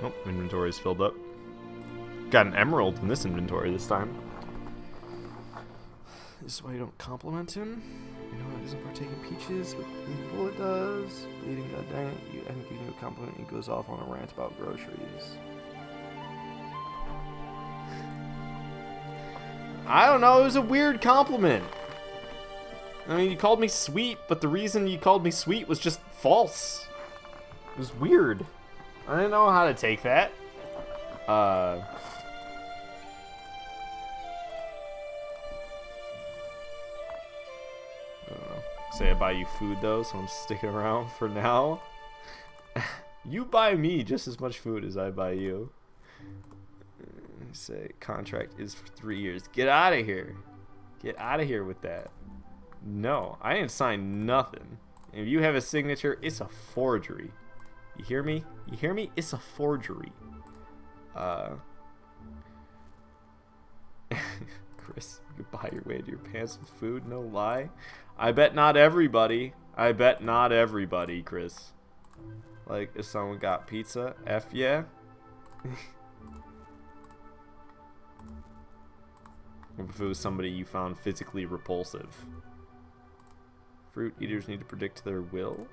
Oh, inventory's filled up. Got an emerald in this inventory this time. This is why you don't compliment him. You know he doesn't partake in peaches, but Bleeding Bullet does. Bleeding, god dang it, you haven't given you a compliment, he goes off on a rant about groceries. I don't know, it was a weird compliment. I mean, you called me sweet, but the reason you called me sweet was just false. It was weird. I didn't know how to take that. I don't know. Say I buy you food though, so I'm sticking around for now. You buy me just as much food as I buy you. Say contract is for 3 years. Get out of here. Get out of here with that. No, I didn't sign nothing. If you have a signature, it's a forgery. You hear me? You hear me? It's a forgery. Chris, you can buy your way into your pants with food, no lie. I bet not everybody. I bet not everybody, Chris. Like, if someone got pizza, F yeah. If it was somebody you found physically repulsive. Fruit eaters need to predict their will?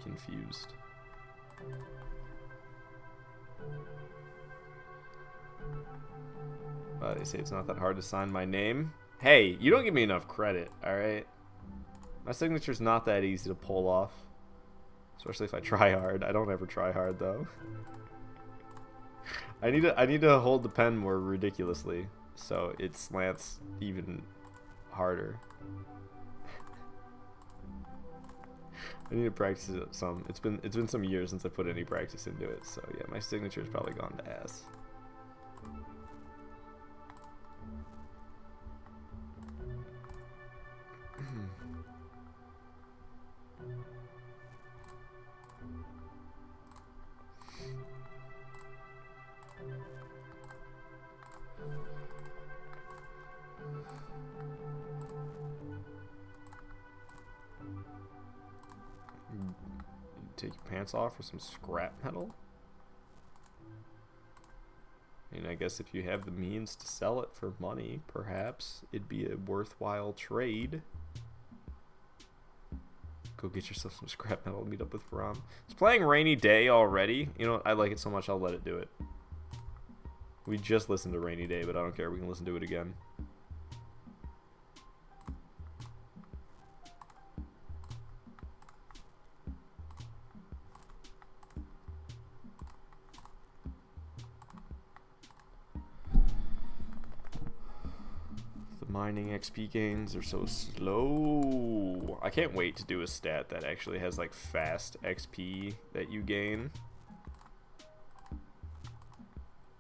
Confused. They say it's not that hard to sign my name. Hey, you don't give me enough credit, alright? My signature's not that easy to pull off. Especially if I try hard. I don't ever try hard, though. I need to hold the pen more ridiculously, so it slants even harder. I need to practice it some. It's been some years since I put any practice into it, so yeah, my signature's probably gone to ass. Take your pants off for some scrap metal? I mean, I guess if you have the means to sell it for money, perhaps it'd be a worthwhile trade. Go get yourself some scrap metal and meet up with Ram. It's playing Rainy Day already. You know what? I like it so much I'll let it do it. We just listened to Rainy Day, but I don't care. We can listen to it again. Mining XP gains are so slow. I can't wait to do a stat that actually has like fast XP that you gain,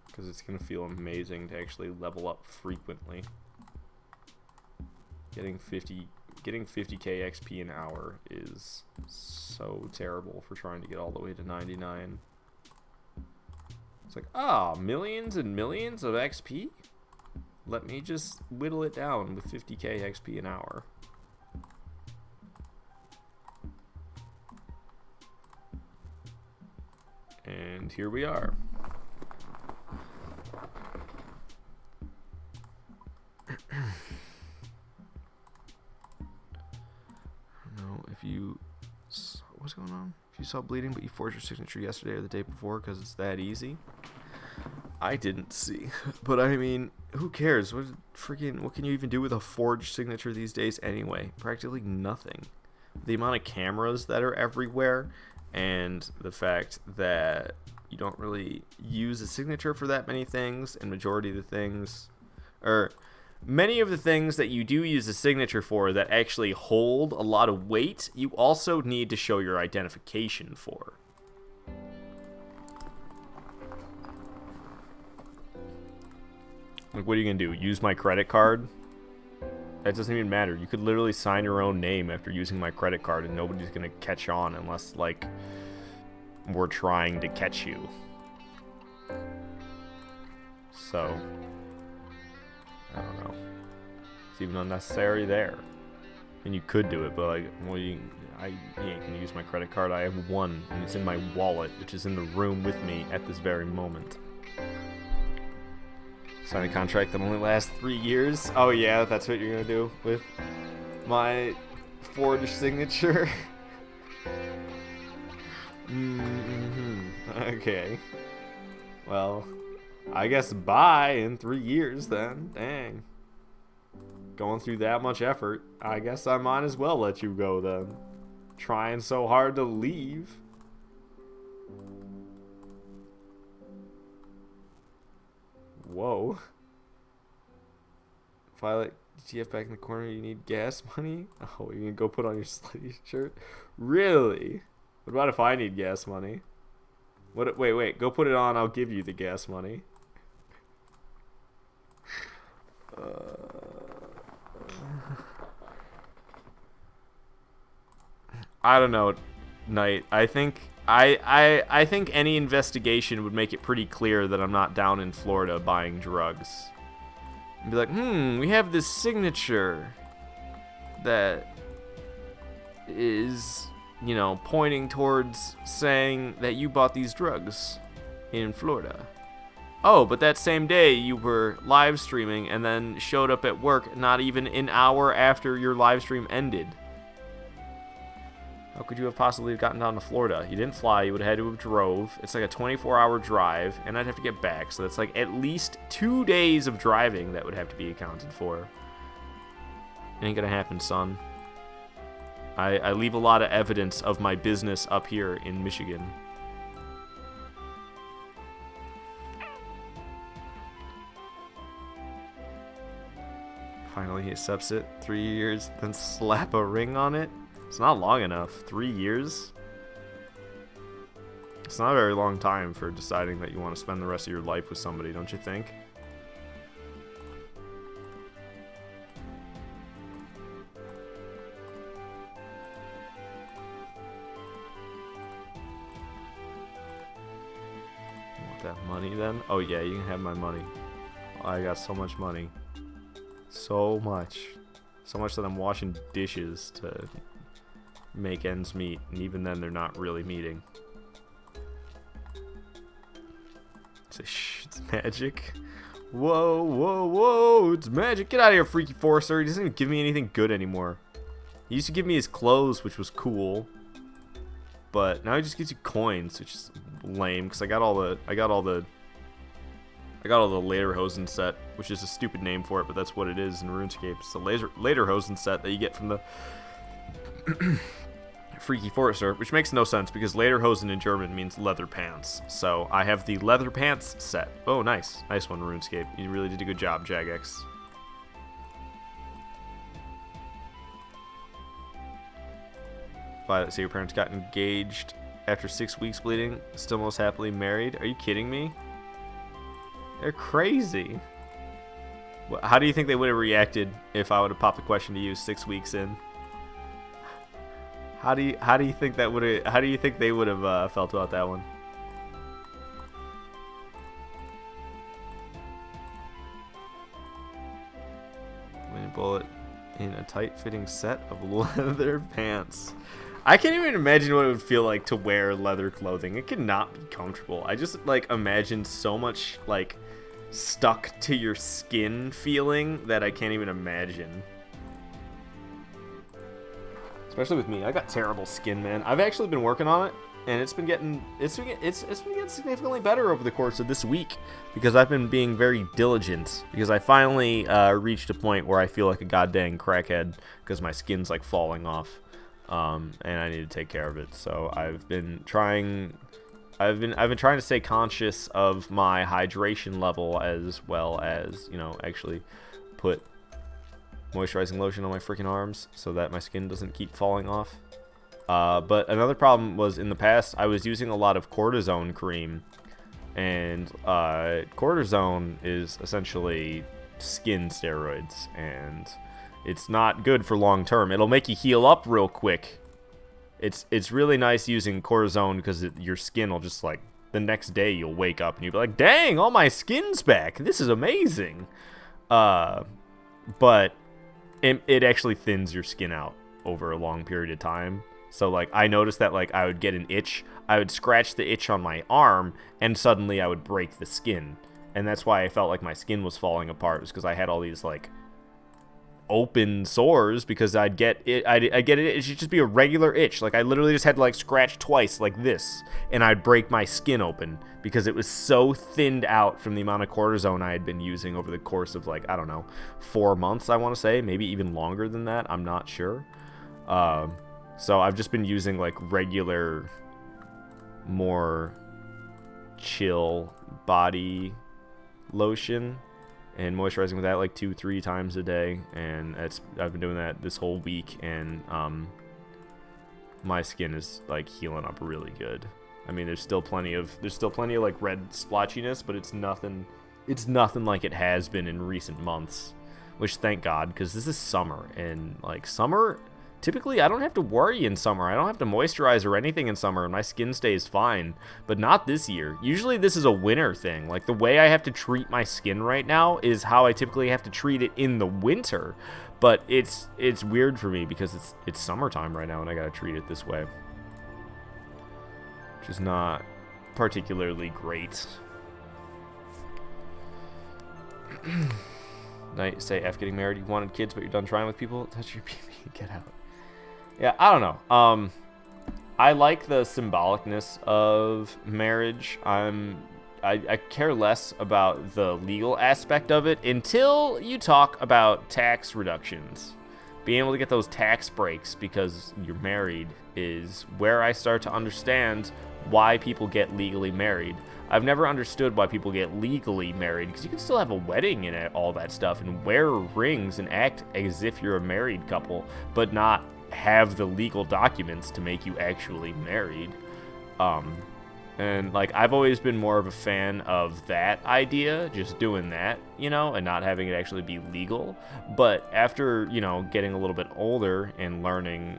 because it's gonna feel amazing to actually level up frequently. Getting 50k XP an hour is so terrible for trying to get all the way to 99. It's like, ah, millions and millions of XP? Let me just whittle it down with 50k XP an hour. And here we are. No, if you what's going on? If you saw bleeding, but you forged your signature yesterday or the day before because it's that easy. I didn't see. But I mean, who cares? What can you even do with a forged signature these days anyway? Practically nothing. The amount of cameras that are everywhere and the fact that you don't really use a signature for that many things, and majority of the things, or many of the things that you do use a signature for that actually hold a lot of weight, you also need to show your identification for. Like, what are you going to do? Use my credit card? That doesn't even matter. You could literally sign your own name after using my credit card, and nobody's going to catch on unless, like, we're trying to catch you. So, I don't know. It's even unnecessary there. And you could do it, but, like, well, you can use my credit card. I have one, and it's in my wallet, which is in the room with me at this very moment. Sign a contract that only lasts 3 years. Oh yeah, that's what you're gonna do with my forged signature. Okay. Well, I guess bye in 3 years then. Dang. Going through that much effort, I guess I might as well let you go then. Trying so hard to leave. Whoa. Violet, GF back in the corner, you need gas money? Oh, you can go put on your slutty shirt? Really? What about if I need gas money? What? Wait, go put it on, I'll give you the gas money. I don't know, Knight. I think any investigation would make it pretty clear that I'm not down in Florida buying drugs. And be like, we have this signature that is, you know, pointing towards saying that you bought these drugs in Florida. Oh, but that same day you were live streaming and then showed up at work not even an hour after your live stream ended. How could you have possibly gotten down to Florida? You didn't fly, you would have had to have drove. It's like a 24-hour drive, and I'd have to get back. So that's like at least 2 days of driving that would have to be accounted for. Ain't gonna happen, son. I leave a lot of evidence of my business up here in Michigan. Finally he accepts it. 3 years, then slap a ring on it. It's not long enough. 3 years? It's not a very long time for deciding that you want to spend the rest of your life with somebody, don't you think? Want that money then? Oh yeah, you can have my money. I got so much money. So much. So much that I'm washing dishes to make ends meet, and even then they're not really meeting. Say, shh, it's magic. Whoa, whoa, whoa, it's magic. Get out of here, Freaky Forester. He doesn't even give me anything good anymore. He used to give me his clothes, which was cool, but now he just gives you coins, which is lame, because I got all the Lederhosen set, which is a stupid name for it, but that's what it is in RuneScape. It's the Lederhosen set that you get from the Freaky Forester, which makes no sense because Lederhosen in German means leather pants. So I have the leather pants set. Oh, nice. Nice one, RuneScape. You really did a good job, Jagex. Violet, say your parents got engaged after 6 weeks bleeding, still most happily married. Are you kidding me? They're crazy. How do you think they would have reacted if I would have popped the question to you 6 weeks in? How do you think that would have? How do you think they would have felt about that one? Winning bullet in a tight-fitting set of leather pants. I can't even imagine what it would feel like to wear leather clothing. It could not be comfortable. I just like imagine so much like stuck to your skin feeling that I can't even imagine. Especially with me. I got terrible skin, man. I've actually been working on it, and it's been getting significantly better over the course of this week because I've been being very diligent because I finally reached a point where I feel like a goddamn crackhead because my skin's like falling off, and I need to take care of it. So I've been trying to stay conscious of my hydration level as well as, you know, actually put moisturizing lotion on my freaking arms so that my skin doesn't keep falling off. But another problem was in the past I was using a lot of cortisone cream, and cortisone is essentially skin steroids, and it's not good for long term. It'll make you heal up real quick. It's really nice using cortisone because your skin will just like the next day you'll wake up and you'll be like, dang, all my skin's back. This is amazing. But it actually thins your skin out over a long period of time. So like I noticed that like I would get an itch, I would scratch the itch on my arm, and suddenly I would break the skin. And that's why I felt like my skin was falling apart, was because I had all these like open sores because I'd get it. It should just be a regular itch. Like I literally just had to like scratch twice like this, and I'd break my skin open because it was so thinned out from the amount of cortisone I had been using over the course of like, I don't know, 4 months, I want to say, maybe even longer than that. I'm not sure. So I've just been using like regular, more chill body lotion and moisturizing with that like 2-3 times a day, and I've been doing that this whole week, and my skin is like healing up really good. I mean, there's still plenty of like red splotchiness, but it's nothing like it has been in recent months, which thank God, because this is summer, and like summer, typically I don't have to worry in summer. I don't have to moisturize or anything in summer, and my skin stays fine, but not this year. Usually this is a winter thing. Like the way I have to treat my skin right now is how I typically have to treat it in the winter, but it's weird for me because it's summertime right now and I gotta treat it this way, which is not particularly great. Now you say F getting married, you wanted kids but you're done trying with people, touch your pee-pee, get out. Yeah, I don't know. I like the symbolicness of marriage. I care less about the legal aspect of it until you talk about tax reductions. Being able to get those tax breaks because you're married is where I start to understand why people get legally married. I've never understood why people get legally married, because you can still have a wedding and all that stuff and wear rings and act as if you're a married couple, but not have the legal documents to make you actually married. And like I've always been more of a fan of that idea, just doing that, you know, and not having it actually be legal. But after, you know, getting a little bit older and learning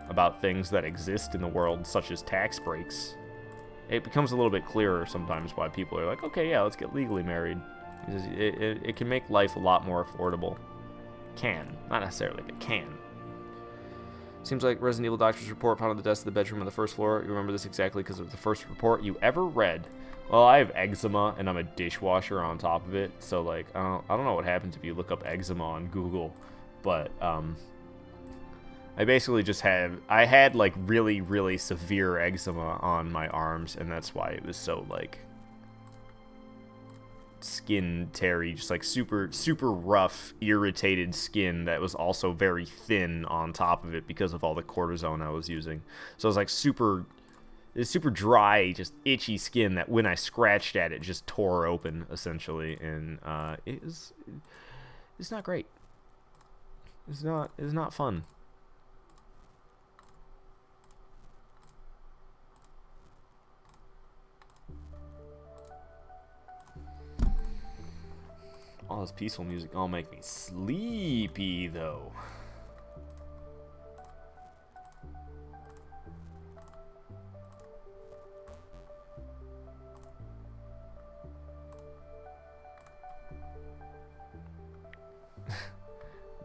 about things that exist in the world, such as tax breaks, it becomes a little bit clearer sometimes why people are like, okay, yeah, let's get legally married. It can make life a lot more affordable. Can, not necessarily, but can. Seems like Resident Evil doctor's report found on the desk of the bedroom on the first floor. You remember this exactly because it was the first report you ever read. Well, I have eczema and I'm a dishwasher on top of it, so like I don't know what happens if you look up eczema on Google, but I basically just had like really, really severe eczema on my arms, and that's why it was so like skin teary, just like super rough, irritated skin that was also very thin on top of it because of all the cortisone I was using. So it was like super dry, just itchy skin that when I scratched at it just tore open essentially, and it's not great. It's not fun. All this peaceful music all make me sleepy, though.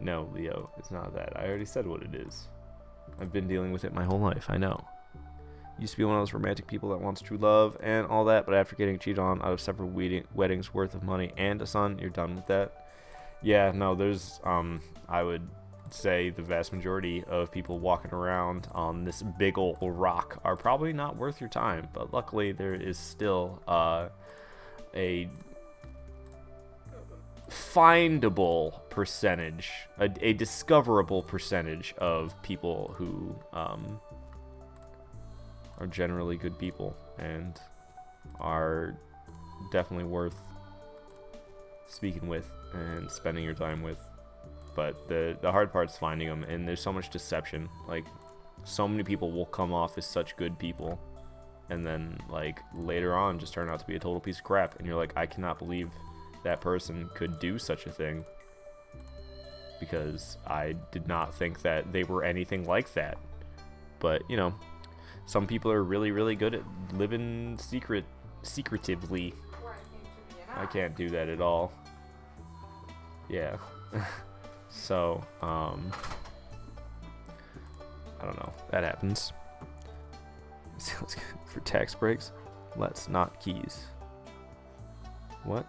No, Leo, it's not that. I already said what it is. I've been dealing with it my whole life, I know. Used to be one of those romantic people that wants true love and all that, but after getting cheated on out of several weddings worth of money and a son, you're done with that. Yeah, no, there's I would say the vast majority of people walking around on this big old rock are probably not worth your time. But luckily, there is still a findable percentage, a discoverable percentage of people who are generally good people and are definitely worth speaking with and spending your time with. But the hard part's finding them, and there's so much deception. Like, so many people will come off as such good people, and then, like, later on just turn out to be a total piece of crap, and you're like, I cannot believe that person could do such a thing, because I did not think that they were anything like that. But, you know, some people are really, really good at living secretively. I can't do that at all. Yeah. So, I don't know. That happens. For tax breaks, let's not keys. What?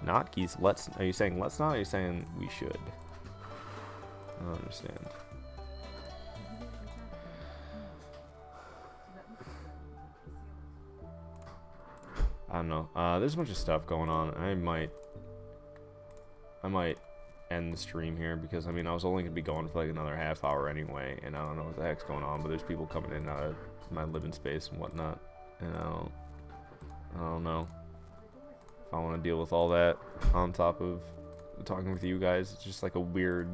Not keys. Let's. Are you saying let's not? Or are you saying we should? I don't understand. I don't know. There's a bunch of stuff going on. I might end the stream here, because I mean I was only gonna be going for like another half hour anyway, and I don't know what the heck's going on. But there's people coming in and out of my living space and whatnot, and I don't know if I want to deal with all that on top of talking with you guys. It's just like a weird,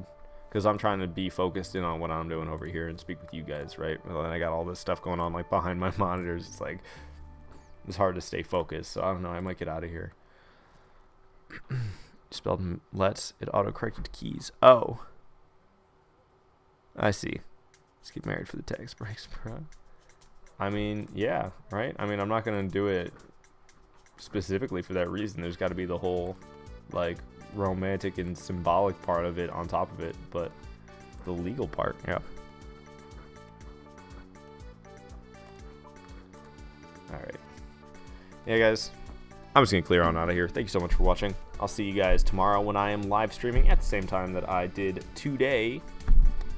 because I'm trying to be focused in on what I'm doing over here and speak with you guys, right? Well, then I got all this stuff going on like behind my monitors. It's like it's hard to stay focused. So I don't know. I might get out of here. Spelled let's. It auto-corrected keys. Oh. I see. Let's get married for the tax breaks, bro. I mean, yeah, right? I mean, I'm not going to do it specifically for that reason. There's got to be the whole, like, romantic and symbolic part of it on top of it. But the legal part, yeah. Alright. Yeah, guys. I'm just going to clear on out of here. Thank you so much for watching. I'll see you guys tomorrow when I am live streaming at the same time that I did today.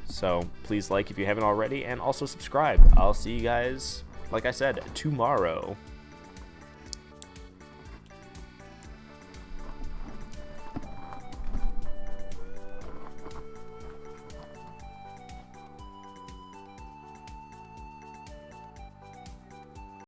So please like if you haven't already, and also subscribe. I'll see you guys, like I said, tomorrow.